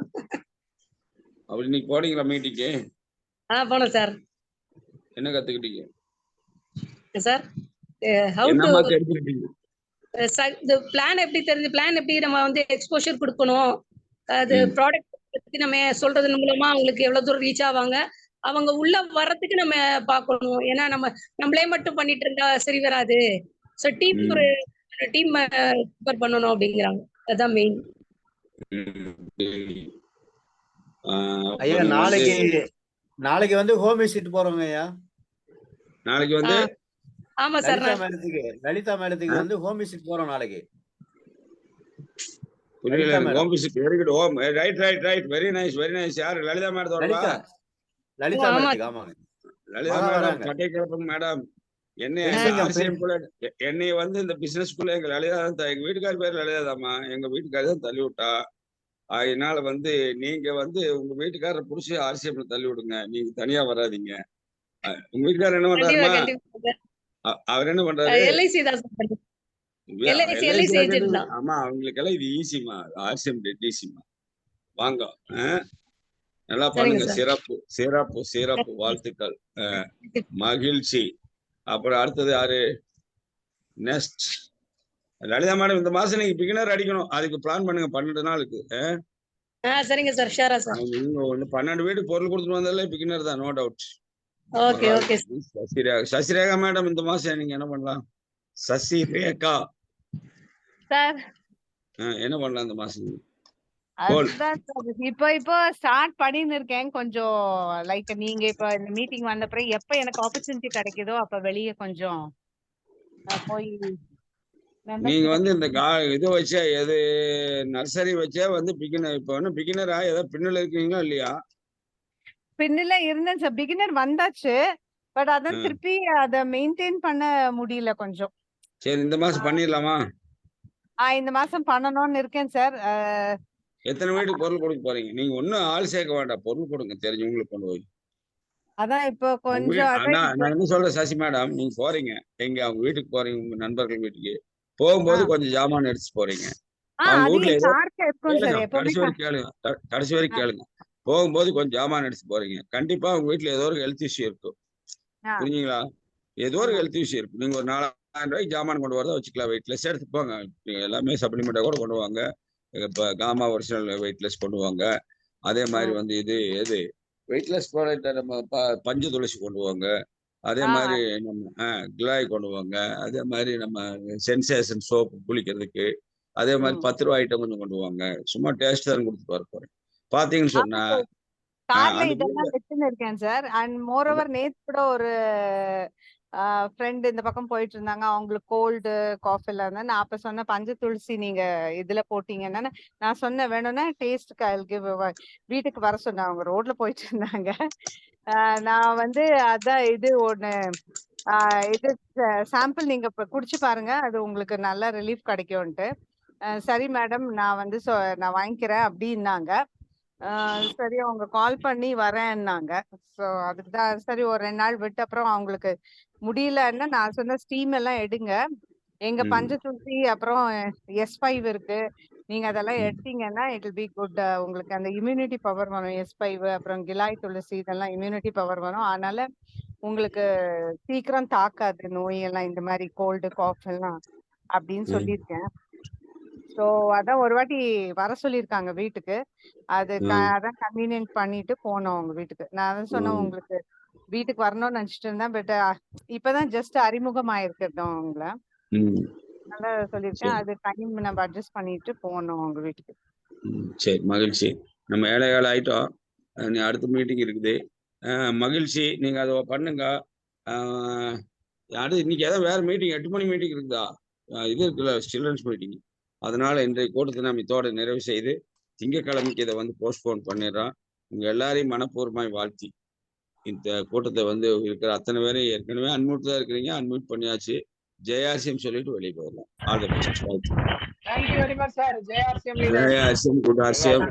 அப்படி இன்னைக்கு போனீங்களா மீட்டிங்கு? போனோம் சார். என்ன கத்துக்கிட்டீங்க சார்? ஹவ் டு என்னமா தெரிஞ்சுக்கிட்டீங்க? பிளான் எப்படி தெரிஞ்சு, பிளான் எப்படி நம்ம வந்து எக்ஸ்போஷர் கொடுக்கணும், அது ப்ராடக்ட் பத்தி நம்ம சொல்றது மூலமா அவங்களுக்கு எவ்வளவு தூரம் ரீச் ஆவாங்க, அவங்க உள்ள வர்றதுக்கு நம்ம பார்க்கணும். ஏன்னா நம்மளே மட்டும் பண்ணிட்டு இருந்தா சரி வராது. ஸோ ஒரு டீம் ப்ரிப்பேர் பண்ணணும் அப்படிங்கிறாங்க. அதான் மெயின். ஐயா நாளைக்கு வந்து ஹோம் விசிட் போறோங்க ஐயா. நாளைக்கு வந்து ஆமா சார், லலிதா மேடத்துக்கு வந்து ஹோம் விசிட் போறோம் நாளைக்கு. புரியல. Home visit. Very good. Home. Right. Very nice. யாரு? லலிதா மேடம். லலிதா மேடத்துக்கு. ஆமாங்க. லலிதா மேடம் பட்டை கிளப்புங்க மேடம். என்னை வந்து இந்த பிசினஸ்க்குள்ள எங்க லலிதா தான், எங்க வீட்டுக்கார பேர் லலிதா தாமா, எங்க வீட்டுக்காரர் தான் தள்ளி விட்டா. அதனால வந்து நீங்க வந்து உங்க வீட்டுக்காரரை புடிச்சு ஆர்சிஎம்ல தள்ளி விடுங்க, நீங்க தனியா வராதீங்க. உங்க வீட்டுக்காரர் என்ன பண்றாருமா? அவர் என்ன பண்றாரு? ஆமா, அவங்களுக்கு எல்லாம் இது ஈஸிமா, ஆர்சிஎம் ஈஸிமா. வாங்க, நல்லா பண்ணுங்க. சிறப்பு. வாழ்த்துக்கள். மகிழ்ச்சி. அப்புறம் அடுத்தது யாரு? Next Lalitha madam. இந்த மாசம் நீங்க பிகினர் அடிக்கணும், அதுக்கு பிளான் பண்ணுங்க. 12 நாளுக்கு. சரிங்க சார், ஷூரா சார். நீங்க 12 வீடு பொருள் கொடுத்துட்டு வந்தாலே பிகினர் தான், no doubt. Okay. Sasirekha madam, இந்த மாசம் நீங்க என்ன பண்ணலாம்? சசிரேகா சார் என்ன பண்ணலாம் இந்த மாசம்? இப்போ ஸ்டார்ட் பண்ணின்னு இருக்கேன். கொஞ்சம் லைக் நீங்க இப்ப இந்த மீட்டிங் வந்த பிறகு எப்ப எனக்கு ஆப்பர்ச்சுனிட்டி கிடைக்குதோ அப்ப வெளியே கொஞ்சம் போய் நீங்க வந்து இந்த இது வச்சா, எது நர்சரி வச்சா வந்து பிகினர். இப்ப வந்து பிகினரா ஏதாவது பின்னல இருக்கீங்களா இல்லையா? பின்னில இருந்தேன் சார், பிகினர் வந்தாச்சு. பட் அதான் திருப்பி அத மெயின்டைன் பண்ண முடியல கொஞ்சம். சரி, இந்த மாசம் பண்ணிடலாமா? இந்த மாசம் பண்ணணும்னு இருக்கேன் சார். எத்தனை வீட்டுக்கு பொருள் கொடுக்க போறீங்க? நீங்க ஒன்னும் ஆள் சேர்க்க வேண்டாம், பொருள் கொடுங்க, தெரிஞ்சவங்களுக்கு கொண்டு போய். அதான் இப்போ கொஞ்சம் நான் என்ன சொல்றேன் சசி மேடம், நீங்க போறீங்க எங்க, அவங்க வீட்டுக்கு போறீங்க, உங்க நண்பர்கள் வீட்டுக்கு போகும்போது கொஞ்சம் ஜாமான் எடுத்து போறீங்க. அவங்க வீட்டுல கடைசி வரைக்கும் கேளுங்க. போகும்போது கொஞ்சம் ஜாமான் எடுத்து போறீங்க, கண்டிப்பா உங்க வீட்டுல ஏதோ ஒரு ஹெல்த் இஷ்யூ இருக்கும். புரிஞ்சுங்களா? ஏதோ ஒரு ஹெல்த் இஷ்யூ இருக்கும். நீங்க ஒரு 4000 ரூபாய்க்கு ஜாமான் கொண்டு வரதா வச்சுக்கலாம். வெயிட்லெஸ் எடுத்து போங்க. எல்லாமே சப்ளிமெண்டா கூட கொண்டு வாங்க. இப்ப காமா ஒரிஜினல் வெயிட்லெஸ் கொண்டு வாங்க. அதே மாதிரி வந்து இது வெயிட்லெஸ் ப்ராடக்ட் நம்ம பஞ்சு துளசி கொண்டு வாங்க. அதே ஆ மாதிரி நம்ம கிளாய் கொண்டு வாங்க. அதே மாதிரி நம்ம சென்சேஷன் சோப்பு குளிக்கிறதுக்கு. அதே மாதிரி ம் 10 ரூபா ஐட்டம் கொஞ்சம் கொண்டு வாங்க. சும்மா டேஸ்ட் தான் கொடுத்து வர போறேன். பாத்தீங்கன்னு ஆமா சொன்னா சார். கார்ல அந்த இதெல்லாம் வச்சுன்னு இருக்கேன் சார். அண்ட் மோரோவர் நேத்து கூட ஒரு ஃப்ரெண்ட் இந்த பக்கம் போயிட்டு இருந்தாங்க. அவங்களுக்கு கோல்டு காஃபில இருந்தா நான் அப்ப சொன்னேன் பஞ்சு துளசி நீங்க இதுல போட்டீங்கன்னா நான் சொன்னேன் வேணும்னா டேஸ்ட்க்கு ஐ கிவ் வீட்டுக்கு வர சொன்னேன். அவங்க ரோட்ல போயிட்டு இருந்தாங்க. நான் வந்து அதான் இது ஒண்ணு இது சாம்பிள் நீங்க இப்ப குடிச்சு பாருங்க. அது உங்களுக்கு நல்ல ரிலீஃப் கிடைக்கும்ட்டு. சரி மேடம் நான் வந்து நான் வாங்கிக்கிறேன் அப்படின்னாங்க. சரி அவங்க கால் பண்ணி வரேன்னாங்க. ஸோ அதுக்கு தான் சரி ஒரு 2 நாள் விட்டு அப்புறம் அவங்களுக்கு முடியலன்னா நான் சொன்ன ஸ்டீம் எல்லாம் எடுங்க. எங்க பஞ்சு துளசி அப்புறம் S5 இருக்கு. நீங்க அதெல்லாம் எடுத்தீங்கன்னா இட் வில் பி குட். உங்களுக்கு அந்த இம்யூனிட்டி பவர் வரும். S5 அப்புறம் கிலாய் துளசி இதெல்லாம் இம்யூனிட்டி பவர் வரும். அதனால உங்களுக்கு சீக்கிரம் தாக்காது நோயெல்லாம் இந்த மாதிரி கோல்டு காஃப் எல்லாம் அப்படின்னு சொல்லியிருக்கேன். ஸோ அதான் ஒரு வாட்டி வர சொல்லியிருக்காங்க வீட்டுக்கு. அது அதான் கன்வீனியன்ட் பண்ணிட்டு போனோம் அவங்க வீட்டுக்கு. நான் அதான் சொன்னேன் உங்களுக்கு வீட்டுக்கு வரணும்னு நினைச்சிட்டு இருந்தேன். பட் இப்பதான் ஜஸ்ட் அறிமுகம் ஆயிருக்கிறோம் அவங்கள. நல்லா சொல்லியிருக்கேன். அது டைம் நம்ம அட்ஜஸ்ட் பண்ணிட்டு போனோம் அவங்க வீட்டுக்கு. சரி மகிழ்ச்சி. நம்ம 7:15 ஆயிட்டோம். அடுத்த மீட்டிங் இருக்குது. மகிழ்ச்சி. நீங்க அதை பண்ணுங்க. அடுத்து இன்னைக்கு ஏதாவது வேற மீட்டிங் 8 மணி மீட்டிங் இருக்குதா? இது இருக்குல்ல சில்ட்ரன்ஸ் மீட்டிங். அதனால இன்றைய கூட்டத்தை நாம் இதோட நிறைவு செய்து திங்கட்கிழமைக்கு இதை வந்து போஸ்ட்போன் பண்ணிடுறோம். உங்க எல்லாரையும் மனப்பூர்வமாய் வாழ்த்தி இந்த கூட்டத்தை வந்து இருக்கிற அத்தனை பேரும் ஏற்கனவே அன்மியூட் தான் இருக்கிறீங்க. அன்மியூட் பண்ணியாச்சு. ஜெயாசியம் சொல்லிட்டு வெளியே போயிடலாம். All the best. Thank you very much, sir. Jai RCM leader. ஜெயாசியம் குட் ஆர்சியம்.